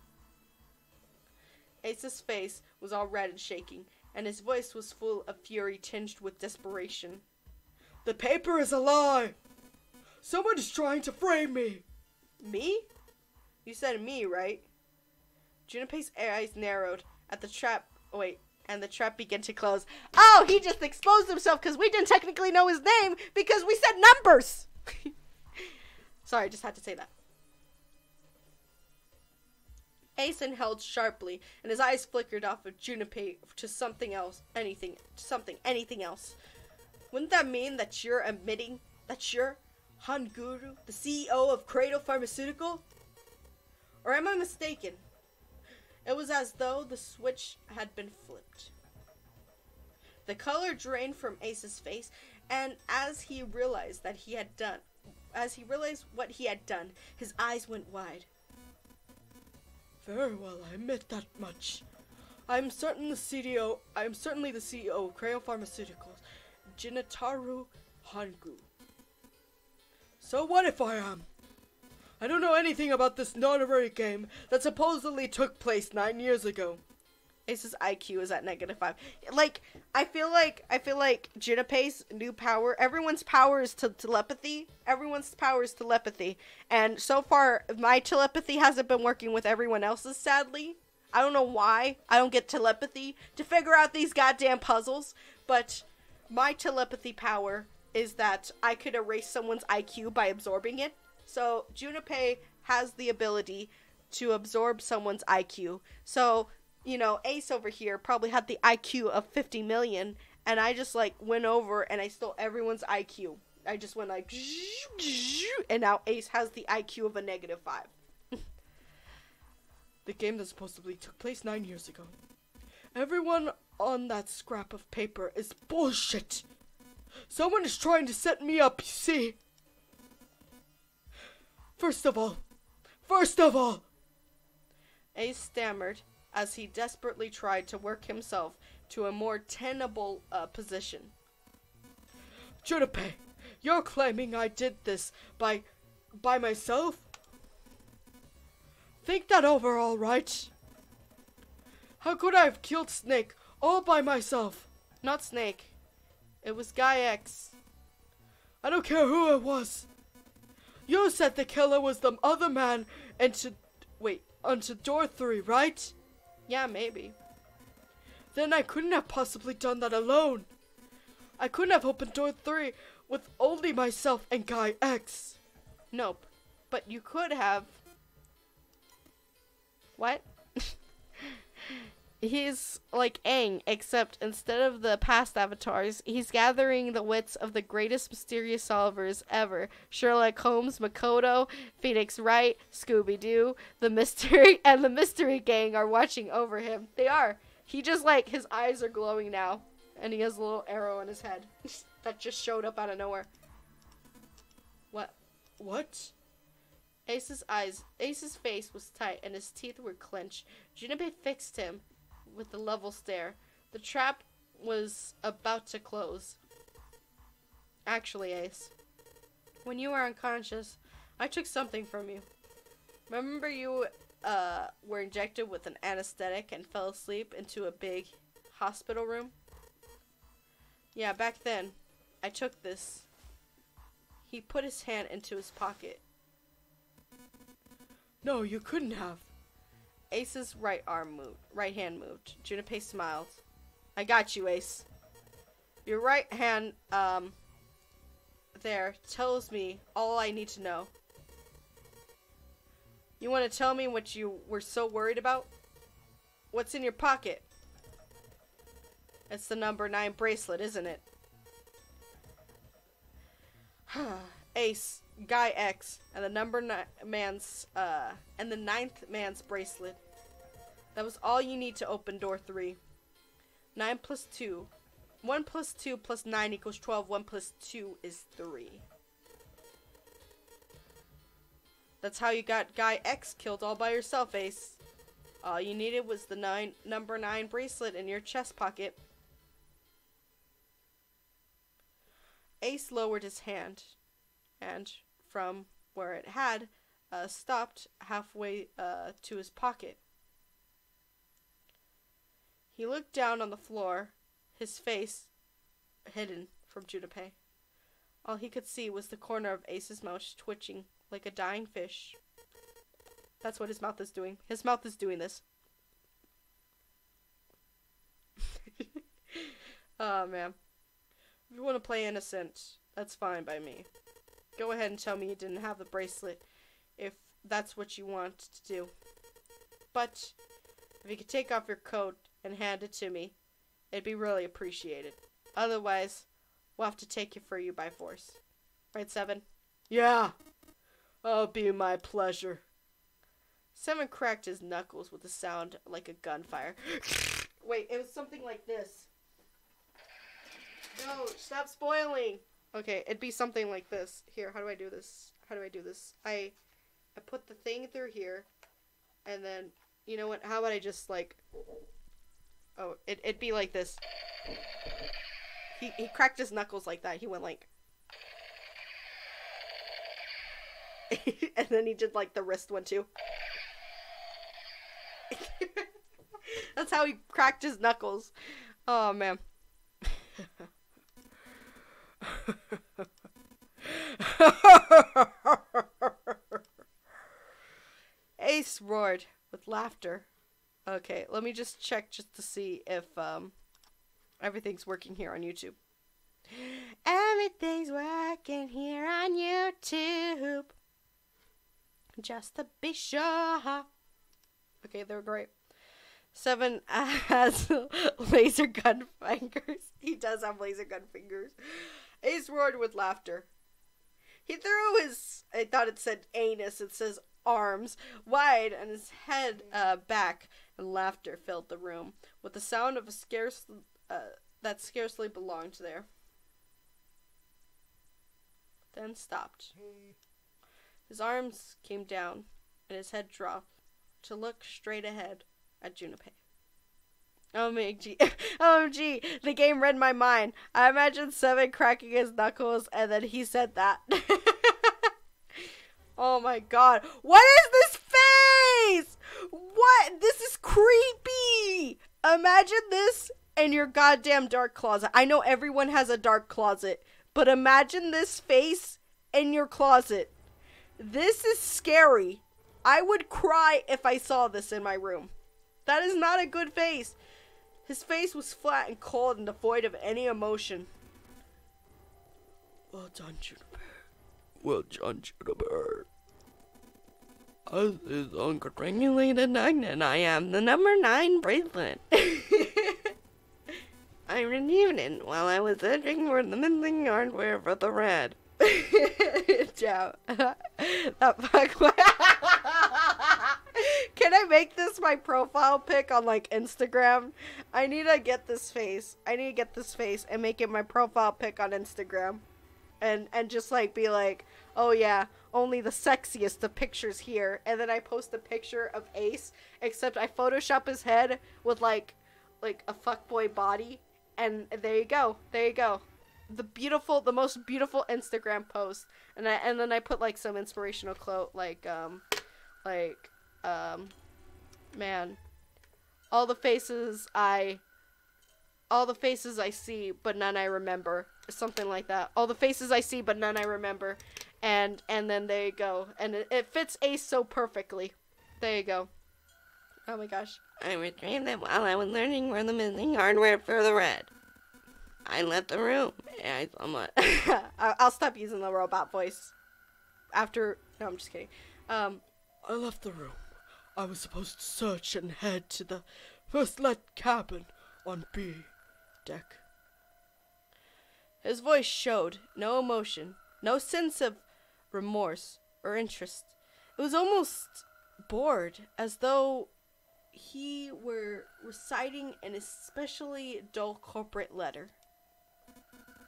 A: Ace's face was all red and shaking, and his voice was full of fury tinged with desperation.
C: The paper is a lie! Someone is trying to frame me!
A: Me? You said me, right? Junipei's eyes narrowed at the trap. Wait, and the trap began to close. Oh, he just exposed himself because we didn't technically know his name because we said numbers! Sorry, I just had to say that. Ace inhaled sharply, and his eyes flickered off of Junipei to something else. Anything else. Wouldn't that mean that you're admitting that you're Hanguru, the CEO of Cradle Pharmaceutical? Or am I mistaken? It was as though the switch had been flipped. The color drained from Ace's face, and as he realized what he had done, his eyes went wide.
C: Very well, I admit that much. I am certainly the CEO of Cradle Pharmaceuticals, Jinataru Hangu. So what if I am? I don't know anything about this non-ordinary game that supposedly took place 9 years ago.
A: Ace's IQ is at -5. I feel like Junipei's new power, everyone's power is telepathy. Everyone's power is telepathy. And so far, my telepathy hasn't been working with everyone else's, sadly. I don't know why. I don't get telepathy to figure out these goddamn puzzles. But my telepathy power is that I could erase someone's IQ by absorbing it. So Junipei has the ability to absorb someone's IQ. So, you know, Ace over here probably had the IQ of 50 million, and I just, went over and I stole everyone's IQ. I just went and now Ace has the IQ of a -5.
C: The game that supposedly took place 9 years ago. Everyone on that scrap of paper is bullshit. Someone is trying to set me up, you see. First of all,
A: Ace stammered as he desperately tried to work himself to a more tenable position.
C: Junipei, you're claiming I did this by myself? Think that over, all right? How could I have killed Snake all by myself?
A: Not Snake. It was Guy X.
C: I don't care who it was. You said the killer was the other man onto door 3, right?
A: Yeah, maybe.
C: Then I couldn't have possibly done that alone. I couldn't have opened door 3 with only myself and Guy X.
A: Nope. But you could have... What? He's like Aang, except instead of the past avatars, he's gathering the wits of the greatest mysterious solvers ever. Sherlock Holmes, Makoto, Phoenix Wright, Scooby-Doo, the mystery gang are watching over him. They are. He just his eyes are glowing now, and he has a little arrow in his head that just showed up out of nowhere. What? Ace's face was tight and his teeth were clenched. Junipei fixed him with a level stare. The trap was about to close. Actually, Ace, when you were unconscious, I took something from you. Remember you were injected with an anesthetic and fell asleep into a big hospital room? Yeah, back then, I took this. He put his hand into his pocket.
C: No, you couldn't have.
A: Ace's right hand moved. Junipei smiled. I got you, Ace. Your right hand, there, tells me all I need to know. You want to tell me what you were so worried about? What's in your pocket? It's the number 9 bracelet, isn't it? Ace, Guy X, and the ninth man's bracelet. That was all you need to open door 3. 9 plus 2. 1 plus 2 plus 9 equals 12. 1 plus 2 is 3. That's how you got Guy X killed all by yourself, Ace. All you needed was the number 9 bracelet in your chest pocket. Ace lowered his hand, and from where it had stopped halfway to his pocket. He looked down on the floor, his face hidden from Junipero. All he could see was the corner of Ace's mouth twitching like a dying fish. That's what his mouth is doing. His mouth is doing this. Oh, man. If you want to play innocent, that's fine by me. Go ahead and tell me you didn't have the bracelet if that's what you want to do. But if you could take off your coat and hand it to me, it'd be really appreciated. Otherwise, we'll have to take you by force. Right, 7?
C: Yeah. It'll be my pleasure.
A: 7 cracked his knuckles with a sound like a gunfire. Wait, it was something like this. No, stop spoiling. Okay, it'd be something like this. Here, how do I do this? I put the thing through here, and then, you know what, how about I just, like, oh, it'd be like this. He cracked his knuckles like that. He went like, and then he did, like, the wrist one, too. That's how he cracked his knuckles. Oh, man. Ace roared with laughter. Okay, let me just check just to see if everything's working here on YouTube. Everything's working here on YouTube. Just to be sure. Okay, they're great. 7 has laser gun fingers. He does have laser gun fingers. Ace roared with laughter. He threw his, I thought it said anus, it says arms, wide and his head back, and laughter filled the room with the sound of that scarcely belonged there. Then stopped. His arms came down and his head dropped to look straight ahead at Junipero. OMG, the game read my mind. I imagined 7 cracking his knuckles and then he said that. Oh my god. What is this face? What? This is creepy. Imagine this in your goddamn dark closet. I know everyone has a dark closet, but imagine this face in your closet. This is scary. I would cry if I saw this in my room. That is not a good face. His face was flat and cold and devoid of any emotion.
C: Well done, Junipero. Well done, Junipero. This is uncongratulated 9 and I am the number 9 bracelet. I retrieved it while I was searching for the missing hardware for the red. Ciao. That fuck. Can I make this my profile pic on, like, Instagram? I need to get this face. And make it my profile pic on Instagram. And just, like, be like, oh, yeah, only the sexiest of pictures here. And then I post a picture of Ace, except I Photoshop his head with, like a fuckboy body. And there you go. The most beautiful Instagram post. And then I put, like, some inspirational quote, man, all the faces I see, but none I remember. Something like that. All the faces I see, but none I remember. And then there you go. And it fits Ace so perfectly. There you go. Oh my gosh. I retrieved them while I was learning where the missing hardware for the red. I left the room. I somewhat. I'll stop using the robot voice. No, I'm just kidding. I left the room. I was supposed to search and head to the first let cabin on B deck.
A: His voice showed no emotion, no sense of remorse or interest. It was almost bored, as though he were reciting an especially dull corporate letter.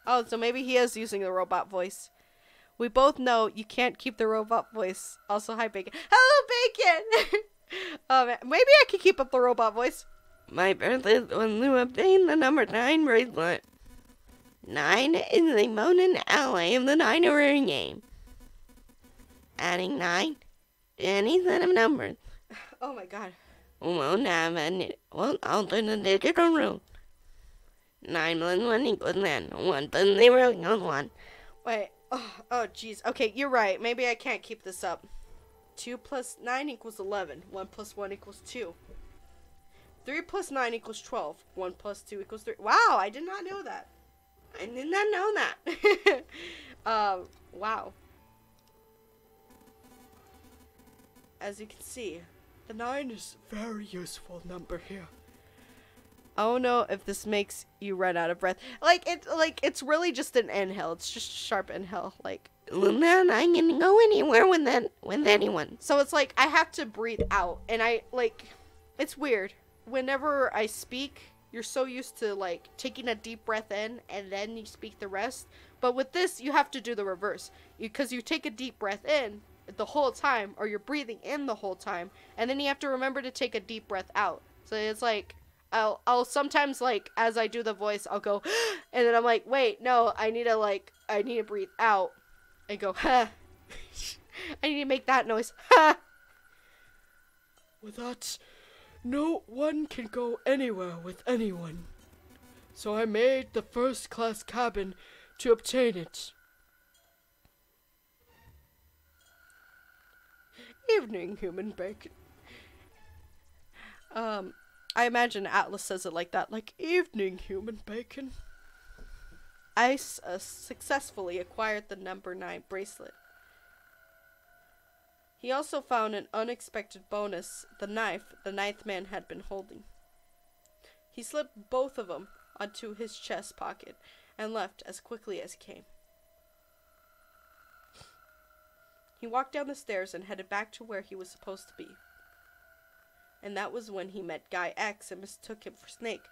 A: Oh, so maybe he is using the robot voice. We both know you can't keep the robot voice. Also, hi, Bacon. Hello, Bacon! Maybe I can keep up the robot voice.
D: My birthday was to obtain the number 9 bracelet. 9 is the modern ally of the binary game. Adding 9 to any set of numbers
A: Oh my god.
D: won't alter the digital rule. 9 plus 1 equals 10. 1 plus 0 equals 1.
A: Wait. Oh, jeez. Okay, you're right. Maybe I can't keep this up. 2 plus 9 equals 11. 1 plus 1 equals 2. 3 plus 9 equals 12. 1 plus 2 equals 3. Wow, I did not know that.
D: I did not know that.
A: Wow. As you can see,
C: The 9 is a very useful number here.
A: I don't know if this makes you run out of breath. It's really just an inhale. It's just a sharp inhale.
D: Well, then I can go anywhere with anyone.
A: So it's like I have to breathe out, and it's weird. Whenever I speak, you're so used to taking a deep breath in and then you speak the rest. But with this, you have to do the reverse, because you take a deep breath in the whole time, or you're breathing in the whole time, and then you have to remember to take a deep breath out. So it's like I'll sometimes, as I do the voice, I'll go and then I'm like, wait, no, I need to breathe out and go ha. I need to make that noise. Ha.
C: With that, no one can go anywhere with anyone. So I made the first-class cabin to obtain it.
A: Evening, human bacon. I imagine Atlas says it like that, evening, human bacon. I successfully acquired the number 9 bracelet. He also found an unexpected bonus, the knife the 9th man had been holding. He slipped both of them onto his chest pocket and left as quickly as he came. He walked down the stairs and headed back to where he was supposed to be. And that was when he met Guy X and mistook him for Snake.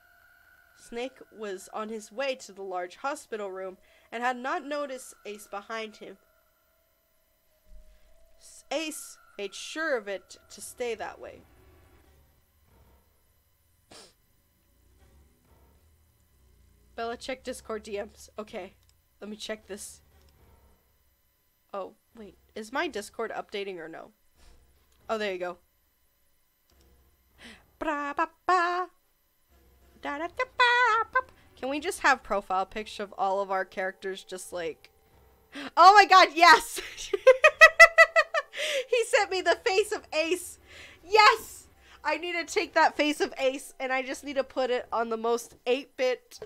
A: Snake was on his way to the large hospital room and had not noticed Ace behind him. Ace made sure of it to stay that way. Bella, check Discord DMs. Okay, let me check this. Oh, wait. Is my Discord updating or no? Oh, there you go. Can we just have profile picture of all of our characters just Oh my god, yes! He sent me the face of Ace. Yes! I need to take that face of Ace and I just need to put it on the most 8-bit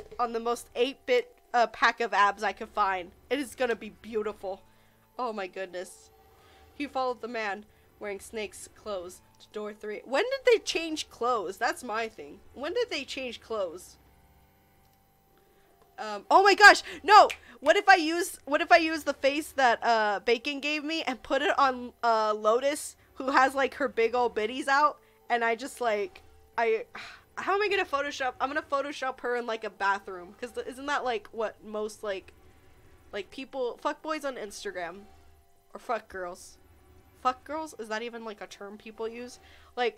A: pack of abs I could find. It is gonna be beautiful. Oh my goodness. He followed the man wearing Snake's clothes to door 3. When did they change clothes? That's my thing. When did they change clothes? Oh my gosh, no! What if I use the face that Bacon gave me and put it on Lotus, who has her big old bitties out, and I just how am I gonna Photoshop? I'm gonna Photoshop her in a bathroom, because isn't that what most people, fuck boys on Instagram, or fuck girls. Fuck girls? Is that even a term people use? I'm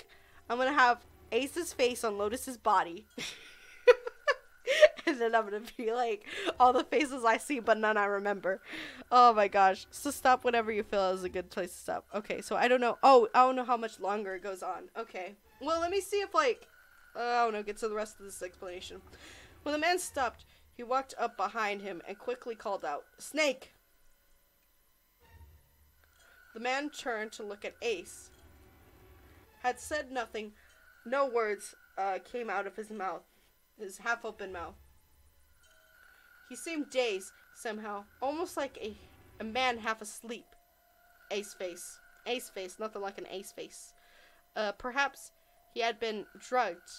A: gonna have Ace's face on Lotus's body. And then I'm gonna be all the faces I see but none I remember. Oh my gosh. So stop whenever you feel is a good place to stop. Okay, so I don't know. Oh, I don't know how much longer it goes on. Okay. Well, let me see if I don't know, get to the rest of this explanation. When the man stopped, he walked up behind him and quickly called out, "Snake!" The man turned to look at Ace. Had said nothing. No words came out of his mouth. His half-open mouth. He seemed dazed, somehow, almost like a man half asleep. Ace face. Ace face, nothing like an ace face. Perhaps he had been drugged.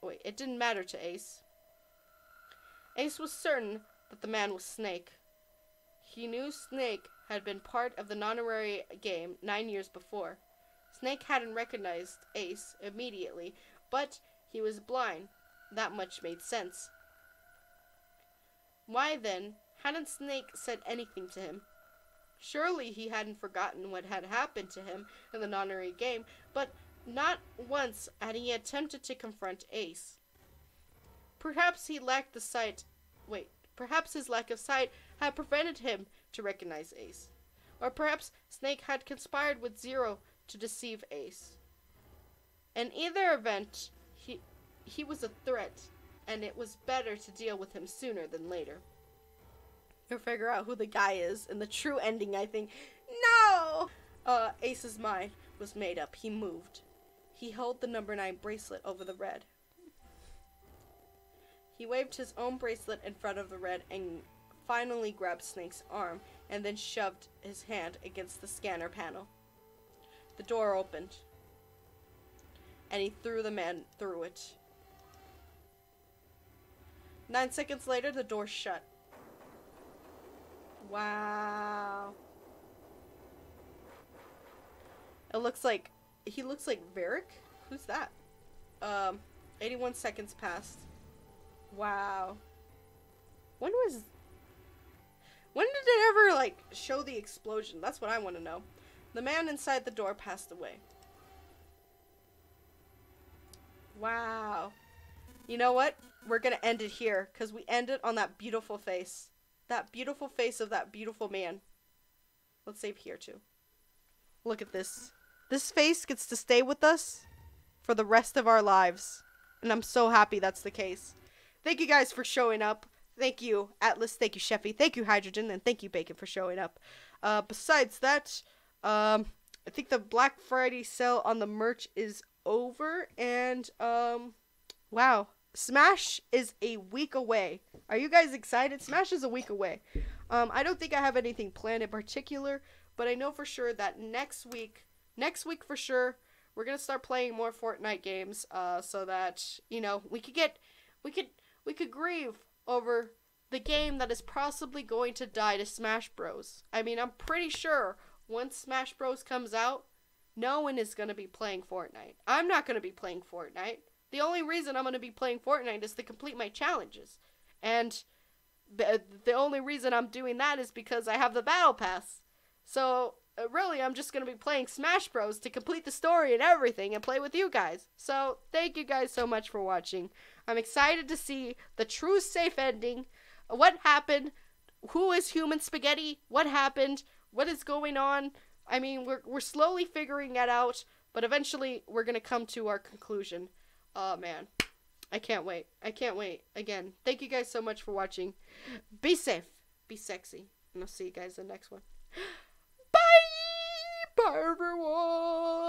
A: Wait, it didn't matter to Ace. Ace was certain that the man was Snake. He knew Snake had been part of the honorary game 9 years before. Snake hadn't recognized Ace immediately, but he was blind. That much made sense. Why then Hadn't Snake said anything to him? Surely he hadn't forgotten what had happened to him in the nonary game, but not once had he attempted to confront Ace. Perhaps he lacked the sight. Perhaps his lack of sight had prevented him to recognize Ace. Or perhaps Snake had conspired with Zero to deceive Ace. In either event, he was a threat, and it was better to deal with him sooner than later. Or figure out who the guy is in the true ending, I think. No! Ace's mind was made up. He moved. He held the number 9 bracelet over the red. He waved his own bracelet in front of the red and finally grabbed Snake's arm and then shoved his hand against the scanner panel. The door opened, and he threw the man through it. 9 seconds later, the door shut. Wow. He looks like Varric? Who's that? 81 seconds passed. Wow. When did it ever, like, show the explosion? That's what I want to know. The man inside the door passed away. Wow. You know what? We're gonna end it here, because we ended on that beautiful face. That beautiful face of that beautiful man. Let's save here, too. Look at this. This face gets to stay with us for the rest of our lives. And I'm so happy that's the case. Thank you guys for showing up. Thank you, Atlas. Thank you, Sheffy. Thank you, Hydrogen. And thank you, Bacon, for showing up. Besides that, I think the Black Friday sale on the merch is over. And, wow. Smash is a week away. Are you guys excited? Smash is a week away. I don't think I have anything planned in particular, but I know for sure that next week for sure, we're gonna start playing more Fortnite games, so that, you know, we could grieve over the game that is possibly going to die to Smash Bros. I mean, I'm pretty sure once Smash Bros comes out, no one is gonna be playing Fortnite. I'm not gonna be playing Fortnite. The only reason I'm going to be playing Fortnite is to complete my challenges. And the only reason I'm doing that is because I have the Battle Pass. So, really, I'm just going to be playing Smash Bros. To complete the story and everything and play with you guys. So, thank you guys so much for watching. I'm excited to see the true safe ending. What happened? Who is Human Spaghetti? What happened? What is going on? I mean, we're slowly figuring it out. But eventually, we're going to come to our conclusion. Oh, man. I can't wait. I can't wait. Again, thank you guys so much for watching. Be safe. Be sexy. And I'll see you guys in the next one. Bye! Bye, everyone!